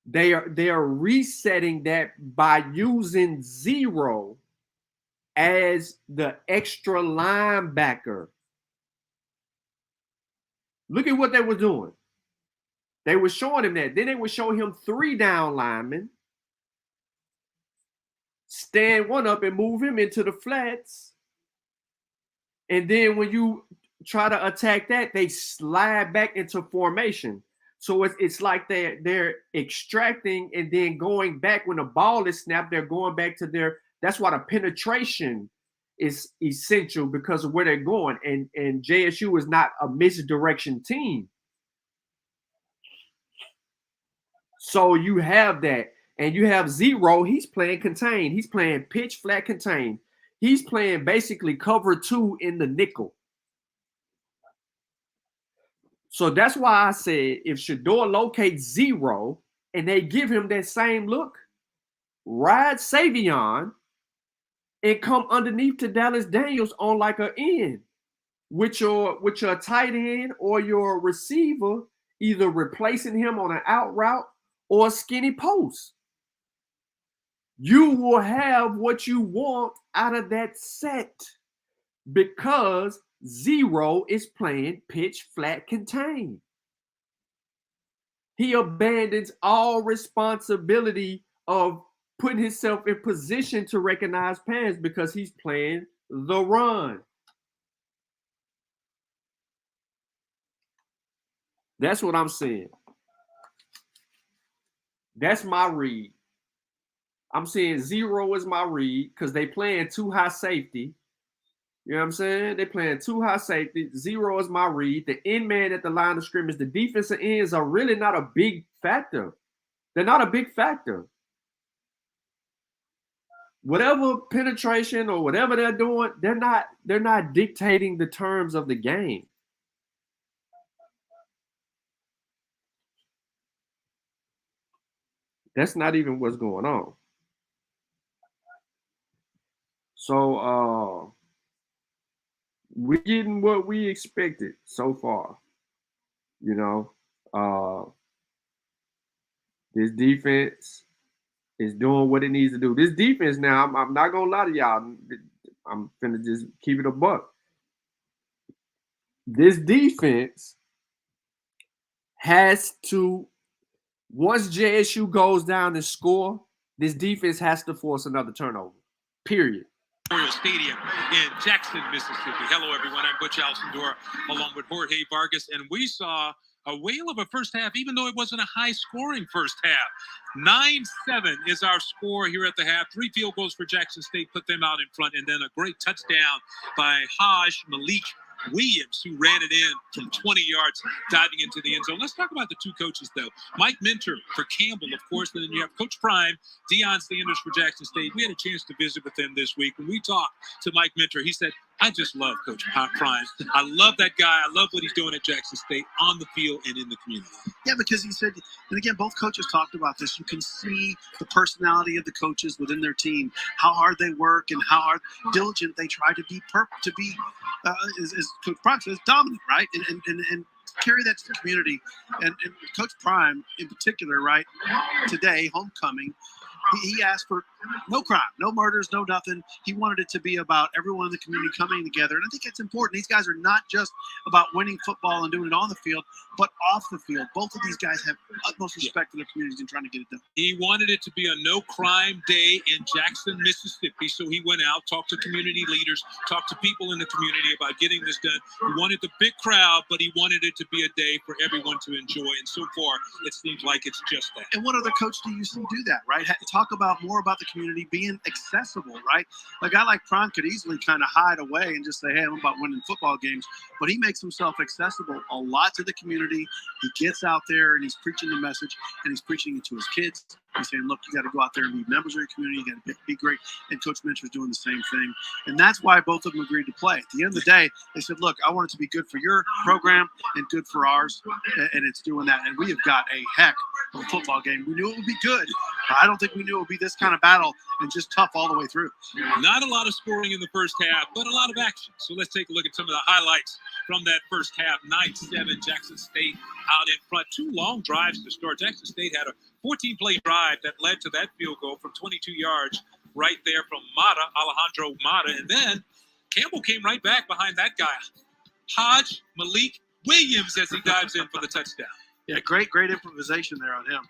B: they are resetting that by using 0 as the extra linebacker. Look at what they were doing. They were showing him that. Then they would show him 3 down linemen, stand one up and move him into the flats. And then when you try to attack that, they slide back into formation. So it's like they're extracting and then going back. When the ball is snapped, they're going back to their. That's why the penetration is essential, because of where they're going. And JSU is not a misdirection team. So you have that. And you have 0. He's playing contain. He's playing pitch flat contain. He's playing basically cover 2 in the nickel. So that's why I said if Shador locates 0 and they give him that same look, ride Savion and come underneath to Dallas Daniels on like an end with your tight end or your receiver, either replacing him on an out route or a skinny post. You will have what you want out of that set, because 0 is playing pitch flat contain. He abandons all responsibility of putting himself in position to recognize pass because he's playing the run. That's what I'm saying. That's my read. I'm saying 0 is my read because they playing 2 high safety. You know what I'm saying? They playing 2 high safety. 0 is my read. The end man at the line of scrimmage, the defensive ends are really not a big factor. They're not a big factor. Whatever penetration or whatever they're doing, they're not dictating the terms of the game. That's not even what's going on. So we're getting what we expected so far. You know, this defense is doing what it needs to do. This defense now, I'm not going to lie to y'all. I'm finna just keep it a buck. This defense has to, once JSU goes down and score, this defense has to force another turnover, period.
F: Memorial Stadium in Jackson, Mississippi. Hello, everyone. I'm Butch Alcindor, along with Jorge Vargas, and we saw a whale of a first half, even though it wasn't a high-scoring first half. 9-7 is our score here at the half. 3 field goals for Jackson State, put them out in front, and then a great touchdown by Malik Williams, who ran it in from 20 yards, diving into the end zone. Let's talk about the 2 coaches, though. Mike Minter for Campbell, of course, and then you have Coach Prime, Deion Sanders for Jackson State. We had a chance to visit with them this week. When we talked to Mike Minter, he said, I just love Coach Prime. I love that guy. I love what he's doing at Jackson State on the field and in the community.
G: Yeah, because he said, and again, both coaches talked about this. You can see the personality of the coaches within their team, how hard they work and how hard diligent they try to be, as Coach Prime says, dominant, right? And carry that to the community. And Coach Prime, in particular, right, today, homecoming, he asked for no crime, no murders, no nothing. He wanted it to be about everyone in the community coming together. And I think it's important. These guys are not just about winning football and doing it on the field, but off the field. Both of these guys have utmost respect for their communities and trying to get it done.
F: He wanted it to be a no-crime day in Jackson, Mississippi. So he went out, talked to community leaders, talked to people in the community about getting this done. He wanted the big crowd, but he wanted it to be a day for everyone to enjoy. And so far, it seems like it's just that.
G: And what other coach do you see do that, right? Talk about more about the community being accessible, right? A guy like Prime could easily kind of hide away and just say, hey, I'm about winning football games. But he makes himself accessible a lot to the community. He gets out there and he's preaching the message, and he's preaching it to his kids. He's saying, look, you got to go out there and be members of your community. You got to be great. And Coach Minch was doing the same thing. And that's why both of them agreed to play. At the end of the day, they said, look, I want it to be good for your program and good for ours. And it's doing that. And we have got a heck of a football game. We knew it would be good. But I don't think we knew it would be this kind of battle and just tough all the way through.
F: Not a lot of scoring in the first half, but a lot of action. So let's take a look at some of the highlights from that first half. 9-7, Jackson State out in front. 2 long drives to start. Jackson State had a 14-play drive that led to that field goal from 22 yards right there from Alejandro Mata. And then Campbell came right back behind that guy, Malik Williams, as he dives in for the touchdown.
G: Yeah, great improvisation there on him.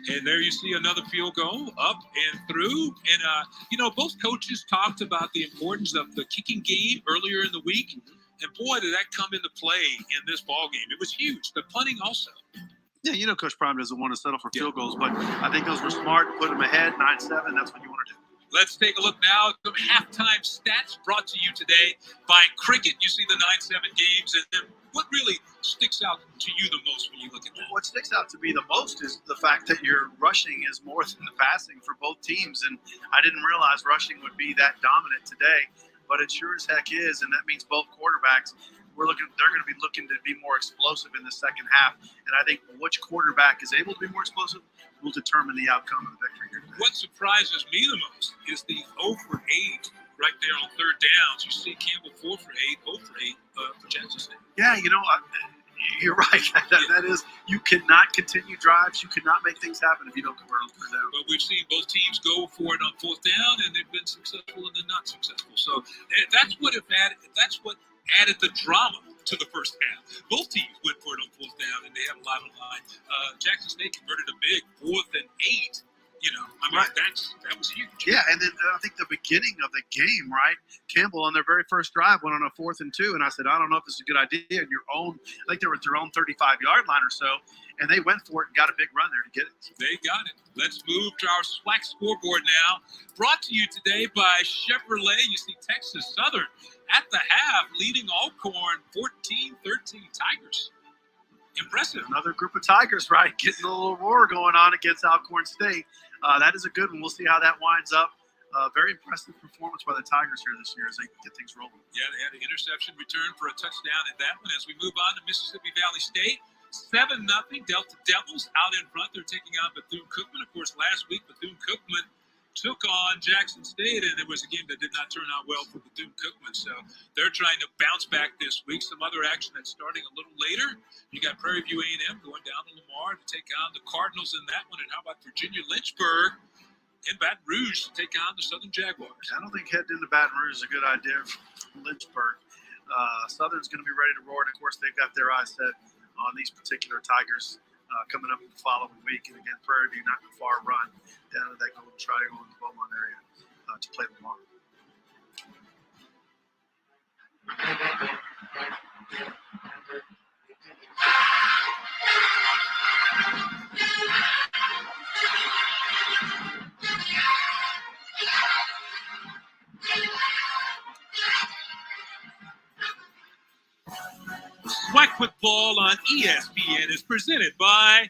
F: And there you see another field goal up and through. And, both coaches talked about the importance of the kicking game earlier in the week. And, boy, did that come into play in this ball game. It was huge. The punting also.
G: Yeah, Coach Prime doesn't want to settle for field goals, but I think those were smart. Put them ahead, 9-7. That's what you want to do.
F: Let's take a look now at some halftime stats brought to you today by Cricket. You see the 9-7 games, and then what really sticks out to you the most when you look at that?
G: What sticks out to me the most is the fact that your rushing is more than the passing for both teams, and I didn't realize rushing would be that dominant today, but it sure as heck is, and that means both quarterbacks. They're going to be looking to be more explosive in the second half. And I think which quarterback is able to be more explosive will determine the outcome of the victory here today.
F: What surprises me the most is the 0 for 8 right there on third downs. You see Campbell 4 for 8, 0 for 8 for Jackson State.
G: Yeah, you're right. That is, you cannot continue drives. You cannot make things happen if you don't convert them third down.
F: But we've seen both teams go for it on fourth down, and they've been successful and then not successful. So that's what added the drama to the first half. Both teams went for it on fourth down, and they had a lot on the line. Jackson State converted a big 4th and 8.
G: Right.
F: That was huge.
G: Yeah, and then I think the beginning of the game, right? Campbell on their very first drive went on a 4th and 2, and I said, I don't know if this is a good idea. I think they were at their own 35-yard line or so, and they went for it and got a big run there to get it.
F: They got it. Let's move to our SWAC scoreboard now. Brought to you today by Chevrolet. You see Texas Southern at the half, leading Alcorn 14-13 Tigers. Impressive.
G: Another group of Tigers, right? Getting a little roar going on against Alcorn State. That is a good one. We'll see how that winds up. Very impressive performance by the Tigers here this year as they get things rolling.
F: Yeah, they had an interception return for a touchdown in that one. As we move on to Mississippi Valley State, 7-0 Delta Devils out in front. They're taking on Bethune-Cookman. Of course, last week Bethune-Cookman took on Jackson State, and it was a game that did not turn out well for Bethune-Cookman. So they're trying to bounce back this week. Some other action that's starting a little later. You got Prairie View A&M going down to Lamar to take on the Cardinals in that one. And how about Virginia Lynchburg in Baton Rouge to take on the Southern Jaguars?
G: I don't think heading into Baton Rouge is a good idea for Lynchburg. Southern's going to be ready to roar. And, of course, they've got their eyes set on these particular Tigers coming up in the following week. And, again, Prairie View not a far run down to that Golden Triangle in the Beaumont area to play Lamar.
F: SWAC football on ESPN is presented by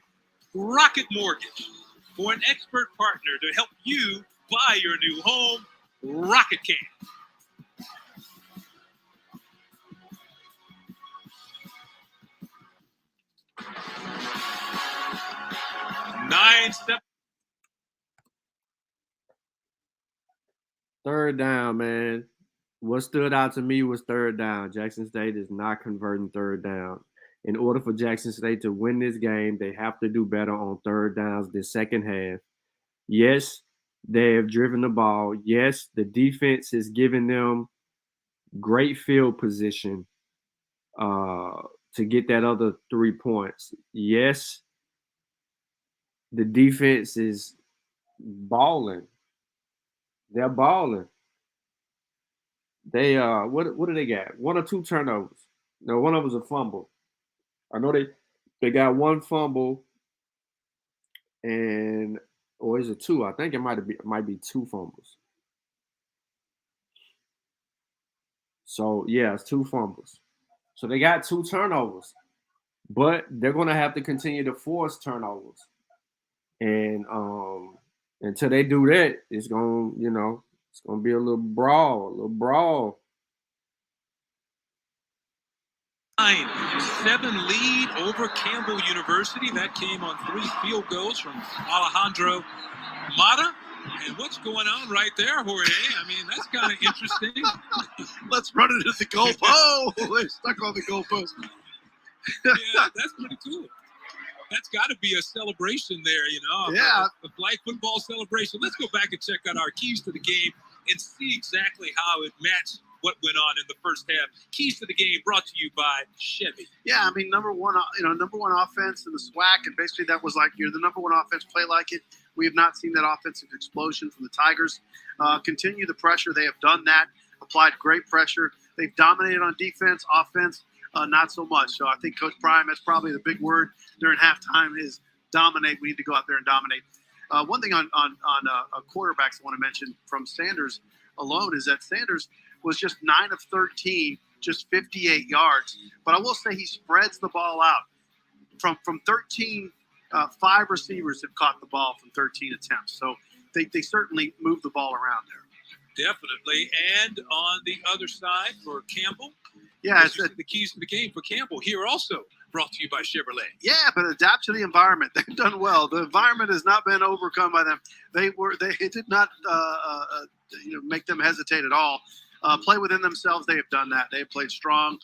F: Rocket Mortgage. For an expert partner to help you buy your new home, Rocket can. 9-7.
B: Third down, man. What stood out to me was third down. Jackson State is not converting third down. In order for Jackson State to win this game, they have to do better on third downs this second half. Yes, they have driven the ball. Yes, the defense is giving them great field position to get that other 3 points. Yes, the defense is balling. They're balling. They what do they got? 1 or 2 turnovers. No, one of them was a fumble. I know they got 1 fumble, and or is it 2? I think it might be 2 fumbles. So yeah, it's 2 fumbles. So they got 2 turnovers, but they're gonna have to continue to force turnovers. And until they do that, it's gonna be a little brawl.
F: 9-7 lead over Campbell University. That came on 3 field goals from Alejandro Mata. And what's going on right there, Jorge? I mean, that's kind of interesting.
G: Let's run it at the goalpost. Oh, they're stuck on the goalpost.
F: Yeah, that's pretty cool. That's got to be a celebration there,
G: Yeah.
F: A flag football celebration. Let's go back and check out our keys to the game and see exactly how it matched what went on in the first half. Keys to the game brought to you by Chevy.
G: Yeah, I mean, number one offense in the SWAC, and basically that was like, you're the number one offense, play like it. We have not seen that offensive explosion from the Tigers. Continue the pressure. They have done that, applied great pressure. They've dominated on defense, offense, not so much. So I think Coach Prime, that's probably the big word during halftime is dominate. We need to go out there and dominate. One thing on quarterbacks I want to mention from Sanders alone is that Sanders was just 9 of 13, just 58 yards. But I will say he spreads the ball out. From 13, 5 receivers have caught the ball from 13 attempts. So they certainly move the ball around there.
F: Definitely. And on the other side for Campbell,
G: yeah,
F: it's the keys to the game for Campbell here also brought to you by Chevrolet.
G: Yeah, but adapt to the environment. They've done well. The environment has not been overcome by them. It did not make them hesitate at all. Play within themselves. They have done that. They have played strong,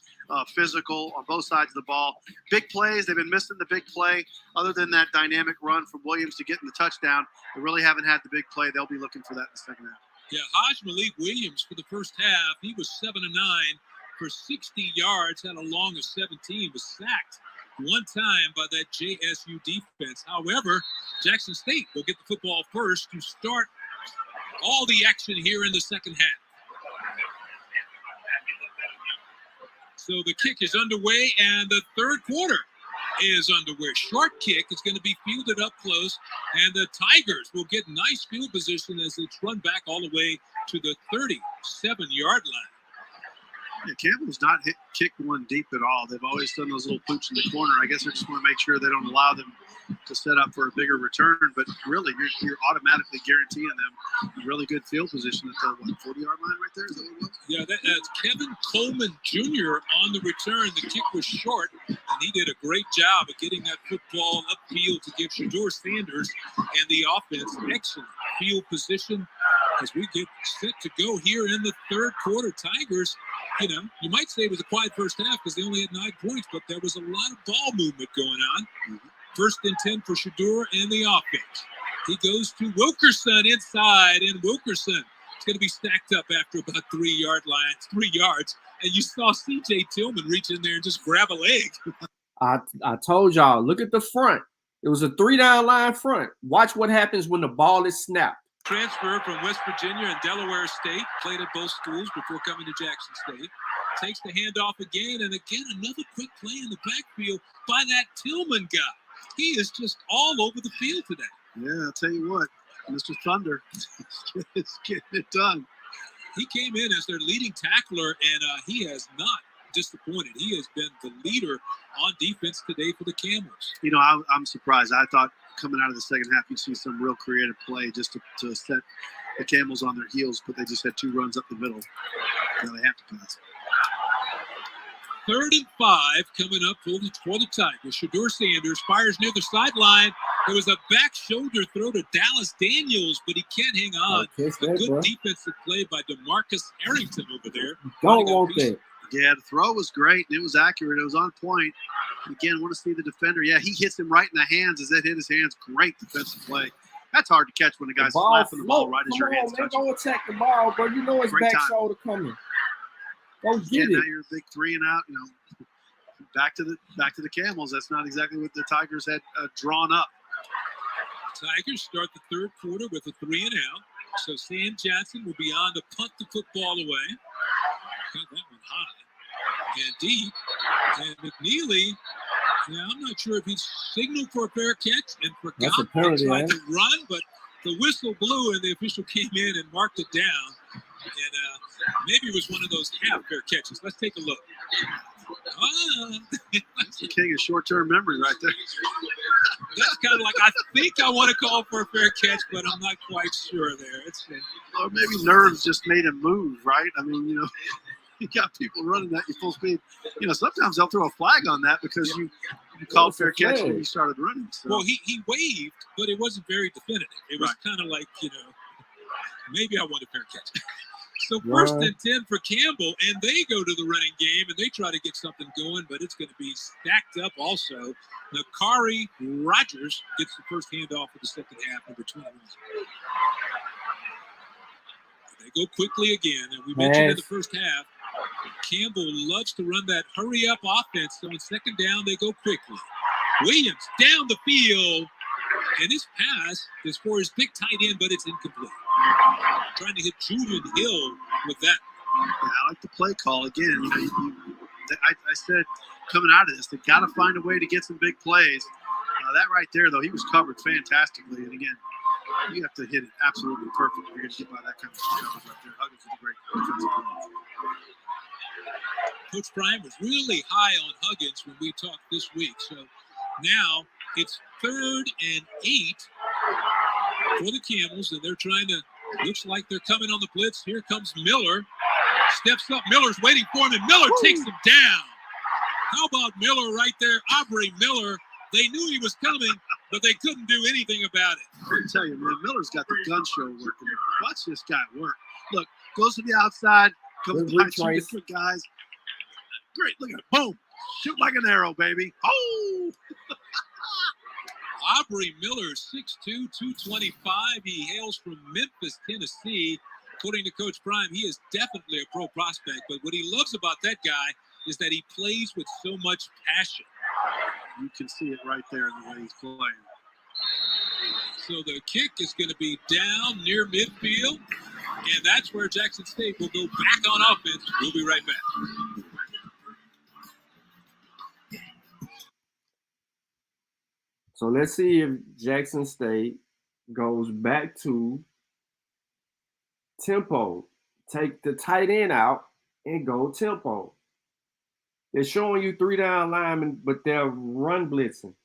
G: physical on both sides of the ball. Big plays. They've been missing the big play. Other than that dynamic run from Williams to getting the touchdown, they really haven't had the big play. They'll be looking for that in the second half.
F: Yeah, Haj Malik Williams for the first half, he was 7 of 9 for 60 yards, had a long of 17, was sacked one time by that JSU defense. However, Jackson State will get the football first to start all the action here in the second half. So the kick is underway, and the third quarter is underway. Short kick is going to be fielded up close, and the Tigers will get nice field position as it's run back all the way to the 37-yard line.
G: Yeah, Campbell's not kicked one deep at all. They've always done those little poops in the corner. I guess they just want to make sure they don't allow them to set up for a bigger return. But really, you're automatically guaranteeing them really good field position at the 40-yard line right there. Is that what it was?
F: Yeah, that's Kevin Coleman Jr. on the return. The kick was short, and he did a great job of getting that football upfield to give Shador Sanders and the offense excellent field position as we get set to go here in the third quarter. Tigers, you might say it was a quiet first half because they only had 9 points, but there was a lot of ball movement going on. First and 10 for Shador and the offense. He goes to Wilkerson inside, and Wilkerson is going to be stacked up after about 3 yards. And you saw C.J. Tillman reach in there and just grab a leg.
B: I told y'all, look at the front. It was a 3-down line front. Watch what happens when the ball is snapped.
F: Transfer from West Virginia and Delaware State. Played at both schools before coming to Jackson State. Takes the handoff again, and again, another quick play in the backfield by that Tillman guy. He is just all over the field today.
G: Yeah, I'll tell you what, Mr. Thunder is getting it done.
F: He came in as their leading tackler, and he has not disappointed. He has been the leader on defense today for the Camels.
G: I'm surprised. I thought coming out of the second half, you'd see some real creative play just to set the Camels on their heels, but they just had 2 runs up the middle. Now they have to pass.
F: 3rd and 5 coming up for the Tigers. Shador Sanders fires near the sideline, There was a back shoulder throw to Dallas Daniels, but he can't hang on. A good defensive play by DeMarcus Harrington over there.
B: Don't want that.
G: Yeah, the throw was great, and it was accurate. It was on point. Again, want to see the defender. Yeah, he hits him right in the hands as that hit his hands. Great defensive play. That's hard to catch when the guy's slapping the ball right as your hands touch.
B: Go attack the ball, bro. You know it's
G: Great
B: back
G: time.
B: shoulder coming. Go get it.
G: Now you're a big 3 and out. Back to the Camels. That's not exactly what the Tigers had drawn up.
F: Tigers start the third quarter with a 3 and out. So Sam Johnson will be on to punt the football away. Got that one high and deep. And McNeely, I'm not sure if he signaled for a fair catch and forgot to try to run, but the whistle blew and the official came in and marked it down. And maybe it was one of those half fair catches. Let's take a look.
G: That's the king of short-term memory right there.
F: That's kind of like, I think I want to call for a fair catch, but I'm not quite sure there.
G: Or maybe nerves just made him move, right? I mean, you got people running at you full speed. Sometimes they'll throw a flag on that because you called fair catch when you started running. So.
F: Well, he waved, but it wasn't very definitive. It was kind of like, maybe I want a fair catch. So first and 10 for Campbell, and they go to the running game, and they try to get something going, but it's going to be stacked up also. Nakari Rogers gets the first handoff of the second half, number 21. They go quickly again, and we mentioned in the first half, Campbell loves to run that hurry-up offense, so on second down, they go quickly. Williams down the field, and his pass is for his big tight end, but it's incomplete. Trying to hit Julian Hill with that.
G: Yeah, I like the play call. Again, I said coming out of this, they got to find a way to get some big plays. That right there, though, he was covered fantastically. And again, you have to hit it absolutely perfect if you're going to get by that kind of coverage right there. Huggins is a great defensive player.
F: Coach Prime was really high on Huggins when we talked this week. So now it's 3rd and 8 for the Camels, and they're trying to, looks like they're coming on the blitz. Here comes Miller. Steps up. Miller's waiting for him, and Miller takes him down. How about Miller right there? Aubrey Miller. They knew he was coming, but they couldn't do anything about it.
G: I tell you, man, Miller's got the gun show working. Watch this guy work. Look, goes to the outside, comes by 2 different guys. Great, look at it. Boom. Shoot like an arrow, baby. Oh!
F: Aubrey Miller, 6'2", 225. He hails from Memphis, Tennessee. According to Coach Prime, he is definitely a pro prospect. But what he loves about that guy is that he plays with so much passion.
G: You can see it right there in the way he's playing.
F: So the kick is going to be down near midfield. And that's where Jackson State will go back on offense. We'll be right back.
B: So let's see if Jackson State goes back to tempo. Take the tight end out and go tempo. They're showing you 3 down linemen, but they're run blitzing.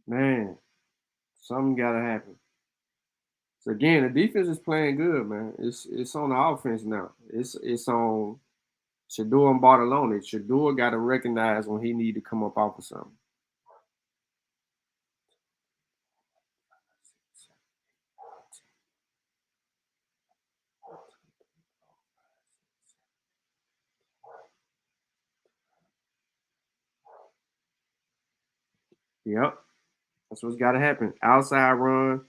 B: Man, something gotta happen. So again, the defense is playing good, man. It's on the offense now. It's on Shador and Bartolone. Shador got to recognize when he need to come up off of something. Yep. That's what's got to happen. Outside run.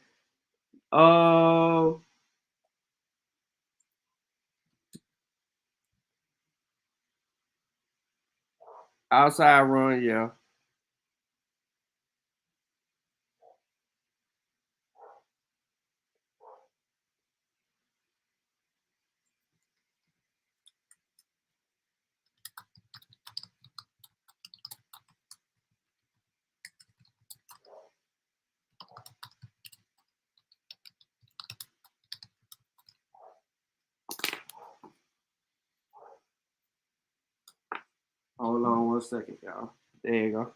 B: Outside run, yeah. a second, y'all. There you go.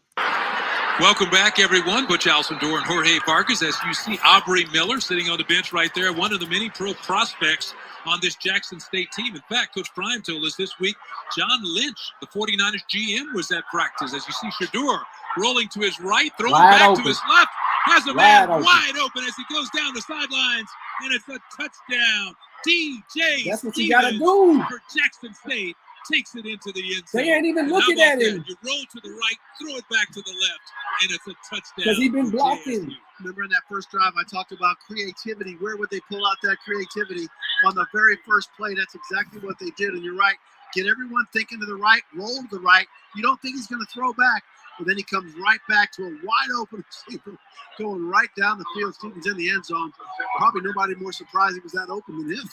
F: Welcome back, everyone. Butch Alcindor and Jorge Vargas. As you see, Aubrey Miller sitting on the bench right there, one of the many pro prospects on this Jackson State team. In fact, Coach Prime told us this week, John Lynch, the 49ers GM, was at practice. As you see, Shedeur rolling to his right, throwing
B: Wide
F: back
B: open.
F: to his left. Has a
B: Wide
F: man
B: open.
F: wide open as he goes down the sidelines, and it's a touchdown. DJ
B: That's what you
F: Stevens
B: gotta do.
F: for Jackson State takes it into the end zone.
B: They ain't even
F: And
B: looking
F: how about
B: at him.
F: that? You roll to the right, throw it back to the left, and it's a touchdown.
B: Because he been
F: for
B: blocking.
F: JSU.
G: Remember in that first drive, I talked about creativity. Where would they pull out that creativity? On the very first play, that's exactly what they did. And you're right. Get everyone thinking to the right, roll to the right. You don't think he's going to throw back, but then he comes right back to a wide open receiver going right down the field. Stevens in the end zone. Probably nobody more surprised he was that open than him.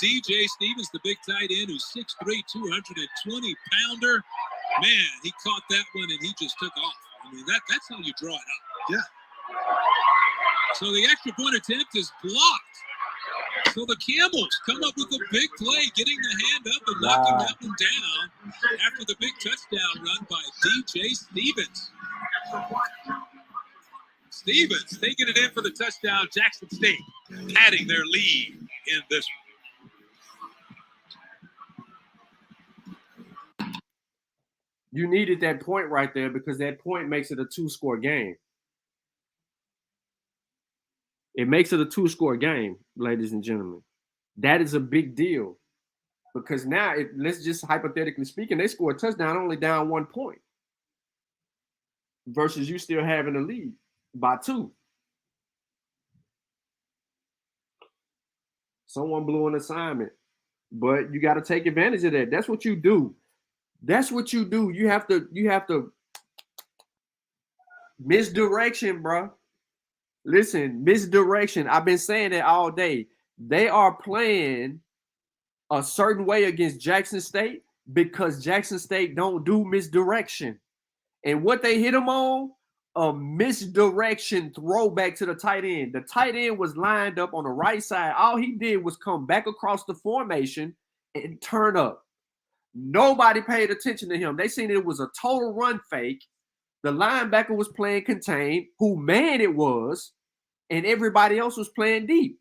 F: DJ Stevens, the big tight end, who's 6'3", 220-pounder. Man, he caught that one and he just took off. I mean, that's how you draw it up.
G: Yeah.
F: So the extra point attempt is blocked. So the Camels come up with a big play, getting the hand up and knocking that one down after the big touchdown run by DJ Stevens. Stevens taking it in for the touchdown. Jackson State padding their lead in this one.
B: You needed that point right there because that point makes it a 2-score game. It makes it a 2-score game, ladies and gentlemen. That is a big deal because now, let's just hypothetically speaking, they score a touchdown only down 1 point versus you still having a lead by 2. Someone blew an assignment, but you got to take advantage of that. That's what you do. That's what you do. You have to misdirection, bro. Listen, misdirection. I've been saying that all day. They are playing a certain way against Jackson State because Jackson State don't do misdirection. And what they hit them on, a misdirection throwback to the tight end. The tight end was lined up on the right side. All he did was come back across the formation and turn up. Nobody paid attention to him. They seen it was a total run fake. The linebacker was playing contained, who man it was, and everybody else was playing deep,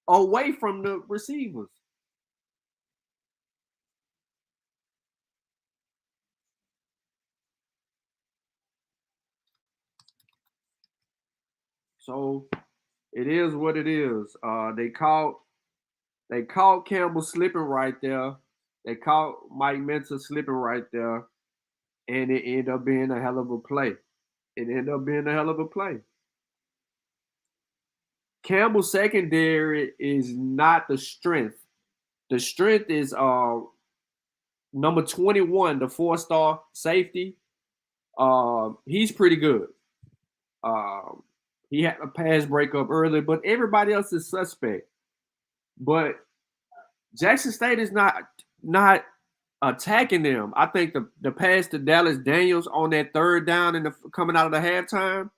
B: away from the receivers. So it is what it is. They caught Campbell slipping right there. They caught Mike Mentor slipping right there. And it ended up being a hell of a play. Campbell's secondary is not the strength. The strength is number 21, the 4-star safety. He's pretty good. He had a pass breakup early, but everybody else is suspect. But Jackson State is not attacking them. I think the pass to Dallas Daniels on that third down and coming out of the halftime,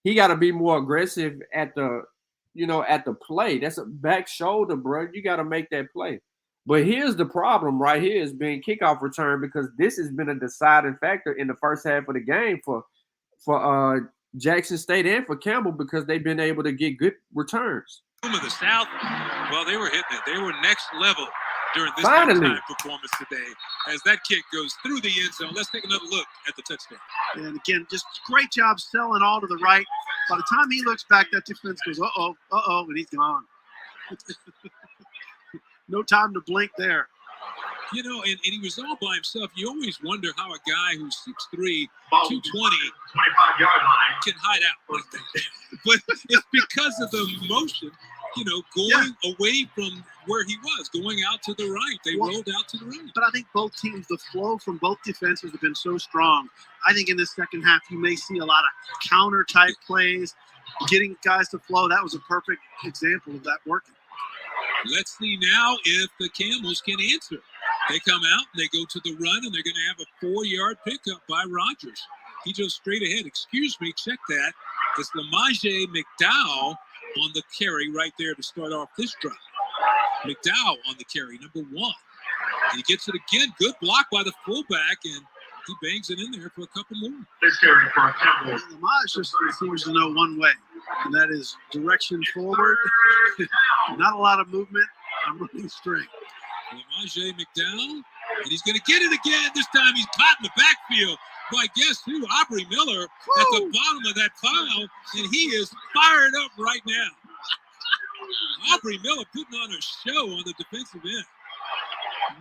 B: he got to be more aggressive at the play. That's a back shoulder, bro. You got to make that play. But here's the problem right here is being kickoff return because this has been a deciding factor in the first half of the game for Jackson State and for Campbell because they've been able to get good returns.
F: Of the South, well, they were hitting it. They were next level during this time performance today as that kick goes through the end zone. Let's take another look at the touchdown.
G: And again, just great job selling all to the right. By the time he looks back, that defense goes, uh-oh, and he's gone. No time to blink there.
F: You know, and he was all by himself. You always wonder how a guy who's 6'3", 220
K: 25-yard line
F: can hide out like that. But it's because of the motion, going away from where he was, going out to the right. They rolled out to the right.
G: But I think both teams, the flow from both defenses have been so strong. I think in this second half, you may see a lot of counter-type plays, getting guys to flow. That was a perfect example of that working.
F: Let's see now if the Camels can answer. They come out, they go to the run, and they're going to have a 4-yard pickup by Rogers. He goes straight ahead. Excuse me, check that. It's Lamaje McDowell on the carry right there to start off this drive. McDowell on the carry, number 1. And he gets it again. Good block by the fullback, and he bangs it in there for a couple more.
G: Lamage just seems to know one way, and that is direction forward. Not a lot of movement. I'm running straight.
F: Lamage McDowell, and he's going to get it again. This time he's caught in the backfield by guess who? Aubrey Miller at the bottom of that pile, and he is fired up right now. Aubrey Miller putting on a show on the defensive end.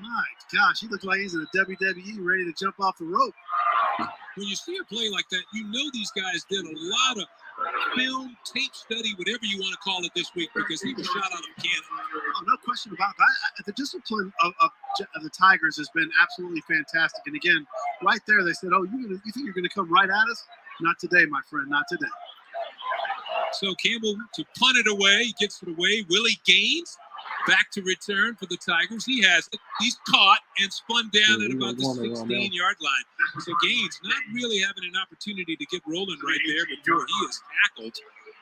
G: My gosh, he looks like he's in a WWE ready to jump off the rope.
F: When you see a play like that, you know these guys did a lot of film, tape study, whatever you want to call it this week, because he was shot out of a cannon.
G: Oh, no question about that. The discipline of the Tigers has been absolutely fantastic. And again, right there, they said, oh, you think you're going to come right at us? Not today, my friend, not today.
F: So Campbell to punt it away. He gets it away. Willie Gaines back to return for the Tigers. He has it. He's caught and spun down at about the 16-yard line. So Gaines not really having an opportunity to get rolling right there before he is tackled.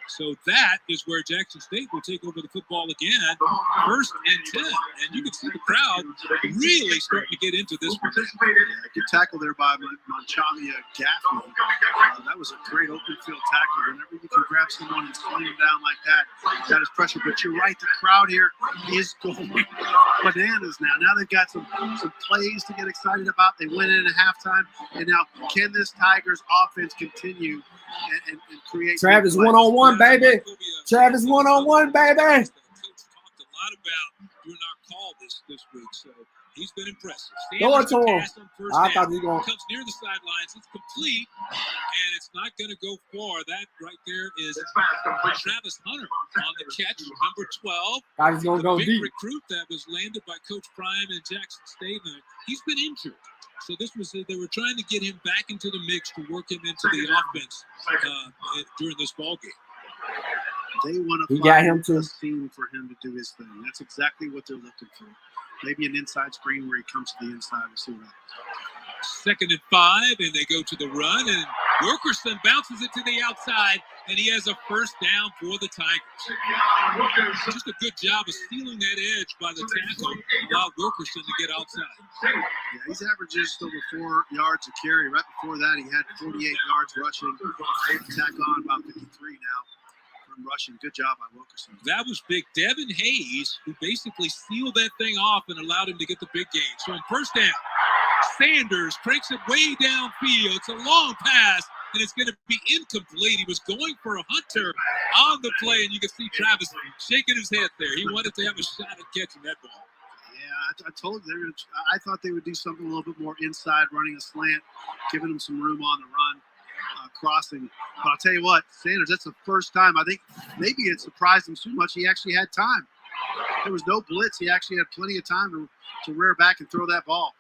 F: So that is where Jackson State will take over the football again. 1st and 10. And you can see the crowd really starting to get into this one.
G: Yeah, good tackle there by Monchamia Gaffney. That was a great open field tackle. Whenever you can grab someone and sling them down like that, that is pressure. But you're right, the crowd here is going bananas now. Now they've got some plays to get excited about. They went in at halftime. And now can this Tigers offense continue and create
B: Travis one-on-one, baby. Travis one-on-one, baby.
F: Coach talked a lot about during our call this week, so he's been impressive.
B: Go to him.
F: I thought he was going. Comes near the sidelines. It's complete, and it's not going to go far. That right there is Travis Hunter on the catch, number 12.
B: He's going to go
F: big
B: deep.
F: Recruit that was landed by Coach Prime in Jackson State. He's been injured. So they were trying to get him back into the mix to work him into the offense during this ball game.
G: They want to find a scheme for him to do his thing. That's exactly what they're looking for. Maybe an inside screen where he comes to the inside and see what happens.
F: 2nd and 5, and they go to the run, and Wilkerson bounces it to the outside, and he has a 1st down for the Tigers. Just a good job of stealing that edge by the tackle, allowed Wilkerson to get outside.
G: Yeah, he's averaging just over 4 yards a carry. Right before that, he had 48 yards rushing. Tack on about 53 now. Rushing. Good job by Wilkerson.
F: That was big. Devin Hayes, who basically sealed that thing off and allowed him to get the big gain. So on 1st down, Sanders cranks it way downfield. It's a long pass, and it's going to be incomplete. He was going for a Hunter on the play, and you can see Travis shaking his head there. He wanted to have a shot at catching that ball.
G: Yeah, I told you I thought they would do something a little bit more inside, running a slant, giving him some room on the run. Crossing. But I'll tell you what, Sanders, that's the first time. I think maybe it surprised him so much he actually had time. There was no blitz. He actually had plenty of time to rear back and throw that ball.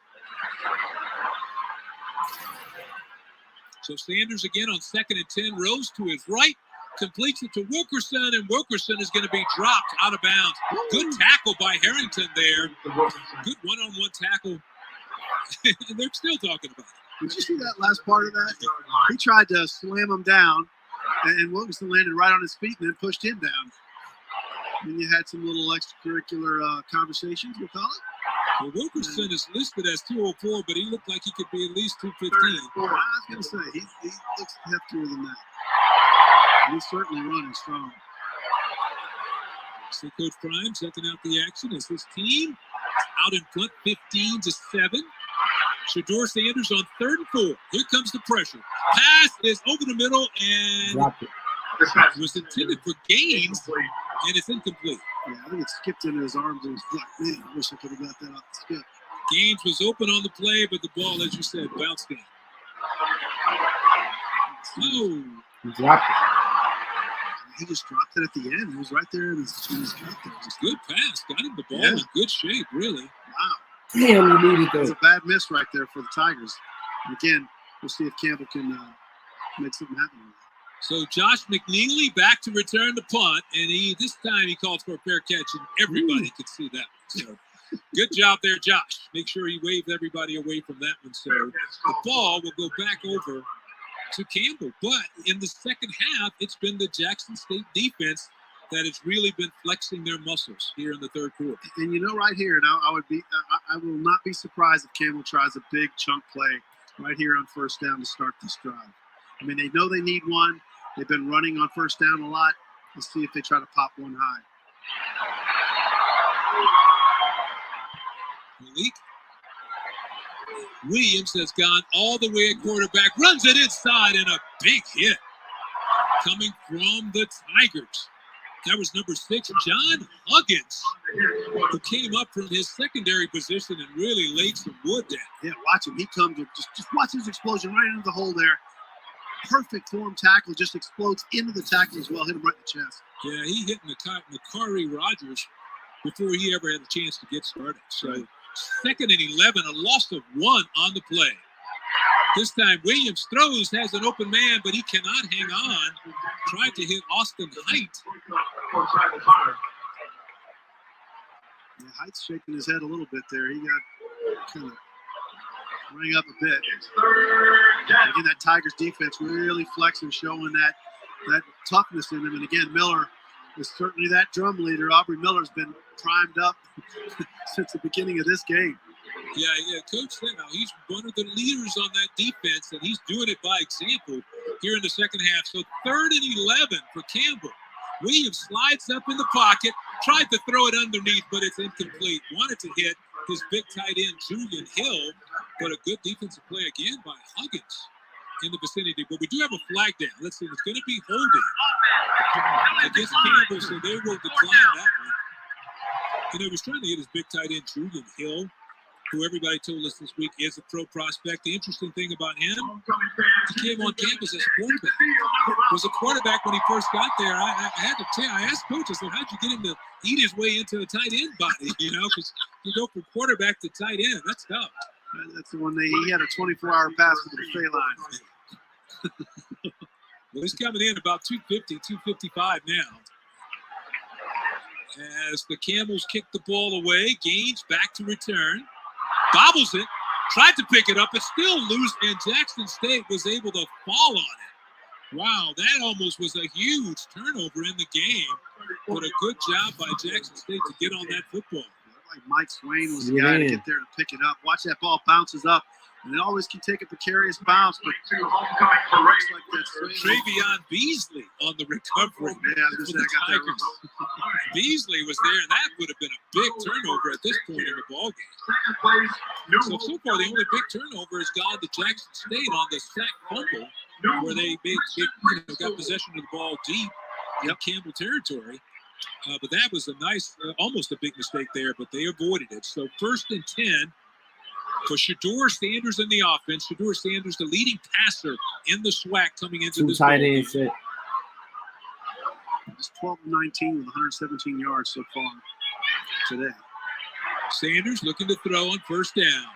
F: So Sanders again on 2nd and 10, rose to his right, completes it to Wilkerson, and Wilkerson is going to be dropped out of bounds. Good tackle by Harrington there. Good one-on-one tackle. And they're still talking about it.
G: Did you see that last part of that? He tried to slam him down, and Wilkerson landed right on his feet and then pushed him down. And you had some little extracurricular conversations, we'll call it.
F: Well, Wilkerson is listed as 204, but he looked like he could be at least 215.
G: I was going to say, he looks heftier than that. He's certainly running strong.
F: So Coach Prime checking out the action as his team out in front, 15-7. Shedeur Sanders on 3rd and 4. Here comes the pressure. Pass is over the middle, and it was intended for Gaines, and it's incomplete.
G: Yeah, I think it skipped into his arms and was like, man, I wish I could have got that off the skip.
F: Gaines was open on the play, but the ball, as you said, bounced in. Oh.
B: He dropped it.
G: He just dropped it at the end. He was right there in his gut there.
F: Good pass. Got him the ball in good shape, really.
G: Wow.
B: Damn, he needed that.
G: It's a bad miss right there for the Tigers. And again, we'll see if Campbell can make something happen.
F: So Josh McNeely back to return the punt, and this time he called for a fair catch, and everybody could see that. So good job there, Josh. Make sure he waved everybody away from that one. So the ball will go back over to Campbell. But in the second half, it's been the Jackson State defense that has really been flexing their muscles here in the 3rd quarter.
G: And right here, now I will not be surprised if Campbell tries a big chunk play right here on first down to start this drive. I mean, they know they need one. They've been running on first down a lot. Let's see if they try to pop one high.
F: Malik Williams has gone all the way at quarterback, runs it inside, and a big hit coming from the Tigers. That was number 6, John Huggins, who came up from his secondary position and really laid some wood down.
G: Yeah, watch him. He comes with just watch his explosion right into the hole there. Perfect form tackle, just explodes into the tackle as well. Hit him right in the chest.
F: Yeah, he hit Makari Rogers before he ever had a chance to get started. So 2nd and 11, a loss of 1 on the play. This time Williams throws, has an open man, but he cannot hang on. Tried to hit Austin Height.
G: Yeah, Height's shaking his head a little bit there. He got kind of rang up a bit. Again, that Tigers defense really flexing, showing that toughness in them. And again, Miller is certainly that drum leader. Aubrey Miller's been primed up since the beginning of this game.
F: Yeah, Coach said now he's one of the leaders on that defense, and he's doing it by example here in the second half. So 3rd and 11 for Campbell. Williams slides up in the pocket, tried to throw it underneath, but it's incomplete. Wanted to hit his big tight end, Julian Hill, but a good defensive play again by Huggins in the vicinity. But we do have a flag down. Let's see, it's going to be holding against Campbell, so they will decline that one. And he was trying to hit his big tight end, Julian Hill, who everybody told us this week is a pro prospect. The interesting thing about him, he came on campus as a quarterback. Was a quarterback when he first got there. I had to tell, I asked Coach, I said, how'd you get him to eat his way into a tight end body? You know, because you go from quarterback to tight end. That's tough.
G: That's the one he had a 24-hour pass to the fay line.
F: Well, he's coming in about 250, 255 now. As the Camels kick the ball away, Gaines back to return. Bobbles it, tried to pick it up, it's still loose, and Jackson State was able to fall on it. Wow, that almost was a huge turnover in the game. But a good job by Jackson State to get on that football.
G: Like Mike Swain was the guy to get there to pick it up. Watch that ball bounces up, and it always can take a precarious bounce, but it looks like that's
F: Travion Beasley on the recovery
G: for the
F: Tigers. Beasley was there, and that would have been a big turnover at this point in the ballgame. So far, the only big turnover has gone to Jackson State on the sack fumble, where they got possession of the ball deep in Campbell territory. But that was a nice, almost a big mistake there, but they avoided it. So 1st and 10 for Shedeur Sanders in the offense. Shedeur Sanders, the leading passer in the SWAC coming into this
B: tight end set.
G: It's 12-19 with 117 yards so far today.
F: Sanders looking to throw on 1st down.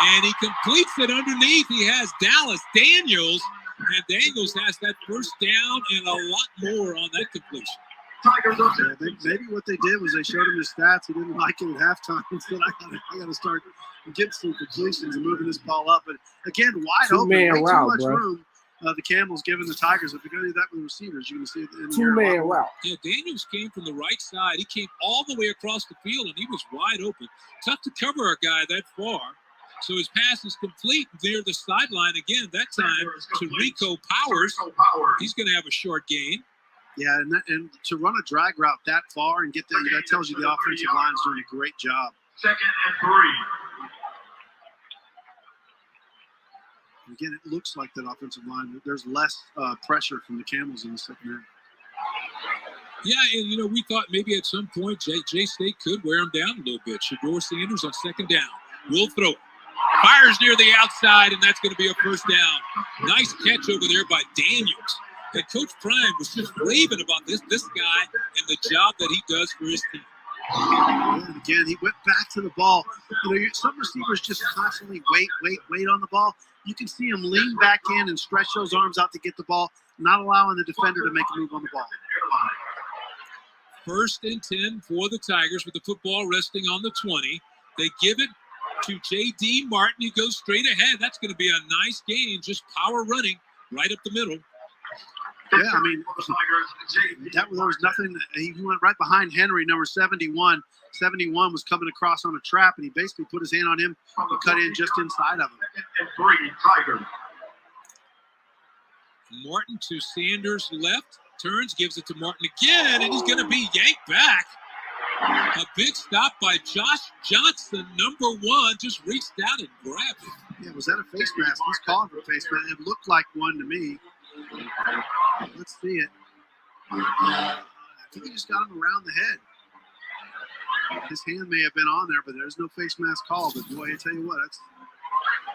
F: And he completes it underneath. He has Dallas Daniels. And Daniels has that 1st down and a lot more on that completion.
G: Yeah, maybe what they did was they showed him his stats. He didn't like it at halftime. He said, I got to start getting some completions and moving this ball up. But again, wide open, way too much room. The Camels giving the Tigers. If you're going to do that with the receivers, you're going to see it in the
B: two-man route.
F: Yeah, Daniels came from the right side. He came all the way across the field, and he was wide open. Tough to cover a guy that far. So his pass is complete near the sideline again. That time to Rico Powers. He's going to have a short gain.
G: Yeah, and to run a drag route that far and get there, that tells you the offensive line is doing a great job.
K: 2nd and 3.
G: Again, it looks like that offensive line, there's less pressure from the Camels in the second half.
F: Yeah, and, we thought maybe at some point J-State could wear him down a little bit. Shedeur Sanders on 2nd down. Will throw it. Fires near the outside, and that's going to be a 1st down. Nice catch over there by Daniels. And Coach Prime was just raving about this guy and the job that he does for his team.
G: And again, he went back to the ball. Some receivers just constantly wait on the ball. You can see him lean back in and stretch those arms out to get the ball, not allowing the defender to make a move on the ball.
F: 1st and 10 for the Tigers with the football resting on the 20. They give it to J.D. Martin. He goes straight ahead. That's going to be a nice gain, just power running right up the middle.
G: Yeah, I mean, there was nothing. He went right behind Henry, number 71. 71 was coming across on a trap, and he basically put his hand on him and cut in just inside of him.
K: And 3, Tigers.
F: Martin to Sanders left, turns, gives it to Martin again, and he's going to be yanked back. A big stop by Josh Johnson, number 1, just reached out and grabbed it.
G: Yeah, was that a face mask? He's calling for a face mask. It looked like one to me. Let's see it. I think he just got him around the head. His hand may have been on there, but there's no face mask call. But boy, I tell you what, that's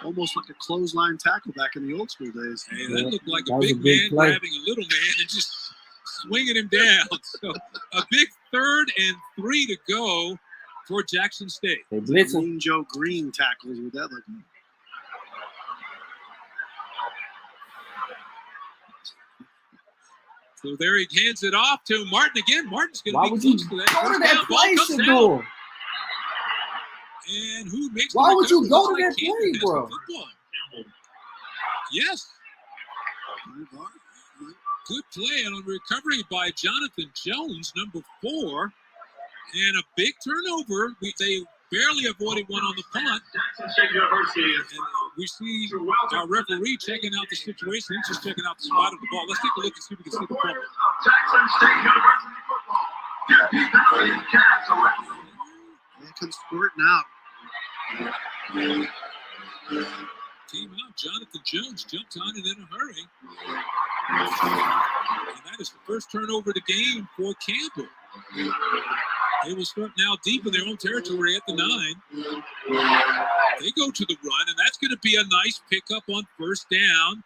G: almost like a clothesline tackle back in the old school days.
F: Hey, that looked like a big man grabbing a little man and just swinging him down. So a big 3rd and 3 to go for Jackson State.
B: They blitzing.
G: Green Joe Green tackles with that looking.
F: So there he hands it off to Martin again. Martin's going to be close to that.
B: Go to that play, Shador?
F: And who makes
B: Why would you go to
F: like
B: that play, bro?
F: Yes. Good play on recovery by Jonathan Jones, number 4. And a big turnover. They barely avoided one on the punt. And we see our referee checking out the situation. He's just checking out the spot of the ball. Let's take a look and see if we can see the fumble.
K: Jackson State University football.
G: It comes squirting out.
F: Came out. Jonathan Jones jumped on it in a hurry. And that is the first turnover of the game for Campbell. They will start now deep in their own territory at the 9. They go to the run, and that's going to be a nice pickup on first down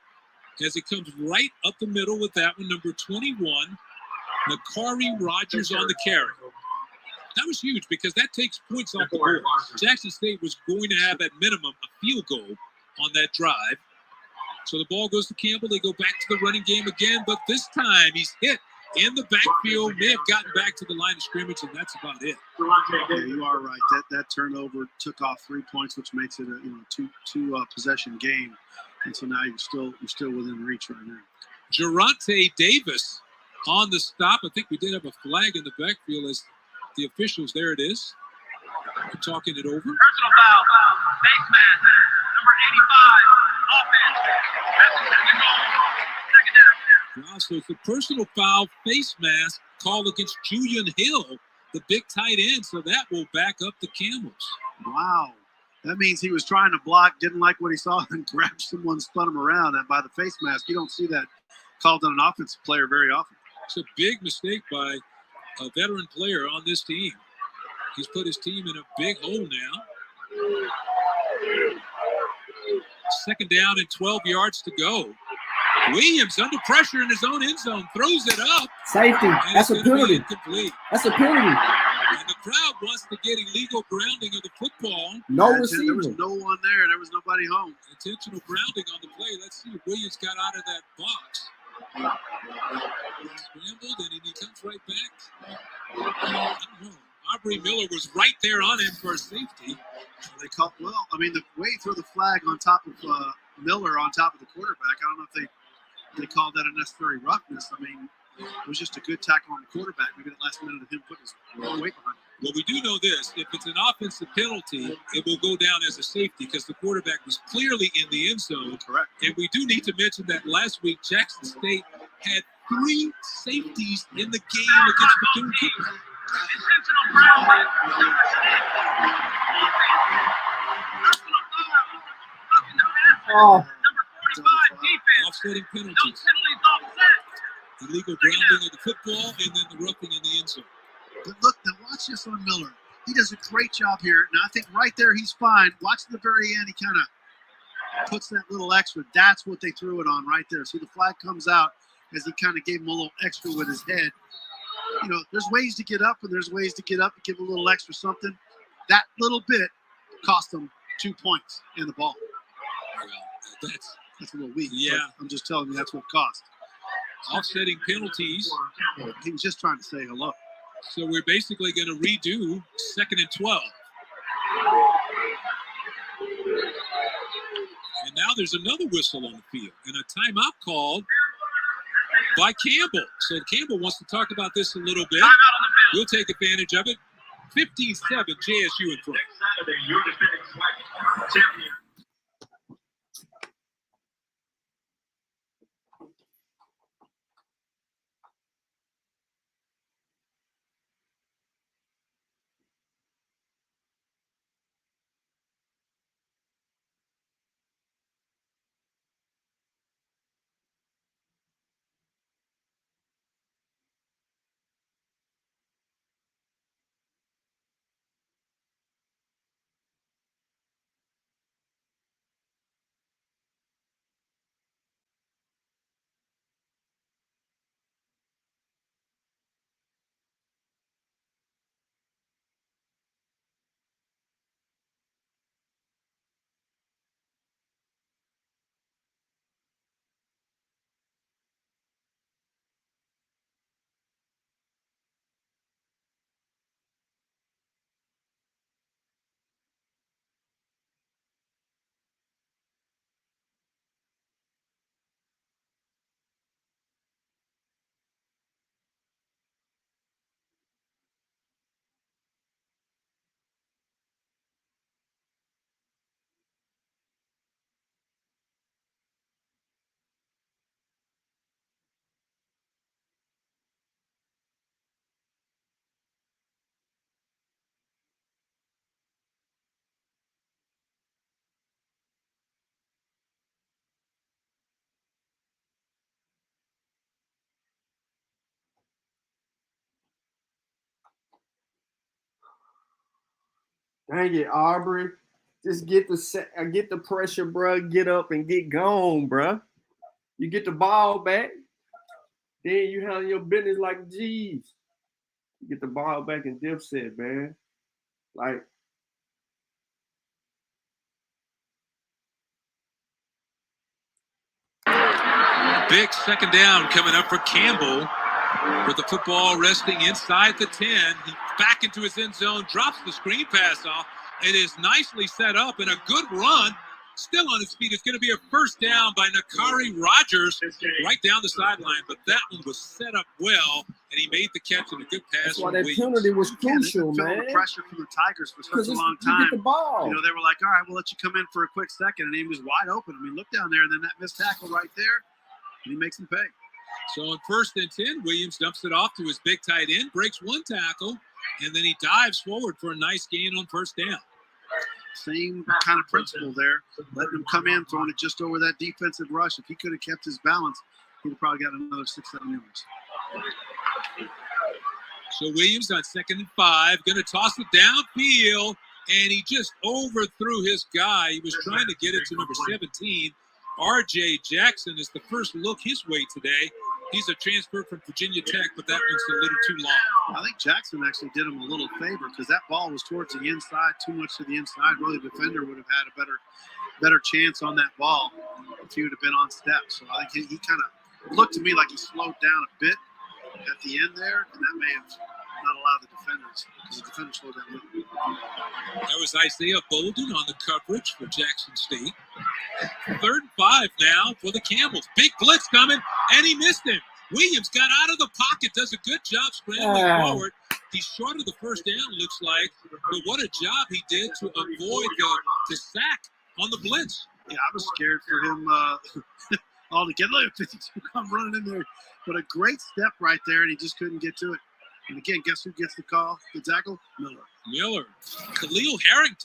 F: as it comes right up the middle with that one, number 21, Nakari Rogers on the carry. That was huge because that takes points off the board. Jackson State was going to have at minimum a field goal on that drive. So the ball goes to Campbell. They go back to the running game again, but this time he's hit in the backfield, may have gotten back to the line of scrimmage, and that's about it.
G: Yeah, you are right. That turnover took off 3 points, which makes it a two possession game. And so now you're still within reach right now.
F: Geronte Davis on the stop. I think we did have a flag in the backfield as the officials. There it is. We're talking it over.
K: Personal foul, face mask, number 85, offense. That's the second goal. Second down.
F: Wow, so it's a personal foul face mask call against Julian Hill, the big tight end. So that will back up the Camels.
G: Wow. That means he was trying to block, didn't like what he saw, and grabbed someone, spun him around. And by the face mask, you don't see that called on an offensive player very often.
F: It's a big mistake by a veteran player on this team. He's put his team in a big hole now. Second down and 12 yards to go. Williams under pressure in his own end zone, throws it up.
B: Safety. That's a penalty. That's a penalty.
F: And the crowd wants to get illegal grounding of the football.
B: No receiver.
G: There was no one there. There was nobody home.
F: Intentional grounding on the play. Let's see if Williams got out of that box. Scrambled, and he comes right back. I don't know. Aubrey Miller was right there on him for a safety.
G: They called, well, I mean, the way he threw the flag on top of Miller on top of the quarterback, I don't know if they called that unnecessary roughness. I mean, it was just a good tackle on the quarterback. Maybe the last minute of him putting his weight behind him.
F: Well, we do know this. If it's an offensive penalty, it will go down as a safety because the quarterback was clearly in the end zone.
G: Correct.
F: And we do need to mention that last week, Jackson State had 3 safeties in the game against Bethune-Cookman.
B: Oh.
F: Offsetting penalties. Illegal grounding of the football and then the roughing in the end zone.
G: But look, now watch this on Miller. He does a great job here. Now I think right there he's fine. Watch the very end. He kind of puts that little extra. That's what they threw it on right there. See, the flag comes out as he kind of gave him a little extra with his head. You know, there's ways to get up and there's ways to get up and give a little extra something. That little bit cost them 2 points in the ball.
F: Well,
G: that's a little weak.
F: Yeah.
G: I'm just telling you that's what it cost.
F: Offsetting penalties.
G: He was just trying to say hello.
F: So we're basically going to redo 2nd and 12. And now there's another whistle on the field and a timeout called by Campbell. So Campbell wants to talk about this a little bit. We'll take advantage of it. 15-7 JSU in front.
K: Saturday, your defending SWAC champion.
B: Dang it, Aubrey. Just get the pressure, bro. Get up and get gone, bro. You get the ball back, then you handle your business like G's. You get the ball back in dipset, man. Like,
F: Big second down coming up for Campbell with the football resting inside the 10. He back into his end zone, drops the screen pass off. It is nicely set up and a good run. Still on his feet. It's going to be a first down by Nakari Rogers right down the sideline. But that one was set up well, and he made the catch and a good pass.
B: that's why that penalty was crucial, man.
G: The pressure from the Tigers for such a long time.
B: You get the ball.
G: You know, they were like, all right, we'll let you come in for a quick second. And he was wide open. I mean, look down there, and then that missed tackle right there, and he makes him pay.
F: So on 1st and 10, Williams dumps it off to his big tight end, breaks one tackle, and then he dives forward for a nice gain on first down.
G: Same kind of principle there. Letting him come in, throwing it just over that defensive rush. If he could have kept his balance, he'd have probably got another 6-7 yards.
F: So Williams on 2nd and 5, going to toss it downfield, and he just overthrew his guy. He was trying to get it to number 17. R.J. Jackson is the first look his way today. He's a transfer from Virginia Tech, but that one's a little too long.
G: I think Jackson actually did him a little favor because that ball was towards the inside, too much to the inside. Really, the defender would have had a better chance on that ball if he would have been on steps. So I think he kind of looked to me like he slowed down a bit at the end there, and that may have not allowed the defenders, because the defenders slowed down a little bit.
F: That was Isaiah Bolden on the coverage for Jackson State. 3rd and 5 now for the Campbells. Big blitz coming, and he missed him. Williams got out of the pocket, does a good job scrambling forward. He's short of the first down, looks like, but what a job he did to avoid the sack on the blitz.
G: Yeah, I was scared for him altogether. Look at 52 come running in there. But a great step right there, and he just couldn't get to it. And again, guess who gets the call? The tackle? Miller.
F: Khalil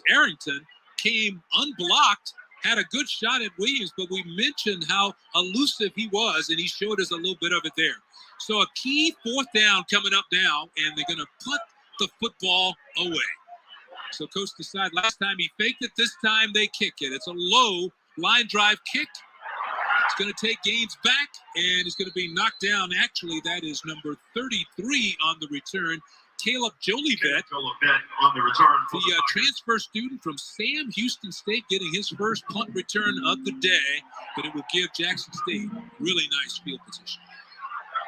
F: Harrington came unblocked, had a good shot at Williams, but we mentioned how elusive he was, and he showed us a little bit of it there. So a key 4th down coming up now, and they're going to put the football away. So coach decided last time he faked it, this time they kick it. It's a low line drive kick. It's going to take Gaines back, and it's going to be knocked down. Actually, that is number 33 on the return, Caleb Jolivet,
K: on the return.
F: the transfer student from Sam Houston State, getting his first punt return of the day, but it will give Jackson State really nice field position.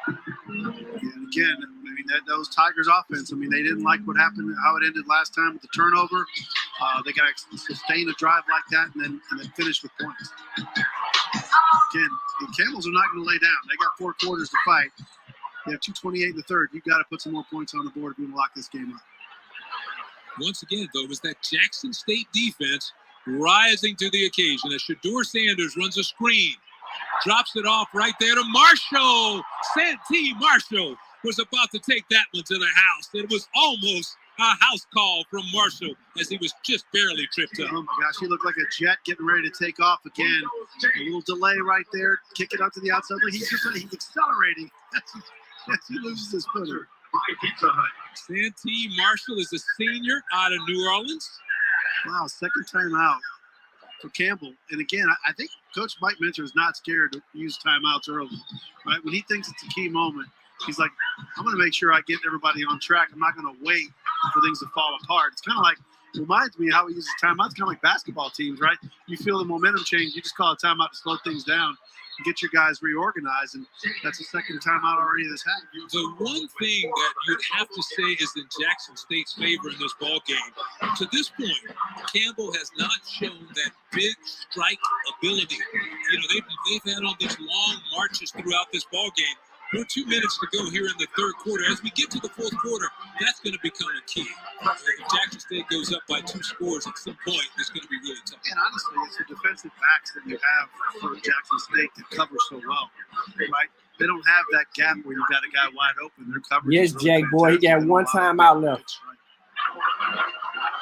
G: And again, I mean, those Tigers offense, I mean, they didn't like what happened, how it ended last time with the turnover. They got to sustain a drive like that and then finish with points. Again, the Camels are not going to lay down. They got 4 quarters to fight. They have 2:28 in the third. You've got to put some more points on the board if you want to lock this game up.
F: Once again, though, it was that Jackson State defense rising to the occasion as Shedeur Sanders runs a screen. Drops it off right there to Marshall. Santee Marshall was about to take that one to the house. It was almost a house call from Marshall as he was just barely tripped up.
G: Oh my gosh, he looked like a jet getting ready to take off again. A little delay right there, kick it out to the outside. Like he's accelerating as he loses his footer.
F: Santee Marshall is a senior out of New Orleans.
G: Wow, second time out for Campbell. And again, I think Coach Mike Minter is not scared to use timeouts early, right? When he thinks it's a key moment, he's like, I'm going to make sure I get everybody on track. I'm not going to wait for things to fall apart. It's kind of like, reminds me how he uses timeouts, kind of like basketball teams, right? You feel the momentum change, you just call a timeout to slow things down and get your guys reorganized, and that's the second timeout already this happened.
F: The one thing that you'd have to say is in Jackson State's favor in this ball game, to this point, Campbell has not shown that big strike ability. You know, they've had all these long marches throughout this ball game. We're 2 minutes to go here in the third quarter. As we get to the fourth quarter, that's going to become a key. If Jackson State goes up by 2 scores at some point, it's going to be really tough.
G: And honestly, it's the defensive backs that you have for Jackson State that cover so well, right? They don't have that gap where you got a guy wide open. Their coverage.
B: Yes,
G: really
B: Jack boy, he got one timeout left.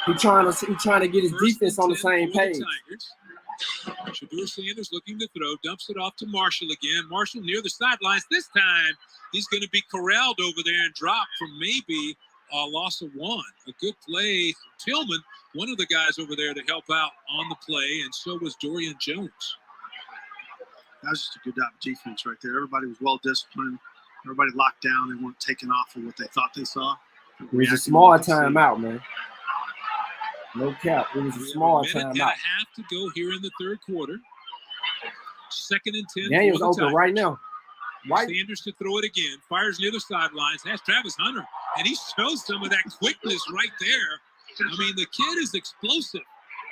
B: He trying to get his defense on the same page.
F: Shedeur Sanders looking to throw, dumps it off to Marshall again. Marshall near the sidelines. This time, he's going to be corralled over there and dropped for maybe a loss of 1. A good play. Tillman, one of the guys over there to help out on the play, and so was Dorian Jones.
G: That was just a good job of defense right there. Everybody was well disciplined. Everybody locked down. They weren't taking off of what they thought they saw.
B: It was a small timeout, man. No cap. It was a small timeout.
F: A minute and a half to go here in the third quarter. 2nd and 10.
B: Daniel's open right now. Right.
F: Sanders to throw it again. Fires near the sidelines. Has Travis Hunter. And he shows some of that quickness right there. I mean, the kid is explosive.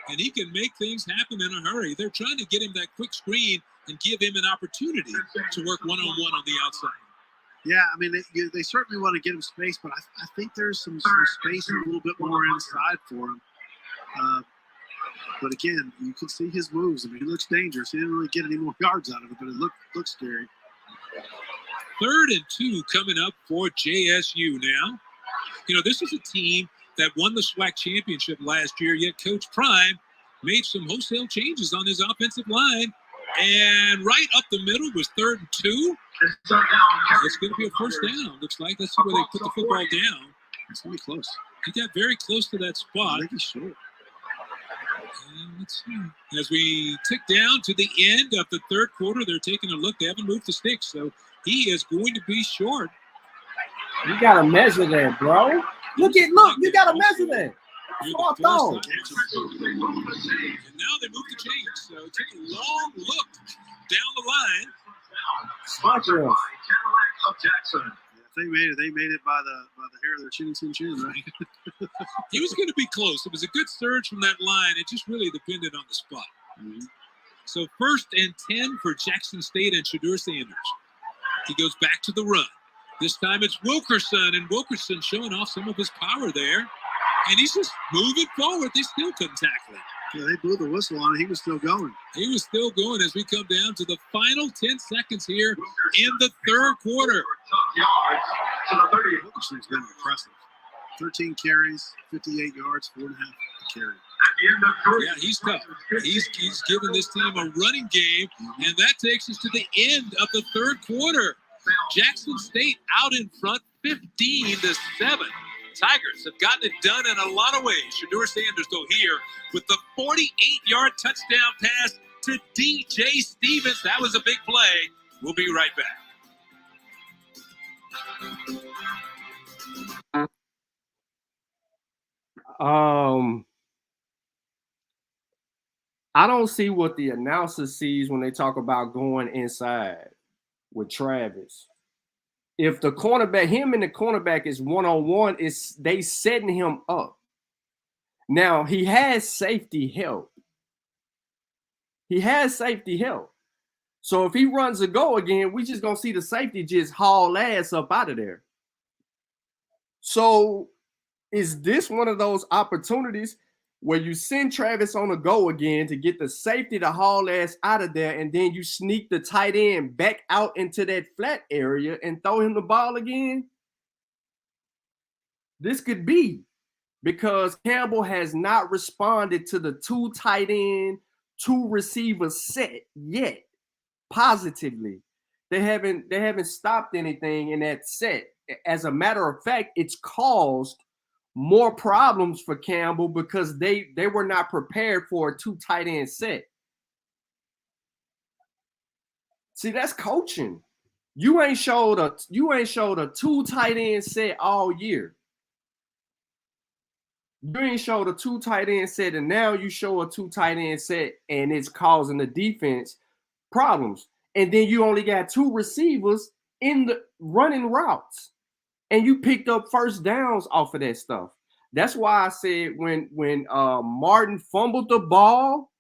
F: And he can make things happen in a hurry. They're trying to get him that quick screen and give him an opportunity to work one-on-one on the outside.
G: Yeah, I mean, they certainly want to get him space, but I think there's some space a little bit more inside for him. But again, you can see his moves. I mean, he looks dangerous. He didn't really get any more yards out of it, but it looked scary.
F: 3rd and 2 coming up for JSU now. You know, this is a team that won the SWAC championship last year, yet Coach Prime made some wholesale changes on his offensive line. And right up the middle was 3rd and 2. It's going to be a first down. Looks like that's where they put the football down.
G: It's going to be close.
F: He got very close to that spot.
G: I think he's short.
F: And let's see. As we tick down to the end of the third quarter, they're taking a look. They haven't moved the sticks, so he is going to be short.
B: You got to measure that, bro. Look, you got to measure that.
F: And now they move the chains. So take a long look down the line.
B: Sponsor us.
G: They made it by the hair of their chin, right?
F: He was going to be close. It was a good surge from that line. It just really depended on the spot.
G: Mm-hmm.
F: So 1st and 10 for Jackson State and Shedeur Sanders. He goes back to the run. This time it's Wilkerson, and Wilkerson showing off some of his power there. And he's just moving forward. They still couldn't tackle him.
G: Yeah, they blew the whistle on it. He was still going.
F: He was still going as we come down to the final 10 seconds here in the third quarter.
G: Wilkerson's been impressive. 13 carries, 58 yards, 4.5 carry.
F: Yeah, he's tough. He's giving this team a running game, and that takes us to the end of the third quarter. Jackson State out in front, 15-7. Tigers have gotten it done in a lot of ways. Shedeur Sanders, though, here with the 48-yard touchdown pass to DJ Stevens. That was a big play. We'll be right back.
B: I don't see what the announcer sees when they talk about going inside with Travis. If the cornerback, him and the cornerback is one-on-one, they setting him up. Now, he has safety help. So if he runs a go again, we just gonna see the safety just haul ass up out of there. So is this one of those opportunities where you send Travis on a go again to get the safety to haul ass out of there, and then you sneak the tight end back out into that flat area and throw him the ball again? This could be, because Campbell has not responded to the 2 tight end, 2 receiver set yet positively. They haven't stopped anything in that set. As a matter of fact, it's caused more problems for Campbell because they were not prepared for a 2 tight end set. See, that's coaching. You ain't showed a 2 tight end set all year. You ain't showed a 2 tight end set, and now you show a 2 tight end set, and it's causing the defense problems. And then you only got 2 receivers in the running routes, and you picked up first downs off of that stuff. That's why I said when Martin fumbled the ball,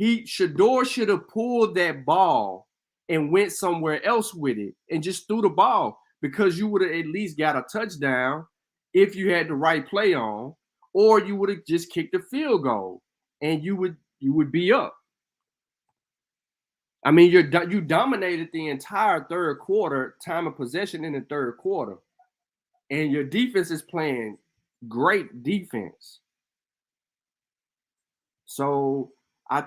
B: Shedeur should have pulled that ball and went somewhere else with it and just threw the ball, because you would have at least got a touchdown if you had the right play on, or you would have just kicked a field goal and you would be up. I mean, you dominated the entire third quarter, time of possession in the third quarter, and your defense is playing great defense. So I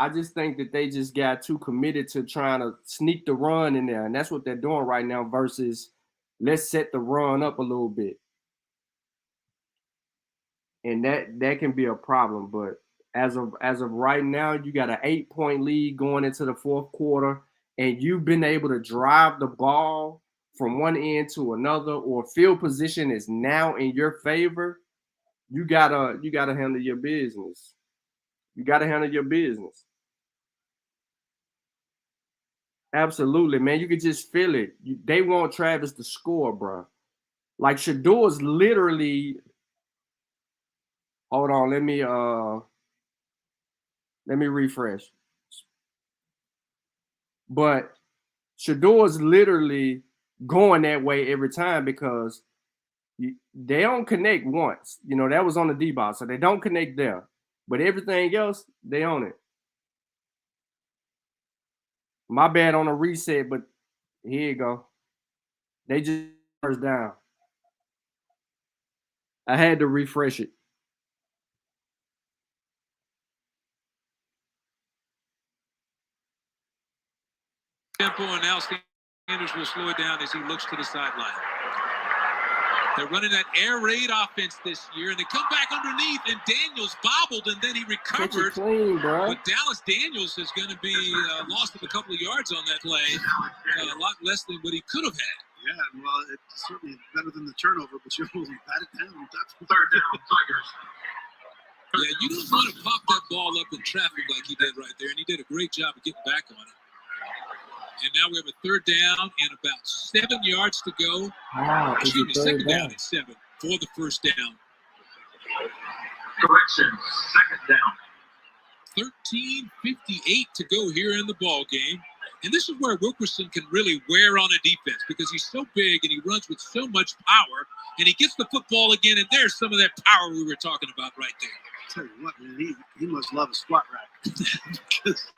B: just think that they just got too committed to trying to sneak the run in there, and that's what they're doing right now, versus let's set the run up a little bit. And that can be a problem. But as of right now, you got an 8-point lead going into the fourth quarter, and you've been able to drive the ball from one end to another, or field position is now in your favor. You gotta handle your business. You gotta handle your business. Absolutely, man. You could just feel it. They want Travis to score, bro. Like, Shedeur's literally. Hold on, let me refresh. But Shedeur's literally going that way every time, because they don't connect once. You know, that was on the D-box, so they don't connect there. But everything else, they own it. My bad on a reset, but here you go. They just first down. I had to refresh it.
F: Tempo, and now Sanders will slow it down as he looks to the sideline. They're running that air raid offense this year, and they come back underneath, and Daniels bobbled, and then he recovered.
B: Clean, bro.
F: But Dallas Daniels is going to be lost of a couple of yards on that play, a lot less than what he could have had.
G: Yeah, well, it's certainly better than the turnover, but you're able to bat it down. That's
K: Third down, Tigers.
F: Yeah, you don't want to pop that ball up in traffic like he did right there, and he did a great job of getting back on it. And now we have a third down and about 7 yards to go.
B: Wow,
F: Excuse me, second down and 7 for the first down.
K: Correction, second down.
F: 13:58 to go here in the ball game. And this is where Wilkerson can really wear on a defense, because he's so big and he runs with so much power, and he gets the football again, and there's some of that power we were talking about right there.
G: I'll tell you what, man, he must love a squat rack. Because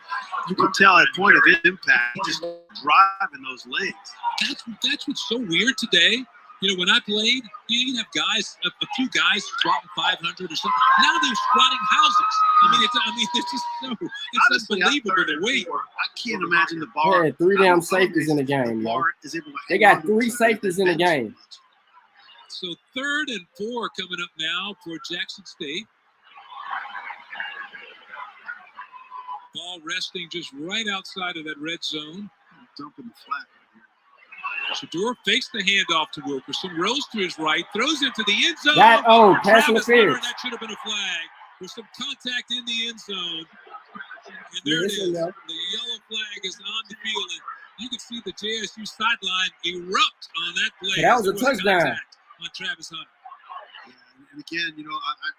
G: you can tell at point of impact, he's just driving those legs.
F: That's what's so weird today. You know, when I played, you have guys, a few guys squatting 500 or something. Now they're squatting houses. It's just so, it's
G: honestly
F: unbelievable the weight.
G: I can't imagine the bar.
B: Yeah, 3 damn safeties in the game, man. They got 3 safeties in the game.
F: So 3rd and 4 coming up now for Jackson State. Ball resting just right outside of that red zone.
G: Dumping the flat.
F: Shedeur fakes the handoff to Wilkerson, rolls to his right, throws into the end zone.
B: Pass interference.
F: That should have been a flag. There's some contact in the end zone. And there it is. The yellow flag is on the field. And you can see the JSU sideline erupt on that play.
B: That was a touchdown
F: on Travis Hunter.
G: Yeah, and again, you know, I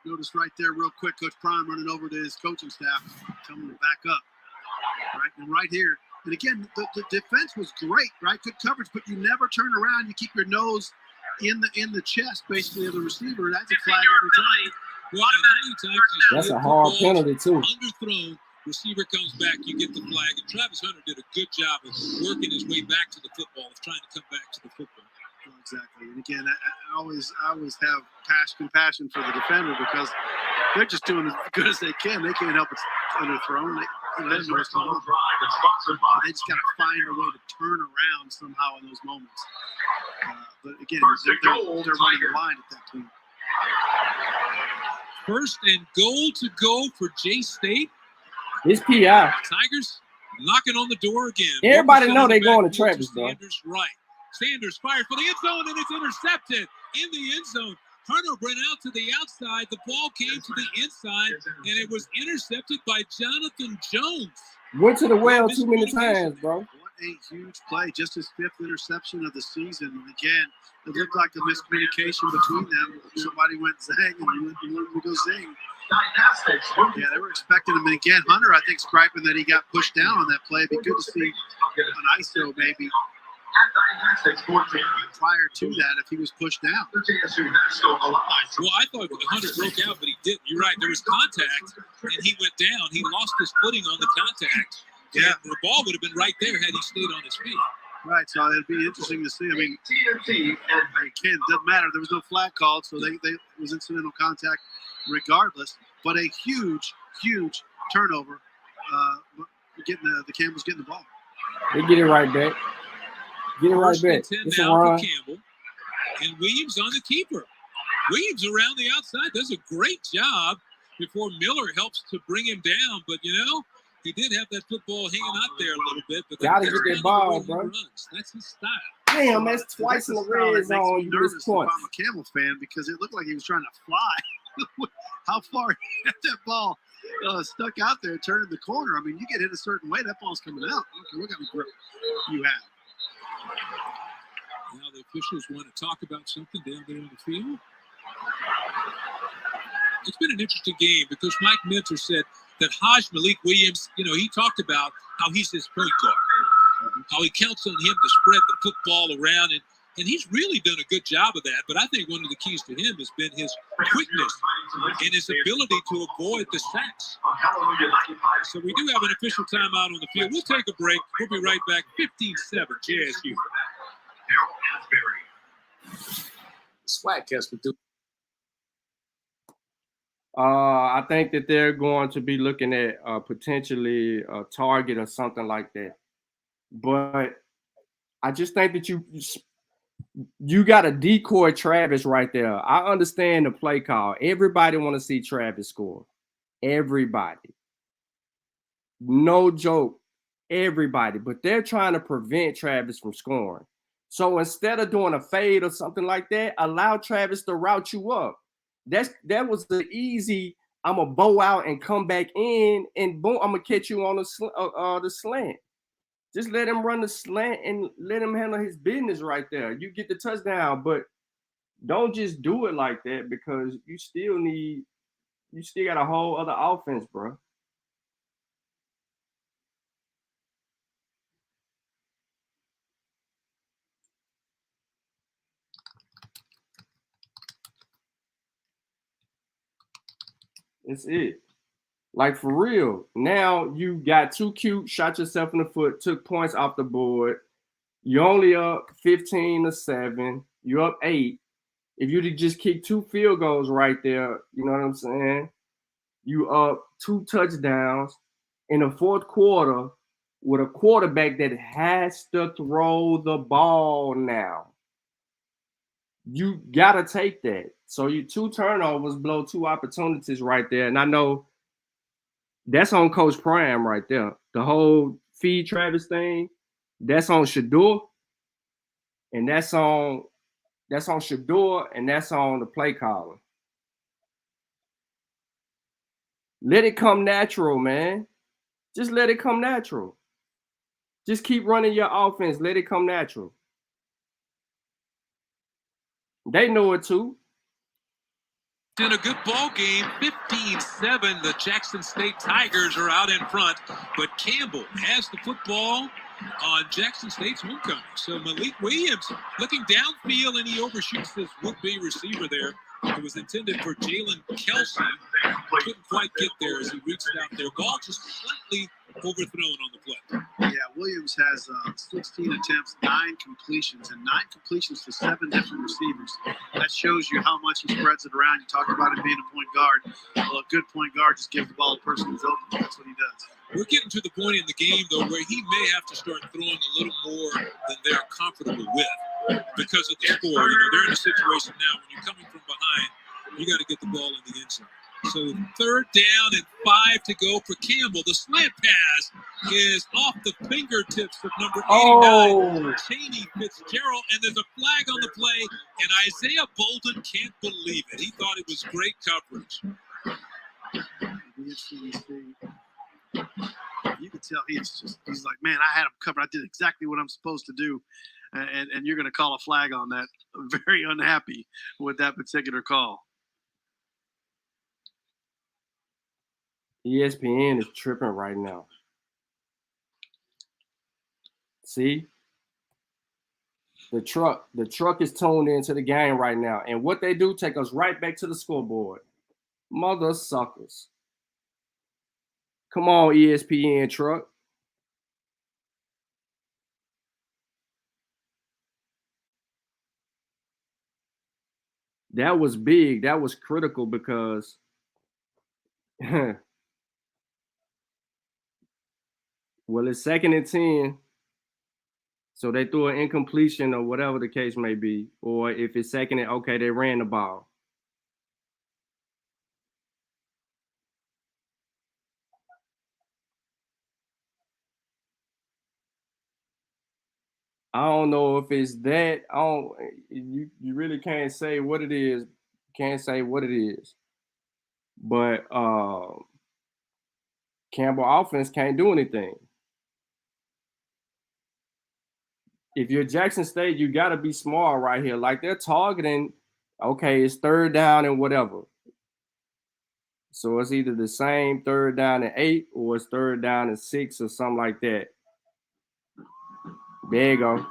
G: noticed right there real quick, Coach Prime running over to his coaching staff, telling him to back up. right? And right here, and again, the defense was great, right? Good coverage, but you never turn around. You keep your nose in the chest, basically, of the receiver. That's a flag every time.
F: Well, how many times
B: That's a hard penalty too.
F: Underthrown, receiver comes back, you get the flag. And Travis Hunter did a good job of working his way back to the football, of trying to come back to the football.
G: Exactly. And again, I always have compassion for the defender because they're just doing as good as they can. They can't help it underthrown. They just got to find a way to turn around somehow in those moments. But again, they're running blind at that point.
F: First and goal to go for J-State.
B: It's PI.
F: Tigers knocking on the door again.
B: Everybody know they're going to Travis, though.
F: Sanders right. Sanders fired for the end zone, and it's intercepted in the end zone. Hunter ran out to the outside. The ball came to the inside, and it was intercepted by Jonathan Jones.
B: Went to the well too many times, bro.
G: What a huge play. Just his 5th interception of the season. And again, it looked like a miscommunication between them. Somebody went zang, and he went to go zing. Yeah, they were expecting him. And again, Hunter, I think, griping that he got pushed down on that play. It'd be good to see an ISO maybe prior to that if he was pushed down.
F: Well, I thought Hunter broke out, but he didn't. You're right. There was contact, and he went down. He lost his footing on the contact. Yeah, the ball would have been right there had he stayed on his feet.
G: Right, so it'd be interesting to see. I mean, again, it doesn't matter. There was no flag called, so it was incidental contact regardless. But a huge turnover. The Campbell's getting the ball.
B: They get it right back. Get it right back.
F: It's a run. Campbell. And Williams on the keeper. Williams around the outside does a great job before Miller helps to bring him down. But, he did have that football hanging out there a little bit. But
B: gotta get that ball, bro.
F: That's his style.
B: Damn, that's twice in the red zone. You missed points.
G: I'm a Campbell fan because it looked like he was trying to fly. How far he had that ball stuck out there, turning the corner. I mean, you get hit a certain way, that ball's coming out. Okay, what kind of grip you have?
F: Now the officials want to talk about something down there on the field. It's been an interesting game because Mike Minter said that Malik Williams, he talked about how he's his point guard, how he counts on him to spread the football around, and he's really done a good job of that. But I think one of the keys to him has been his quickness and his ability to avoid the sacks. So we do have an official timeout on the field. We'll take a break. We'll be right back. 15-7 JSU.
L: Swagcast would do.
B: I think that they're going to be looking at potentially a target or something like that. But I just think that you got to decoy Travis right there. I understand the play call. Everybody want to see Travis score. Everybody. No joke. Everybody. But they're trying to prevent Travis from scoring. So instead of doing a fade or something like that, allow Travis to route you up. That was the easy. I'm gonna bow out and come back in, and boom, I'm gonna catch you on the slant. Just let him run the slant and let him handle his business right there. You get the touchdown, but don't just do it like that because you still got a whole other offense, bro. That's it. Like, for real. Now you got too cute, shot yourself in the foot, took points off the board. You're only up 15-7. You're up 8. If you just kick 2 field goals right there, you know what I'm saying? You up 2 touchdowns in the fourth quarter with a quarterback that has to throw the ball now. You got to take that. So you 2 turnovers blow 2 opportunities right there. And I know that's on Coach Prime right there. The whole feed Travis thing, that's on Shador. And that's on Shador, and that's on the play caller. Let it come natural, man. Just let it come natural. Just keep running your offense. Let it come natural. They know it too.
F: in a good ball game, 15-7. The Jackson State Tigers are out in front, but Campbell has the football on Jackson State's homecoming. So Malik Williams looking downfield, and he overshoots this would-be receiver there. It was intended for Jalen Kelsey. Couldn't quite get there as he reached out there. Ball just slightly overthrown on the play.
G: Yeah, Williams has 16 attempts, 9 completions, and 9 completions to 7 different receivers. That shows you how much he spreads it around. You talk about him being a point guard. Well, a good point guard just gives the ball to the person who's open. That's what he does.
F: We're getting to the point in the game, though, where he may have to start throwing a little more than they're comfortable with because of the score. You know, they're in a situation now when you're coming from behind, you got to get the ball in the end zone. So 3rd down and 5 to go for Campbell. The slant pass is off the fingertips of number 89, Cheney Fitzgerald, and there's a flag on the play, and Isaiah Bolden can't believe it. He thought it was great coverage.
G: You can tell he's like, man, I had him covered. I did exactly what I'm supposed to do. And you're going to call a flag on that. I'm very unhappy with that particular call.
B: ESPN is tripping right now. See? The truck is tuned into the game right now. And what they do, take us right back to the scoreboard. Mother suckers. Come on, ESPN truck. That was big. That was critical because well, it's 2nd and 10. So they threw an incompletion or whatever the case may be. Or if it's 2nd and okay, they ran the ball. I don't know if it's that. You really can't say what it is. Can't say what it is. But Campbell offense can't do anything. If you're Jackson State, you got to be smart right here. Like they're targeting, okay, it's 3rd down and whatever. So it's either the same 3rd down and 8 or it's 3rd down and 6 or something like that. There you go.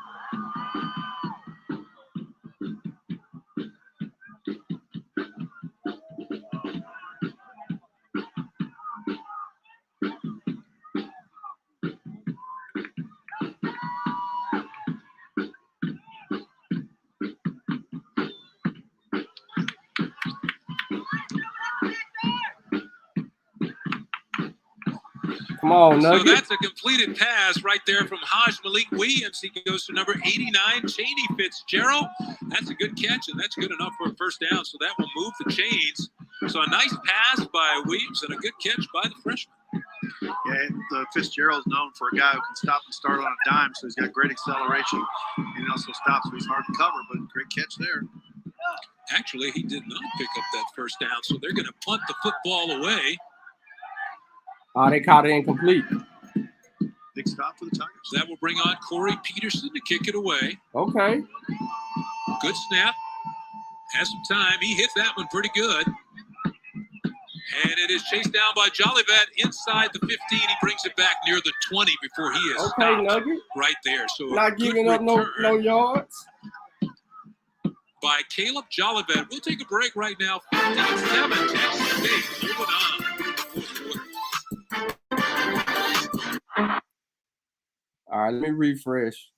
B: Come on, Nugget.
F: So that's a completed pass right there from Haj Malik Williams. He goes to number 89, Cheney Fitzgerald. That's a good catch, and that's good enough for a 1st down. So that will move the chains. So a nice pass by Williams and a good catch by the freshman.
G: Yeah, the Fitzgerald's known for a guy who can stop and start on a dime, so he's got great acceleration. And he also stops, so he's hard to cover, but great catch there.
F: Actually, he did not pick up that 1st down, so they're going to punt the football away.
B: They caught it incomplete.
G: Big stop for the Tigers.
F: That will bring on Corey Peterson to kick it away.
B: Okay.
F: Good snap. Has some time. He hit that one pretty good. And it is chased down by Jolivet inside the 15. He brings it back near the 20 before he is stopped
B: Nugget.
F: right there. So
B: not giving up no yards.
F: By Caleb Jolivet. We'll take a break right now. 15-7. Jackson State moving on.
B: All right, let me refresh.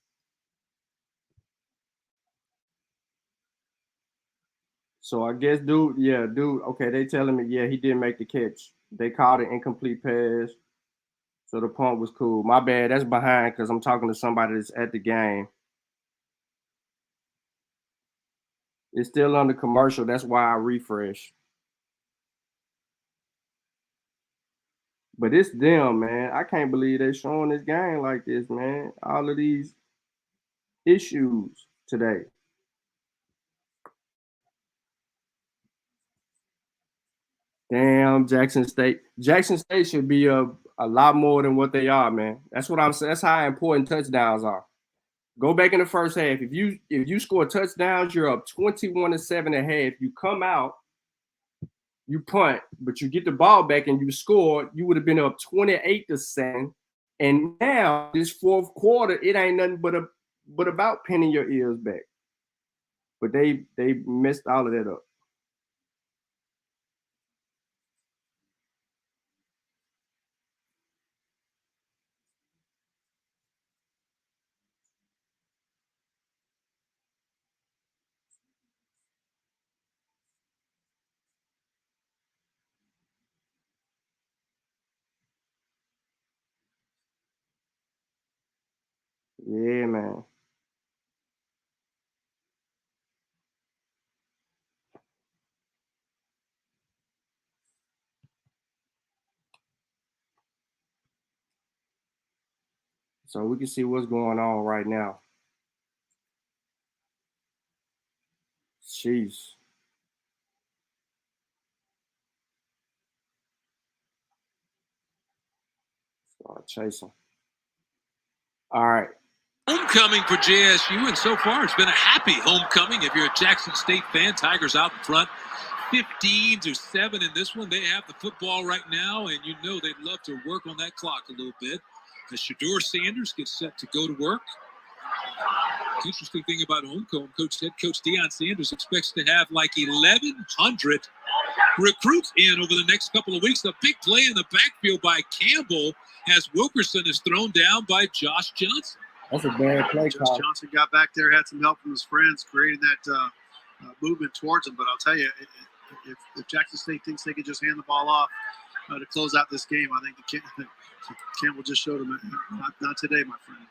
B: So I guess dude, okay, they telling me, yeah, he didn't make the catch. They called an incomplete pass. So the punt was cool. My bad, that's behind because I'm talking to somebody that's at the game. It's still under commercial, that's why I refresh. But it's them, man. I can't believe they're showing this game like this, man. All of these issues today. Damn, Jackson State. Jackson State should be a lot more than what they are, man. That's what I'm saying. That's how important touchdowns are. Go back in the first half. If you score touchdowns, you're up 21-7 at half. You come out you punt, but you get the ball back and you score, you would have been up 28-7. And now this fourth quarter, it ain't nothing but about pinning your ears back. But they messed all of that up. Yeah, man. So we can see what's going on right now. Jeez. Start chasing. All right.
F: Homecoming for JSU, and so far it's been a happy homecoming. If you're a Jackson State fan, Tigers out in front, 15-7 in this one. They have the football right now, and you know they'd love to work on that clock a little bit. As Shador Sanders gets set to go to work. Interesting thing about homecoming, head coach Deion Sanders expects to have like 1,100 recruits in over the next couple of weeks. The big play in the backfield by Campbell as Wilkerson is thrown down by Josh Johnson.
B: That's a bad play
G: Josh
B: call.
G: Johnson got back there, had some help from his friends, creating that movement towards him. But I'll tell you, if Jackson State thinks they can just hand the ball off to close out this game, I think Campbell just showed him, not today, my friend.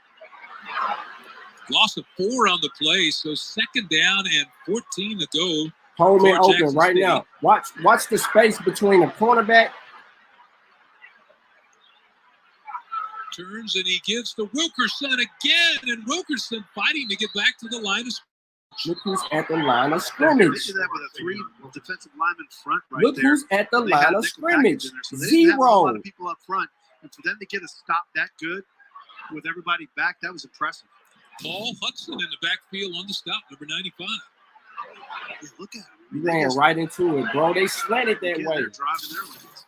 F: Loss of 4 on the play, so second down and 14 to go.
B: Hold me open
F: Jackson
B: right
F: State.
B: now. Watch the space between the cornerback.
F: Turns and he gives to Wilkerson again, and Wilkerson fighting to get back to the line of scrimmage.
B: Look who's at the line of
G: They
B: scrimmage.
G: did that with a 3 defensive lineman front right
B: Look
G: there.
B: who's at the
G: They had
B: line
G: a
B: of
G: nickel package
B: scrimmage.
G: in there, so they didn't have a lot
B: Zero.
G: of people up front, and for them to get a stop that good with everybody back, that was impressive.
F: Paul Hudson in the backfield on the stop, number 95.
G: Yeah, look at him.
B: You ran right into it, bro. They slanted that
G: Again,
B: way.
G: they're driving their lanes.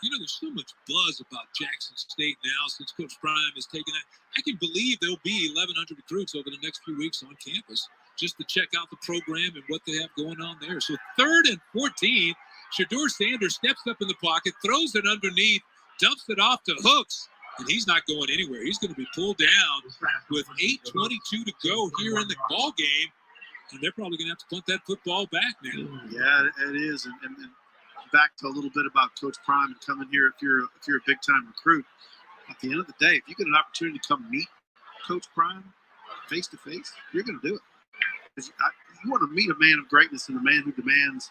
F: You know, there's so much buzz about Jackson State now since Coach Prime has taken that. I can believe there'll be 1,100 recruits over the next few weeks on campus just to check out the program and what they have going on there. So 3rd and 14, Shador Sanders steps up in the pocket, throws it underneath, dumps it off to Hooks, and he's not going anywhere. He's going to be pulled down with 8:22 to go here in the ball game, and they're probably going to have to punt that football back now.
G: Yeah, it is, and back to a little bit about Coach Prime and coming here if you're a big time recruit. At the end of the day, if you get an opportunity to come meet Coach Prime face to face, you're going to do it. You want to meet a man of greatness and a man who demands,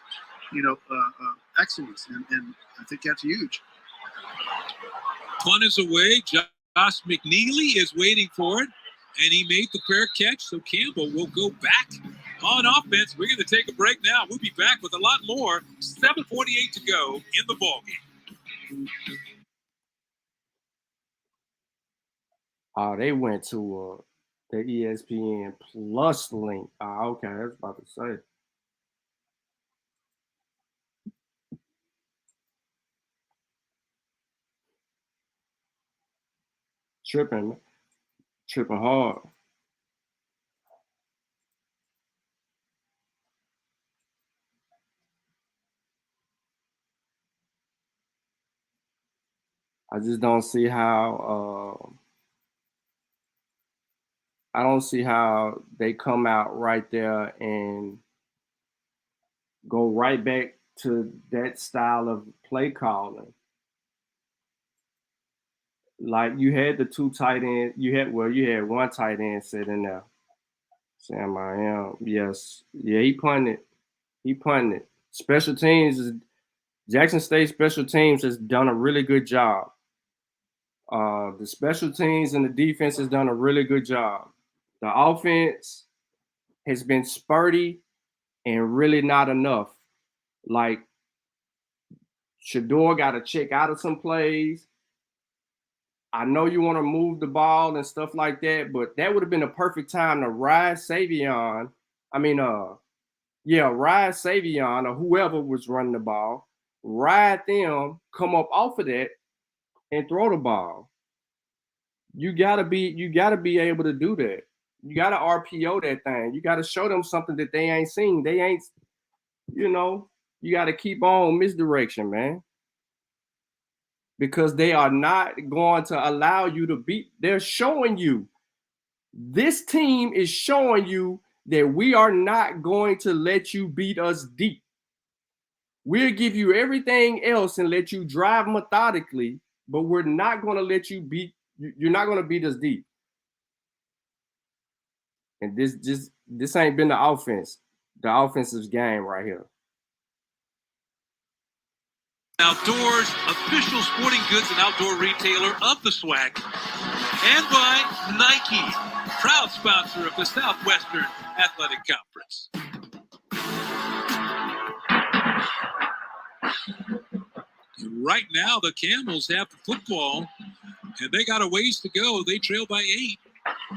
G: excellence, and I think that's huge.
F: Punt is away. Josh McNeely is waiting for it, and he made the fair catch. So Campbell will go back on offense. We're going to take a break now. We'll be back with a lot more. 7:48 to go in the ballgame.
B: Oh, they went to the ESPN Plus link. Oh, okay. I was about to say. Tripping hard. I just don't see how I don't see how they come out right there and go right back to that style of play calling. Like you had the 2 tight ends, you had 1 tight end sitting there. Sam I am. Yes. Yeah, he punted. Special teams Jackson State special teams has done a really good job. The special teams and the defense has done a really good job. The offense has been spurty and really not enough. Like Shador got to check out of some plays. I know you want to move the ball and stuff like that, but that would have been a perfect time to ride Yeah, ride Savion or whoever was running the ball, ride them, come up off of that, and throw the ball. You gotta be able to do that. You gotta RPO that thing. You gotta show them something that they ain't seen. They ain't, you gotta keep on misdirection, man. Because they are not going to allow you to beat. They're showing you. This team is showing you that we are not going to let you beat us deep. We'll give you everything else and let you drive methodically, but we're not going to let you beat. You're not going to beat us deep. And this ain't been the offense. The offensive game right here.
F: Outdoors, official sporting goods and outdoor retailer of the swag. And by Nike, proud sponsor of the Southwestern Athletic Conference. Right now, the Camels have the football, and they got a ways to go. They trail by 8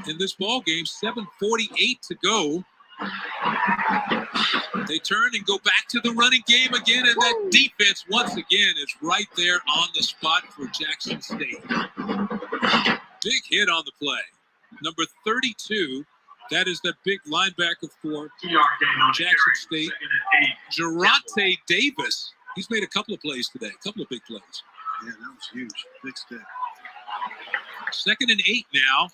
F: in this ball game, 7:48 to go. They turn and go back to the running game again, and that defense, once again, is right there on the spot for Jackson State. Big hit on the play. Number 32, that is the big linebacker for Jackson State, Geronte Davis. He's made a couple of plays today, a couple of big plays.
G: Yeah, that was huge. Big step.
F: 2nd and 8 now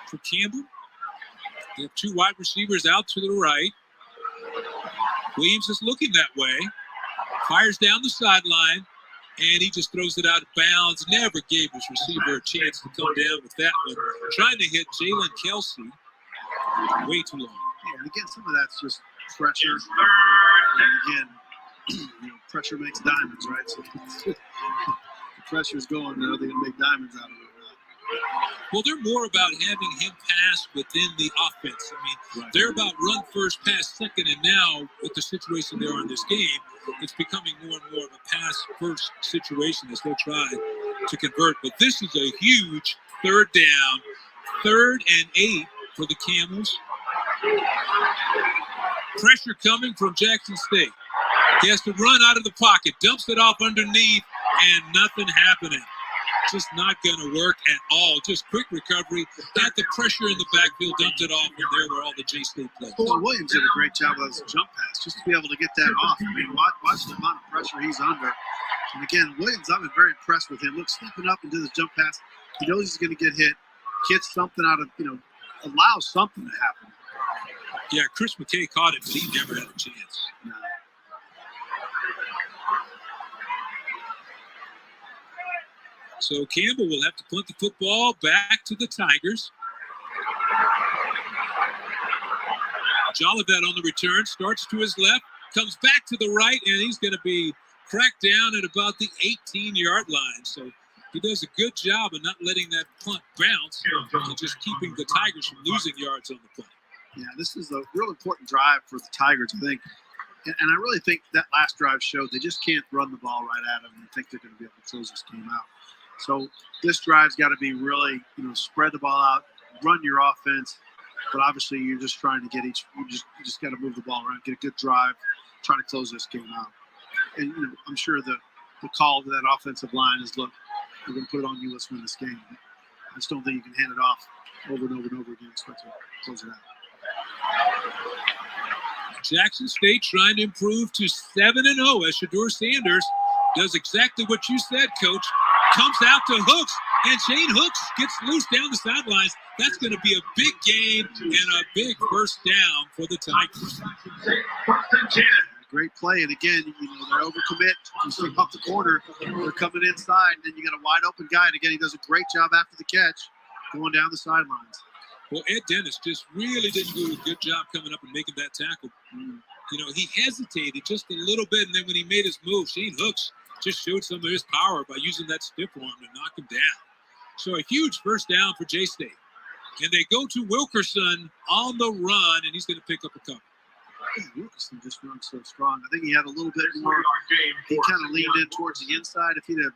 F: for Campbell. They have 2 wide receivers out to the right. Williams is looking that way. Fires down the sideline, and he just throws it out of bounds. Never gave his receiver a chance to come down with that one. Trying to hit Jalen Kelsey. Way too long.
G: Yeah, and again, some of that's just pressure. And again, pressure makes diamonds, right? So the pressure's going, they're going to make diamonds out of it.
F: Well, they're more about having him pass within the offense. I mean, they're about run first, pass second, and now with the situation they are in this game, it's becoming more and more of a pass first situation as they try to convert. But this is a huge 3rd down, 3rd and 8 for the Camels. Pressure coming from Jackson State. He has to run out of the pocket, dumps it off underneath, and nothing happening. Just not going to work at all. Just quick recovery. Got the pressure in the backfield, dumped it off, and there were all the J-State plays.
G: Well, Williams did a great job with his jump pass, just to be able to get that off. I mean, watch the amount of pressure he's under. And again, Williams, I've been very impressed with him. Look, stepping up and do this jump pass. He knows he's going to get hit. Gets something out of, allows something to happen.
F: Yeah, Chris McKay caught it, but he never had a chance.
G: No.
F: So Campbell will have to punt the football back to the Tigers. Jolivet on the return, starts to his left, comes back to the right, and he's going to be cracked down at about the 18-yard line. So he does a good job of not letting that punt bounce and just keeping the Tigers from losing yards on the punt.
G: Yeah, this is a real important drive for the Tigers, I think. And I really think that last drive showed they just can't run the ball right at them and think they're going to be able to close this game out. So this drive's got to be really, spread the ball out, run your offense. But obviously, you're just trying to get you just got to move the ball around, get a good drive, try to close this game out. And I'm sure the call to that offensive line is, look, we're going to put it on you. Let's win this game. I just don't think you can hand it off over and over and over again, expect to close it out.
F: Jackson State trying to improve to 7-0 as Shedeur Sanders does exactly what you said, Coach. Comes out to Hooks, and Shane Hooks gets loose down the sidelines. That's going to be a big game and a big first down for the Tigers.
G: Great play, and again, they're overcommit. You see off the corner, they're coming inside, and then you got a wide open guy, and again, he does a great job after the catch, going down the sidelines.
F: Well, Ed Dennis just really didn't do a good job coming up and making that tackle. He hesitated just a little bit, and then when he made his move, Shane Hooks just showed some of his power by using that stiff arm to knock him down. So a huge first down for J-State. And they go to Wilkerson on the run, and he's going to pick up a couple.
G: Wilkerson just runs so strong. I think he had a little bit more. He kind of leaned in towards the inside. If he'd have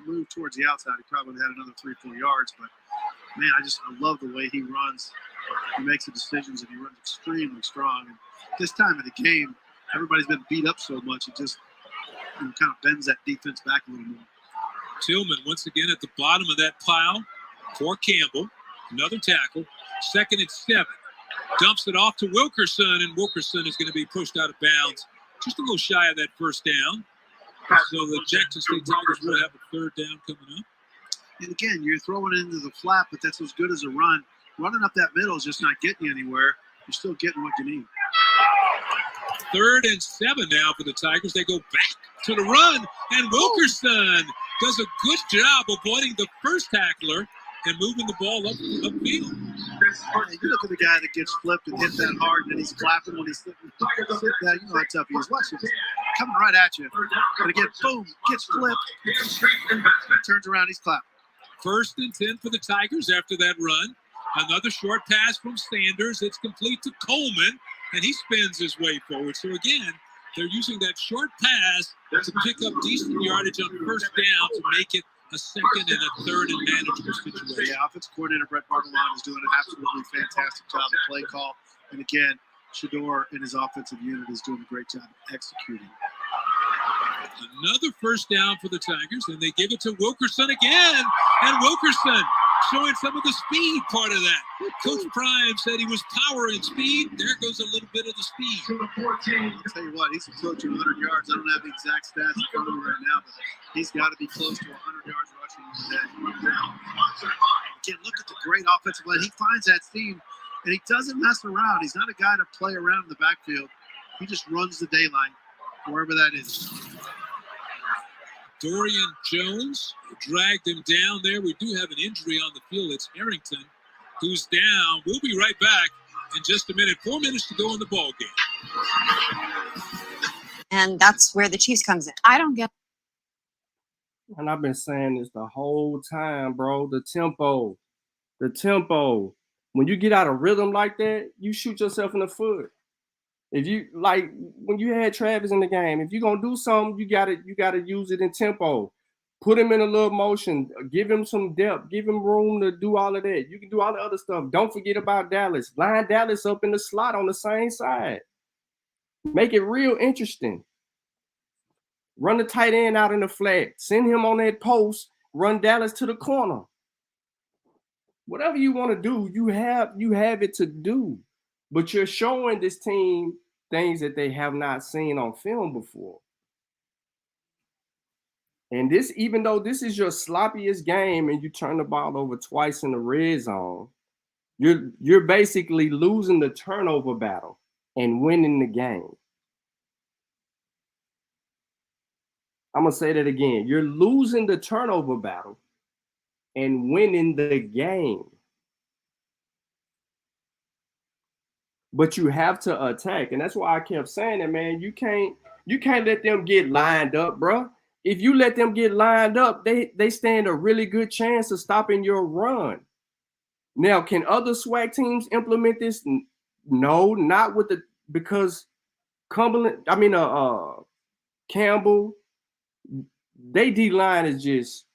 G: moved towards the outside, he probably would have had another 3-4 yards. But man, I love the way he runs. He makes the decisions, and he runs extremely strong. And this time of the game, everybody's been beat up so much, it just kind of bends that defense back a little more.
F: Tillman once again at the bottom of that pile for Campbell. Another tackle. 2nd and 7. Dumps it off to Wilkerson, and Wilkerson is going to be pushed out of bounds. Just a little shy of that first down. So the Jackson State Tigers will have a 3rd down coming up.
G: And again, you're throwing it into the flat, but that's as good as a run. Running up that middle is just not getting you anywhere. You're still getting what you need.
F: 3rd and 7 now for the Tigers. They go back to the run, and Wilkerson does a good job avoiding the first tackler and moving the ball upfield.
G: You look at the guy that gets flipped and hit that hard, and he's clapping when he's slipping. You know how tough he is. Watch him. Coming right at you. But again, boom, gets flipped. Turns around, he's clapping.
F: 1st and 10 for the Tigers after that run. Another short pass from Sanders. It's complete to Coleman, and he spins his way forward. So again, they're using that short pass to pick up decent yardage on 1st down to make it a 2nd and a 3rd and manageable situation.
G: Yeah, offensive coordinator Brett Bartolone is doing an absolutely fantastic job of play call. And again, Shador and his offensive unit is doing a great job of executing.
F: Another 1st down for the Tigers, and they give it to Wilkerson again. And Wilkerson showing some of the speed part of that. Coach Prime said he was power and speed. There goes a little bit of the speed.
G: I'll tell you what, he's approaching 100 yards. I don't have the exact stats in front of me right now, but he's got to be close to 100 yards rushing today. Again, look at the great offensive line. He finds that seam, and he doesn't mess around. He's not a guy to play around in the backfield. He just runs the daylight, wherever that is.
F: Dorian Jones dragged him down there. We do have an injury on the field. It's Harrington who's down. We'll be right back in just a minute. 4 minutes to go in the ball game.
J: And that's where the Chiefs comes in. I don't get.
B: And I've been saying this the whole time, bro. The tempo. When you get out of rhythm like that, you shoot yourself in the foot. If you like when you had Travis in the game, if you're gonna do something, you gotta use it in tempo. Put him in a little motion, give him some depth, give him room to do all of that. You can do all the other stuff. Don't forget about Dallas. Line Dallas up in the slot on the same side. Make it real interesting. Run the tight end out in the flat. Send him on that post. Run Dallas to the corner. Whatever you want to do, you have it to do. But you're showing this team things that they have not seen on film before. And this, even though this is your sloppiest game and you turn the ball over twice in the red zone, you're basically losing the turnover battle and winning the game. I'm going to say that again. You're losing the turnover battle and winning the game. But you have to attack. And that's why I kept saying that, man. You can't let them get lined up, bro. If you let them get lined up, they stand a really good chance of stopping your run. Now, can other SWAC teams implement this? No, not with because Campbell, they D-line is just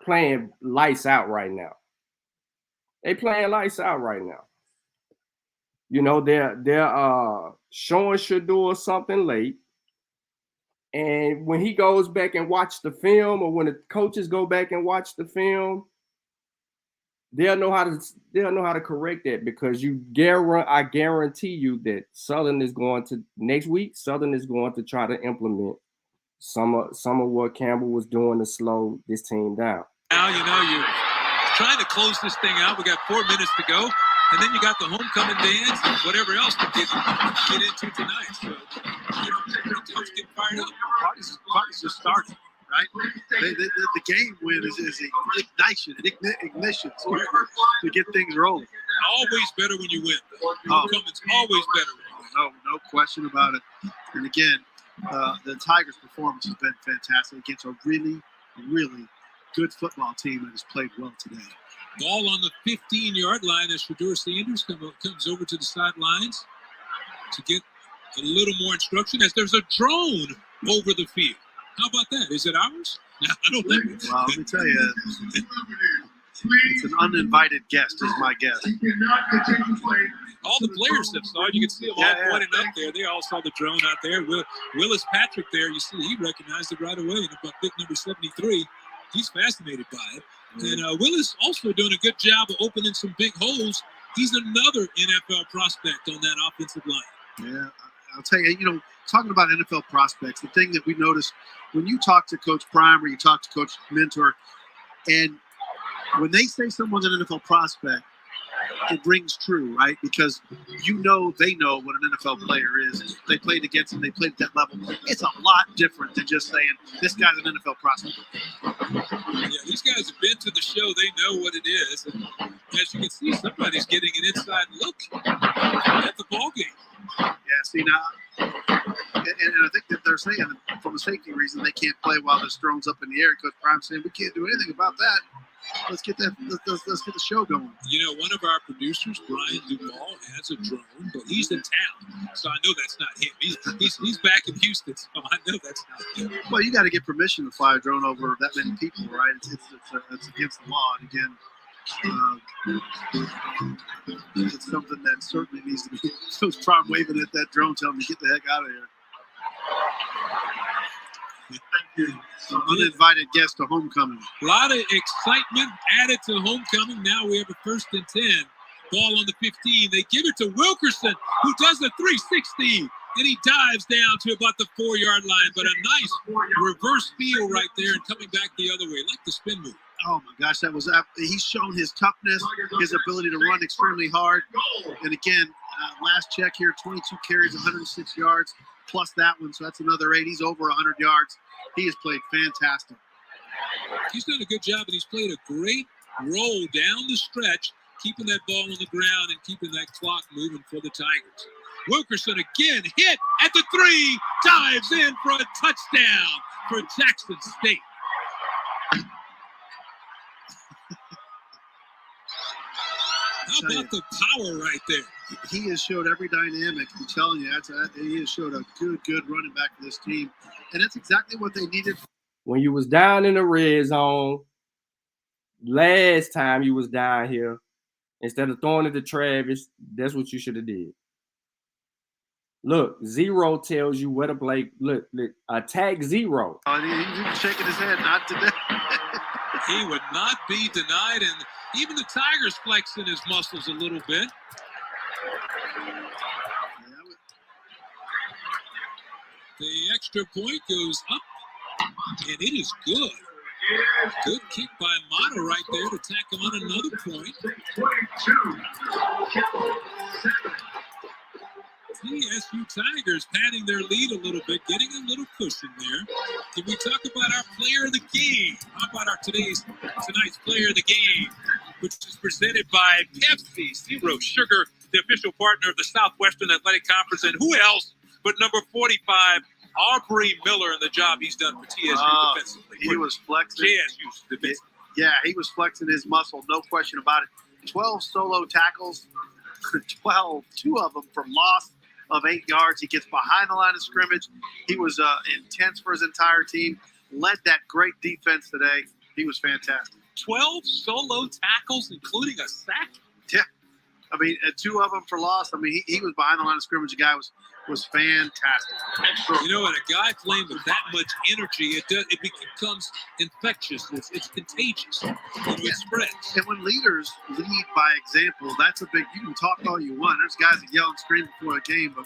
B: playing lights out right now. They playing lights out right now. You know, they're showing Shador something late. And when he goes back and watch the film, or when the coaches go back and watch the film, they'll know how to correct that, because I guarantee you that Southern is going to try to implement some of what Campbell was doing to slow this team down.
F: Now, you're trying to close this thing out. We got 4 minutes to go. And then you got the homecoming dance and whatever else to get into tonight. So, let's get fired up.
G: Party's just starting, right? The game win is ignition to get things rolling.
F: Always better when you win. Homecoming's always better.
G: No question about it. And again, the Tigers' performance has been fantastic against a really, really good football team that has played well today.
F: Ball on the 15-yard line as Shador Sanders comes over to the sidelines to get a little more instruction, as there's a drone over the field. How about that? Is it ours? I don't think.
G: Well, let me tell you, It's an uninvited guest, is my guess.
K: He cannot continue playing.
F: All the players have saw it. You can see them all pointing up there. They all saw the drone out there. Willis Patrick there, you see, he recognized it right away. And about pick number 73, he's fascinated by it. And Willis also doing a good job of opening some big holes. He's another NFL prospect on that offensive line.
G: Yeah, I'll tell you, talking about NFL prospects, the thing that we noticed when you talk to Coach Prime or you talk to Coach Mentor, and when they say someone's an NFL prospect, it rings true, right? Because they know what an NFL player is. They played against him. They played at that level. It's a lot different than just saying, this guy's an NFL prospect.
F: Yeah, these guys have been to the show. They know what it is. And as you can see, somebody's getting an inside look at the ball game.
G: Yeah, see now, and I think that they're saying that from a safety reason they can't play while this drone's up in the air. Coach Prime's saying we can't do anything about that. Let's get that. Let's get the show going.
F: One of our producers, Brian Duvall, has a drone, but he's in town, so I know that's not him. He's back in Houston, so I know that's not him.
G: Well, you got to get permission to fly a drone over that many people, right? It's against the law, and again, it's something that certainly needs to be. Coach Prime waving at that drone, telling him to get the heck out of here. An uninvited guest to homecoming.
F: A lot of excitement added to homecoming. Now we have a 1st and 10. Ball on the 15. They give it to Wilkerson, who does a 360, and he dives down to about the 4-yard line. But a nice reverse feel right there and coming back the other way, like the spin move.
G: Oh my gosh, he's shown his toughness, his ability to run extremely hard. And again, last check here, 22 carries, 106 yards, plus that one, so that's another 8. He's over 100 yards. He has played fantastic.
F: He's done a good job, and he's played a great roll down the stretch, keeping that ball on the ground and keeping that clock moving for the Tigers. Wilkerson again hit at the 3, dives in for a touchdown for Jackson State. How about the power right there?
G: He has showed every dynamic. I'm telling you, he has showed a good running back for this team. And that's exactly what they needed.
B: When you was down in the red zone, last time you was down here, instead of throwing it to Travis, that's what you should have did. Look, 0 tells you where to play. Look, attack 0.
G: He was shaking his head, not today.
F: He would not be denied, and even the Tigers flexing his muscles a little bit. The extra point goes up, and it is good. Good kick by Mata right there to tack on another point. TSU Tigers padding their lead a little bit, getting a little cushion there. Can we talk about our player of the game? How about tonight's player of the game, which is presented by Pepsi Zero Sugar, the official partner of the Southwestern Athletic Conference, and who else but number 45, Aubrey Miller, and the job he's done for TSU defensively.
G: He was flexing. Yeah, he was flexing his muscle, no question about it. 12 solo tackles, 2 of them from loss of 8 yards. He gets behind the line of scrimmage. He was intense for his entire team, led that great defense today. He was fantastic.
F: 12 solo tackles, including a sack?
G: Yeah. I mean, 2 of them for loss. I mean, he was behind the line of scrimmage. The guy was fantastic.
F: You know, and a guy playing with that much energy, it becomes infectious. It's contagious. It spreads.
G: And when leaders lead by example, that's a big. You can talk all you want. There's guys that yell and scream before a game, but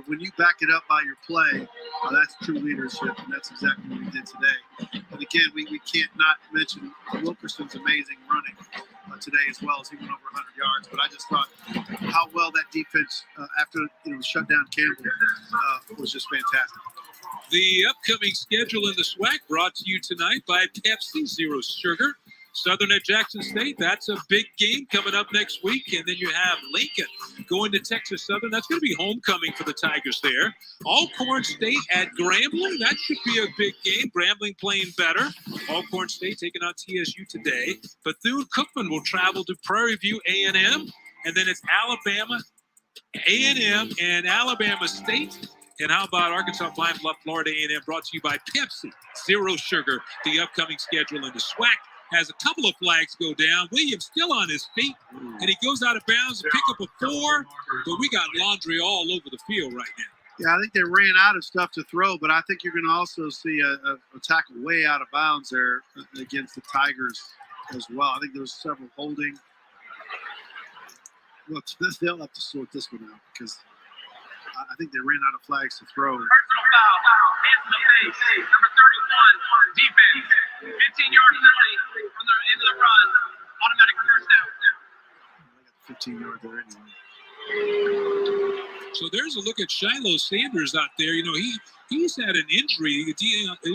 G: when you back it up by your play, that's true leadership, and that's exactly what he did today. And again, we can't not mention Wilkerson's amazing running today as well, as he went over 100 yards. But I just thought how well that defense, after shut down Campbell, was just fantastic.
F: The upcoming schedule in the SWAC brought to you tonight by Pepsi Zero Sugar. Southern at Jackson State, that's a big game coming up next week. And then you have Lincoln going to Texas Southern. That's going to be homecoming for the Tigers there. Alcorn State at Grambling. That should be a big game. Grambling playing better. Alcorn State taking on TSU today. Bethune-Cookman will travel to Prairie View A&M. And then it's Alabama, A&M, and Alabama State. And how about Arkansas Pine Bluff, Florida A&M, brought to you by Pepsi Zero Sugar. The upcoming schedule in the SWAC has a couple of flags go down. Williams still on his feet, and he goes out of bounds to pick up a 4, but we got laundry all over the field right now.
G: Yeah, I think they ran out of stuff to throw, but I think you're going to also see a tackle way out of bounds there against the Tigers as well. I think there was several holding. Well, they'll have to sort this one out because I think they ran out of flags to throw.
K: Personal foul, hands in the face, number 31, defense, 15-yard penalty from the end of the run, automatic first down.
G: They got 15 yards there anyway.
F: So there's a look at Shiloh Sanders out there. You know, he's had an injury. He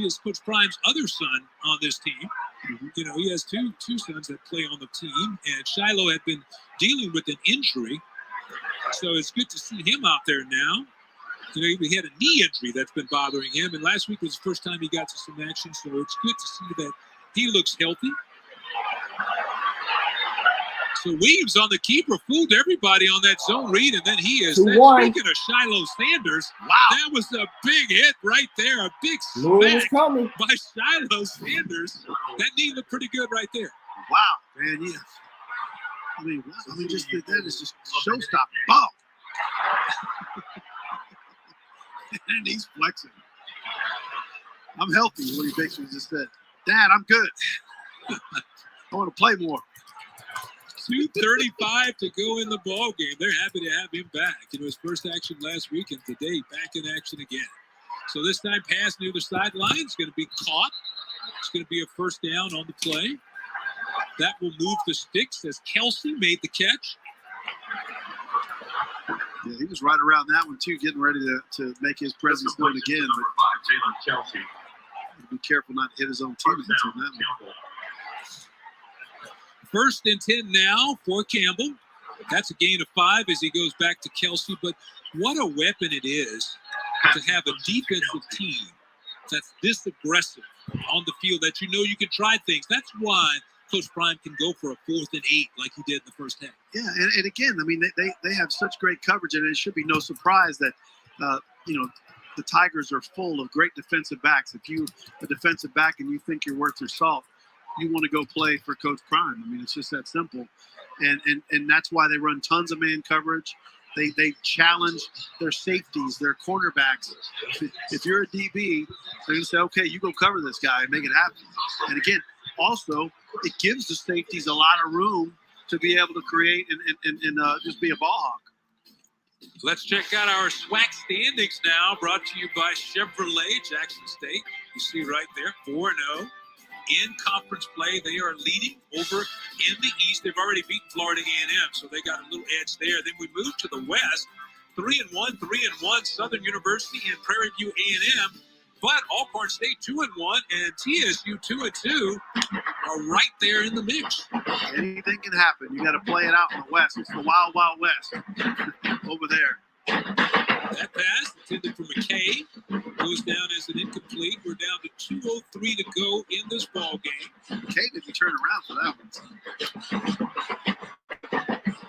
F: is Coach Prime's other son on this team.
G: Mm-hmm.
F: You know, he has two sons that play on the team, and Shiloh had been dealing with an injury. So it's good to see him out there now. You know, he had a knee injury that's been bothering him, and last week was the first time he got to some action. So it's good to see that he looks healthy. So Williams on the keeper fooled everybody on that zone read, and then he is. Speaking of Shiloh Sanders, wow, that was a big hit right there, a big smack by Shiloh Sanders. That knee looked pretty good right there.
G: Wow, man, yeah. I mean, just that is just showstopping. Ball. And he's flexing. I'm healthy, what he basically just said. Dad, I'm good. I want to play more.
F: 2:35 to go in the ball game. They're happy to have him back. You know, his first action last week, and today back in action again. So this time, pass near the sideline. It's going to be caught. It's going to be a first down on the play. That will move the sticks as Kelsey made the catch.
G: Yeah, he was right around that one too, getting ready to make his presence known again. But Kelsey. Be careful not to hit his own teammates on that one.
F: 1st and 10 now for Campbell. That's a gain of 5 as he goes back to Kelsey. But what a weapon it is to have a defensive team that's this aggressive on the field, that you know you can try things. That's why Coach Prime can go for a 4th and 8 like he did in the first half.
G: Yeah, and again, I mean, they have such great coverage, and it should be no surprise that, you know, the Tigers are full of great defensive backs. If you're a defensive back and you think you're worth your salt, you want to go play for Coach Prime. I mean, it's just that simple. And that's why they run tons of man coverage. They challenge their safeties, their cornerbacks. If you're a DB, they're going to say, okay, you go cover this guy and make it happen. And again, also, it gives the safeties a lot of room to be able to create and just be a ball hawk.
F: Let's check out our SWAC standings now, brought to you by Chevrolet Jackson State. You see right there, 4-0. In conference play, they are leading over in the East. They've already beaten Florida A&M, so they got a little edge there. Then we move to the West, 3-1, Southern University and Prairie View A&M. But Alcorn State 2-1 and TSU 2-2 are right there in the mix.
G: Anything can happen. You got to play it out in the West. It's the Wild Wild West over there.
F: That pass intended for McKay goes down as an incomplete. We're down to 2:03 to go in this ball game.
G: McKay didn't turn around for that one.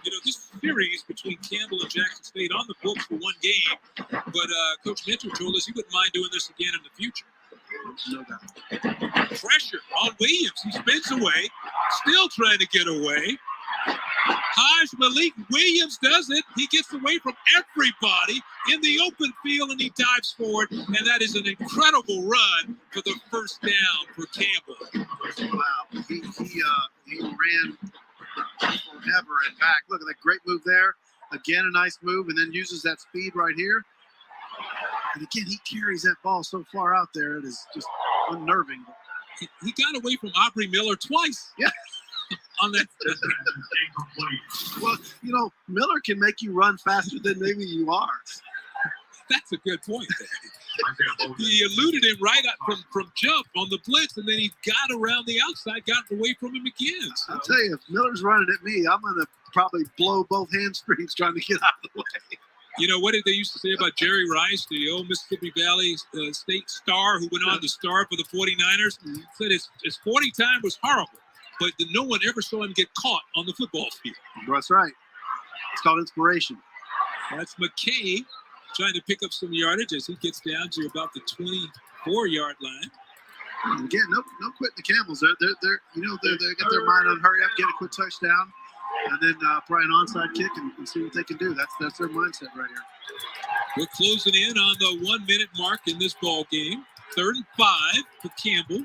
F: You know, this series between Campbell and Jackson State on the books for one game, but Coach Mentor told us he wouldn't mind doing this again in the future.
G: No doubt.
F: Pressure on Williams. He spins away, still trying to get away. Haj Malik Williams does it. He gets away from everybody in the open field, and he dives forward, and that is an incredible run for the first down for Campbell.
G: Wow. He ran forever and back. Look at that great move there. Again, a nice move, and then uses that speed right here. And again, he carries that ball so far out there. It is just unnerving.
F: He got away from Aubrey Miller twice.
G: Yeah.
F: On that.
G: Well, you know, Miller can make you run faster than maybe you are.
F: That's a good point there. He eluded him right up from jump on the blitz, and then he got around the outside, got away from him again. So.
G: I'll tell you, if Miller's running at me, I'm going to probably blow both hamstrings trying to get out of the way.
F: You know, what did they used to say about Jerry Rice, the old Mississippi Valley State star who went on to star for the 49ers? Said his 40 time was horrible, but no one ever saw him get caught on the football field.
G: That's right. It's called inspiration.
F: That's McKay trying to pick up some yardage as he gets down to about the 24-yard line.
G: And again, no quitting the Camels. They got their mind on hurry up, get a quick touchdown, and then probably an onside kick and see what they can do. That's their mindset right here.
F: We're closing in on the 1 minute mark in this ball game. 3rd and 5 for Campbell.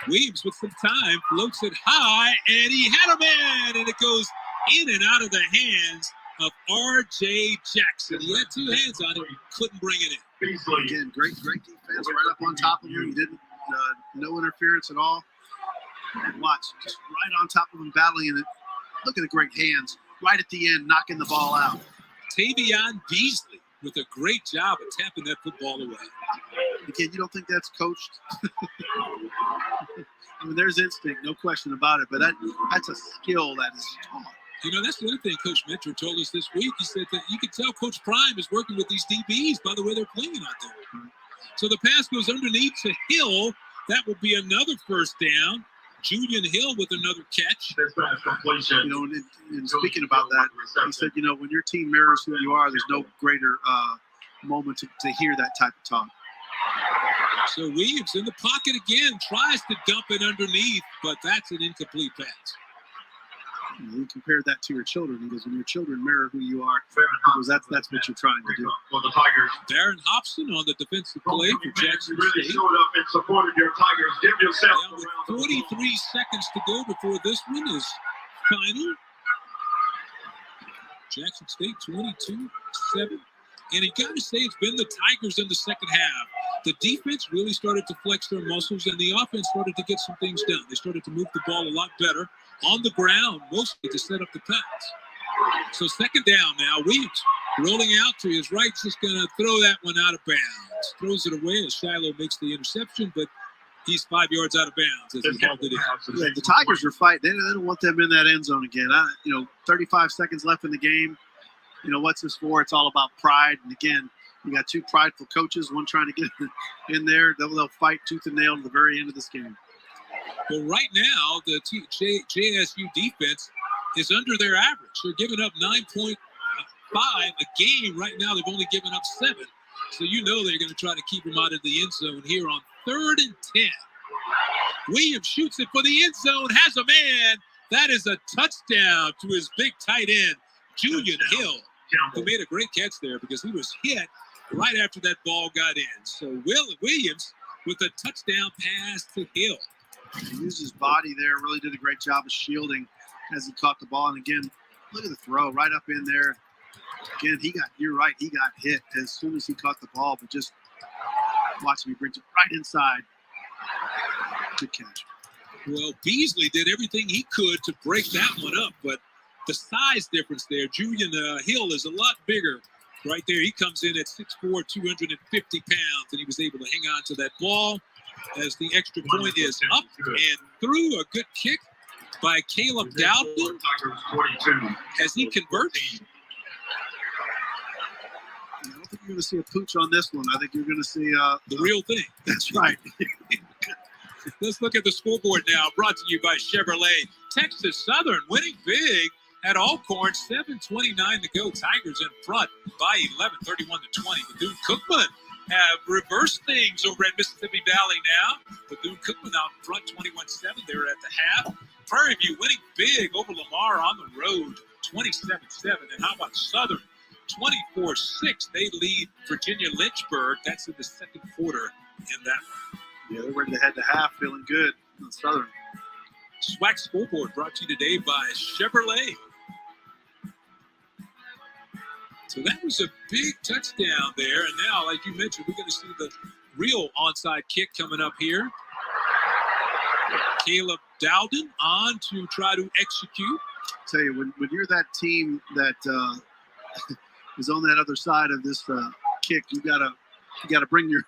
F: Williams with some time, floats it high, and he had a man, and it goes in and out of the hands of R.J. Jackson. He had 2 hands on it, couldn't bring it in.
G: Again, great defense right up on top of him. He didn't, no interference at all. And watch, just right on top of him, battling in it. Look at the great hands, right at the end, knocking the ball out.
F: Tavion Beasley with a great job of tapping that football away.
G: Again, you don't think that's coached? I mean, there's instinct, no question about it, but that's a skill that is taught.
F: You know, that's the other thing Coach Mentor told us this week. He said that you can tell Coach Prime is working with these DBs by the way they're playing out there. So the pass goes underneath to Hill. That will be another first down. Julian Hill with another catch.
G: You know, and speaking about that, he said, you know, when your team mirrors who you are, there's no greater moment to hear that type of talk.
F: So Williams in the pocket again, tries to dump it underneath, but that's an incomplete pass.
G: You compared that to your children, because when your children mirror who you are, because that's what you're trying to do.
K: For the Tigers.
F: Darren Hobson on the defensive play for Jackson
K: really
F: State.
K: showed up and supported your Tigers. Give yourself
F: Now with 43 seconds to go before this one is final. Jackson State 22-7. And you got to say it's been the Tigers in the second half. The defense really started to flex their muscles, and the offense started to get some things done. They started to move the ball a lot better on the ground, mostly to set up the pass. So second down now. Williams rolling out to his right, just going to throw that one out of bounds. Throws it away as Shiloh makes the interception, but he's 5 yards out of bounds as he held it in.
G: Yeah, the Tigers are fighting. They don't want them in that end zone again. 35 seconds left in the game. You know, what's this for? It's all about pride. And again, you got 2 prideful coaches, one trying to get in there. They'll fight tooth and nail to the very end of this game.
F: Well, right now, the JSU defense is under their average. They're giving up 9.5 a game. Right now, they've only given up 7. So you know they're going to try to keep them out of the end zone here on 3rd and 10. Williams shoots it for the end zone, has a man. That is a touchdown to his big tight end, Julian Hill, who made a great catch there because he was hit right after that ball got in. So Williams with a touchdown pass to Hill.
G: He used his body there, really did a great job of shielding as he caught the ball. And again, look at the throw right up in there. Again, you're right, he got hit as soon as he caught the ball, but just watch him, he brings it right inside. Good catch.
F: Well, Beasley did everything he could to break that one up, but the size difference there, Julian Hill is a lot bigger right there. He comes in at 6'4", 250 pounds, and he was able to hang on to that ball as the extra point is up and through. A good kick by Caleb Dowden as he converts.
G: I don't think you're going to see a pooch on this one. I think you're going to see
F: the real thing.
G: That's right.
F: Let's look at the scoreboard now, brought to you by Chevrolet. Texas Southern winning big at Alcorn, 7:29 to go. Tigers in front by 11, 31-20. Bethune-Cookman have reversed things over at Mississippi Valley now. Bethune-Cookman out in front, 21-7. They're at the half. Prairie View winning big over Lamar on the road, 27-7. And how about Southern? 24-6. They lead Virginia Lynchburg. That's in the second quarter in that one.
G: Yeah, they're ready to head to half, feeling good on Southern.
F: SWAC scoreboard brought to you today by Chevrolet. So that was a big touchdown there. And now, like you mentioned, we're going to see the real onside kick coming up here. Caleb Dowden on to try to execute.
G: I tell you, when you're that team that is on that other side of this kick, you gotta bring your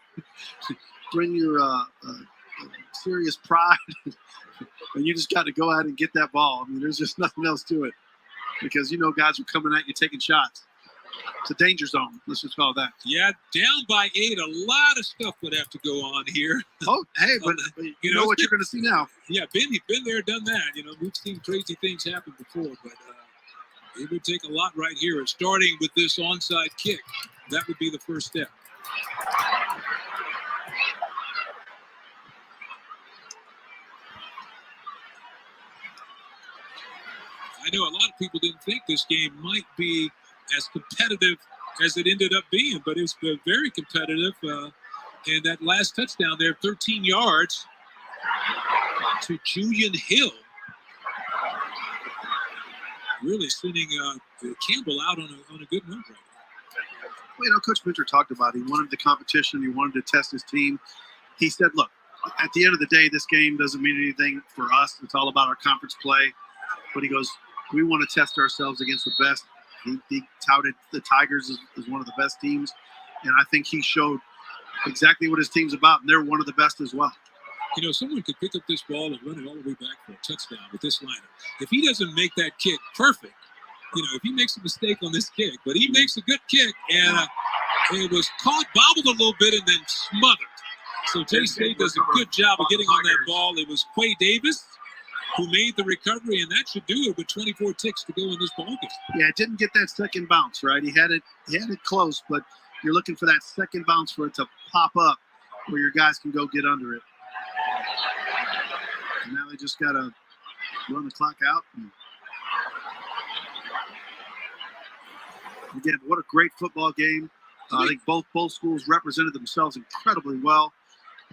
G: serious pride, and you just got to go out and get that ball. I mean, there's just nothing else to it, because you know guys are coming at you taking shots. It's a danger zone. Let's just call it that.
F: Yeah, down by 8. A lot of stuff would have to go on here.
G: Oh, hey, but you know what you're going to see now.
F: Yeah, been there, done that. You know, we've seen crazy things happen before, but it would take a lot right here. And starting with this onside kick, that would be the first step. know a lot of people didn't think this game might be as competitive as it ended up being, but it's been very competitive. And that last touchdown there, 13 yards to Julian Hill, really sending Campbell out on a good note right now.
G: Well, Coach Minter talked about it. He wanted the competition. He wanted to test his team. He said, look, at the end of the day, this game doesn't mean anything for us. It's all about our conference play. But he goes, we want to test ourselves against the best. He touted the Tigers as one of the best teams. And I think he showed exactly what his team's about. And they're one of the best as well.
F: Someone could pick up this ball and run it all the way back for a touchdown with this lineup. If he doesn't make that kick perfect, if he makes a mistake on this kick, but he makes a good kick, and it was caught, bobbled a little bit, and then smothered. So J-State does a good job of getting on that ball. It was Quay Davis who made the recovery, and that should do it with 24 ticks to go in this ballgame.
G: Yeah, it didn't get that second bounce, right? He had it close, but you're looking for that second bounce for it to pop up where your guys can go get under it. And now they just got to run the clock out. Again, what a great football game. I think both schools represented themselves incredibly well.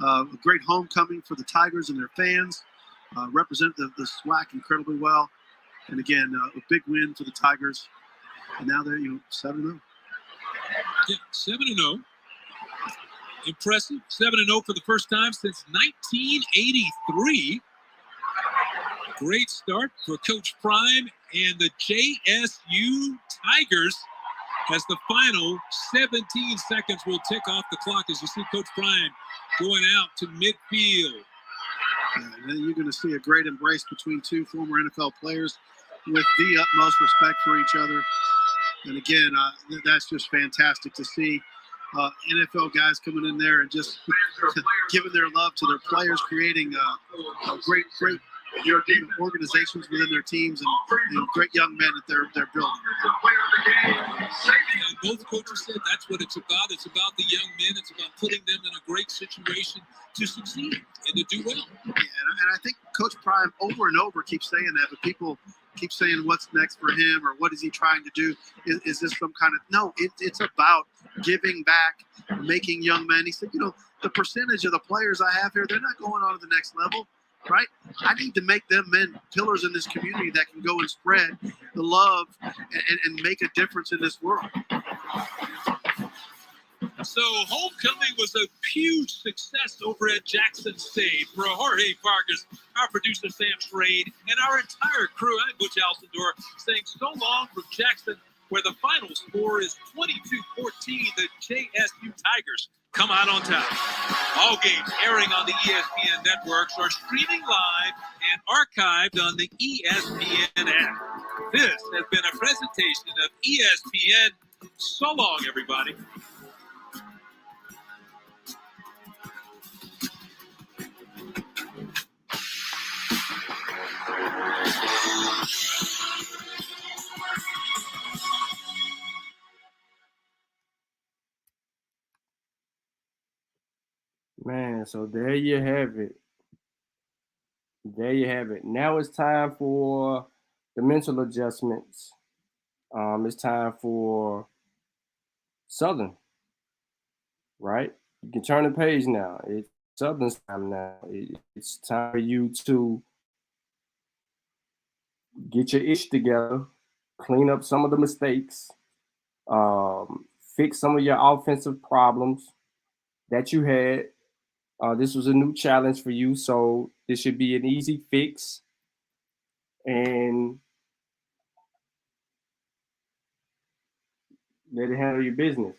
G: A great homecoming for the Tigers and their fans. Represented the SWAC incredibly well. And again, a big win for the Tigers. And now they're 7-0.
F: Yeah, 7-0. Impressive. 7-0 for the first time since 1983. Great start for Coach Prime and the JSU Tigers, as the final 17 seconds will tick off the clock as you see Coach Prime going out to midfield.
G: And then you're going to see a great embrace between two former NFL players with the utmost respect for each other. And again, that's just fantastic to see. NFL guys coming in there and just giving their love to their players, creating great organizations within their teams and great young men that they're building.
F: And both coaches said that's what it's about. It's about the young men. It's about putting them in a great situation to succeed and to do well.
G: Yeah, and I think Coach Prime over and over keeps saying that, but people keep saying what's next for him or what is he trying to do? Is this some kind of – no, it's about giving back, making young men. He said, the percentage of the players I have here, they're not going on to the next level. Right? I need to make them men pillars in this community that can go and spread the love and make a difference in this world.
F: So homecoming was a huge success over at Jackson State. For Jorge Vargas, our producer Sam Trade, and our entire crew, I'm Butch Alcindor, saying so long from Jackson, where the final score is 22-14. The JSU Tigers come out on top. All games airing on the ESPN networks are streaming live and archived on the ESPN app. This has been a presentation of ESPN. So long, everybody.
B: Man, so there you have it. There you have it. Now it's time for the mental adjustments. It's time for Southern, right? You can turn the page now. It's Southern's time now. It's time for you to get your ish together, clean up some of the mistakes, fix some of your offensive problems that you had. This was a new challenge for you, so this should be an easy fix. And let it handle your business.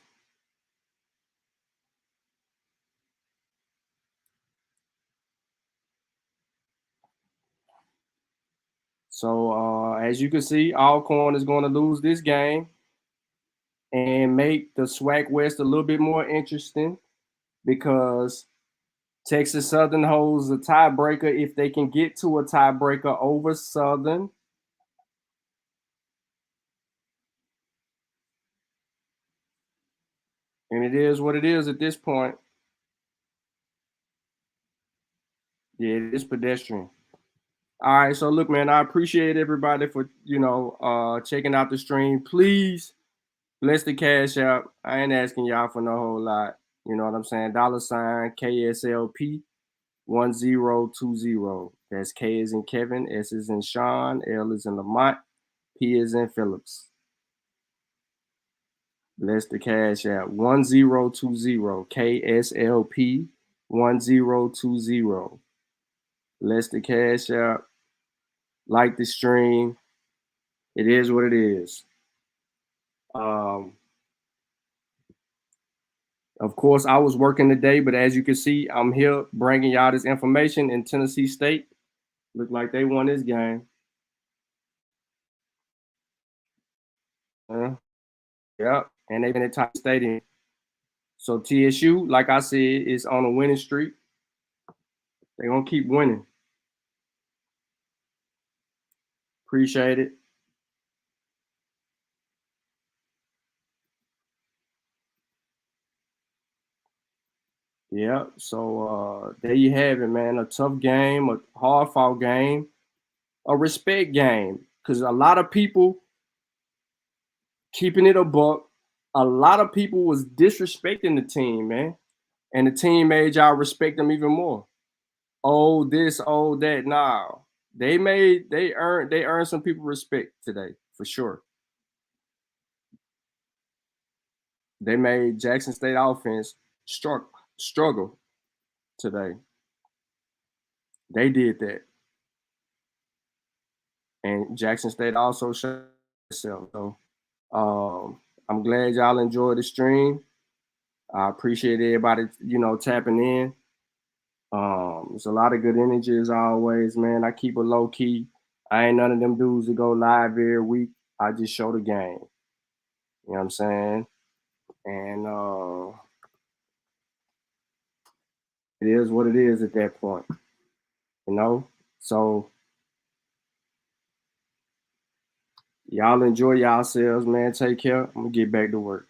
B: So as you can see, Alcorn is going to lose this game and make the SWAC West a little bit more interesting because Texas Southern holds a tiebreaker if they can get to a tiebreaker over Southern. And it is what it is at this point. Yeah, it is pedestrian. All right, so look, man, I appreciate everybody for checking out the stream. Please bless the Cash App. I ain't asking y'all for no whole lot. You know what I'm saying? $ KSLP 1020. That's K is in Kevin, S is in Sean, L is in Lamont, P is in Phillips. Bless the Cash App 1020. KSLP 1020. Bless the Cash App. Like the stream. It is what it is. Of course, I was working today, but as you can see, I'm here bringing y'all this information in Tennessee State. Look like they won this game. Yep, and they've been at Titan Stadium. So TSU, like I said, is on a winning streak. They're going to keep winning. Appreciate it. Yeah, so there you have it, man. A tough game, a hard-fought game, a respect game. Because a lot of people, keeping it a buck, a lot of people was disrespecting the team, man. And the team made y'all respect them even more. Oh, this, oh, that. Nah. They earned some people respect today, for sure. They made Jackson State offense struggle today. They did that. And Jackson State also showed itself. So I'm glad y'all enjoyed the stream. I appreciate everybody, tapping in. There's a lot of good energy as always, man. I keep it low key. I ain't none of them dudes that go live every week. I just show the game. You know what I'm saying? And it is what it is at that point. So y'all enjoy yourselves, man. Take care. I'm gonna get back to work.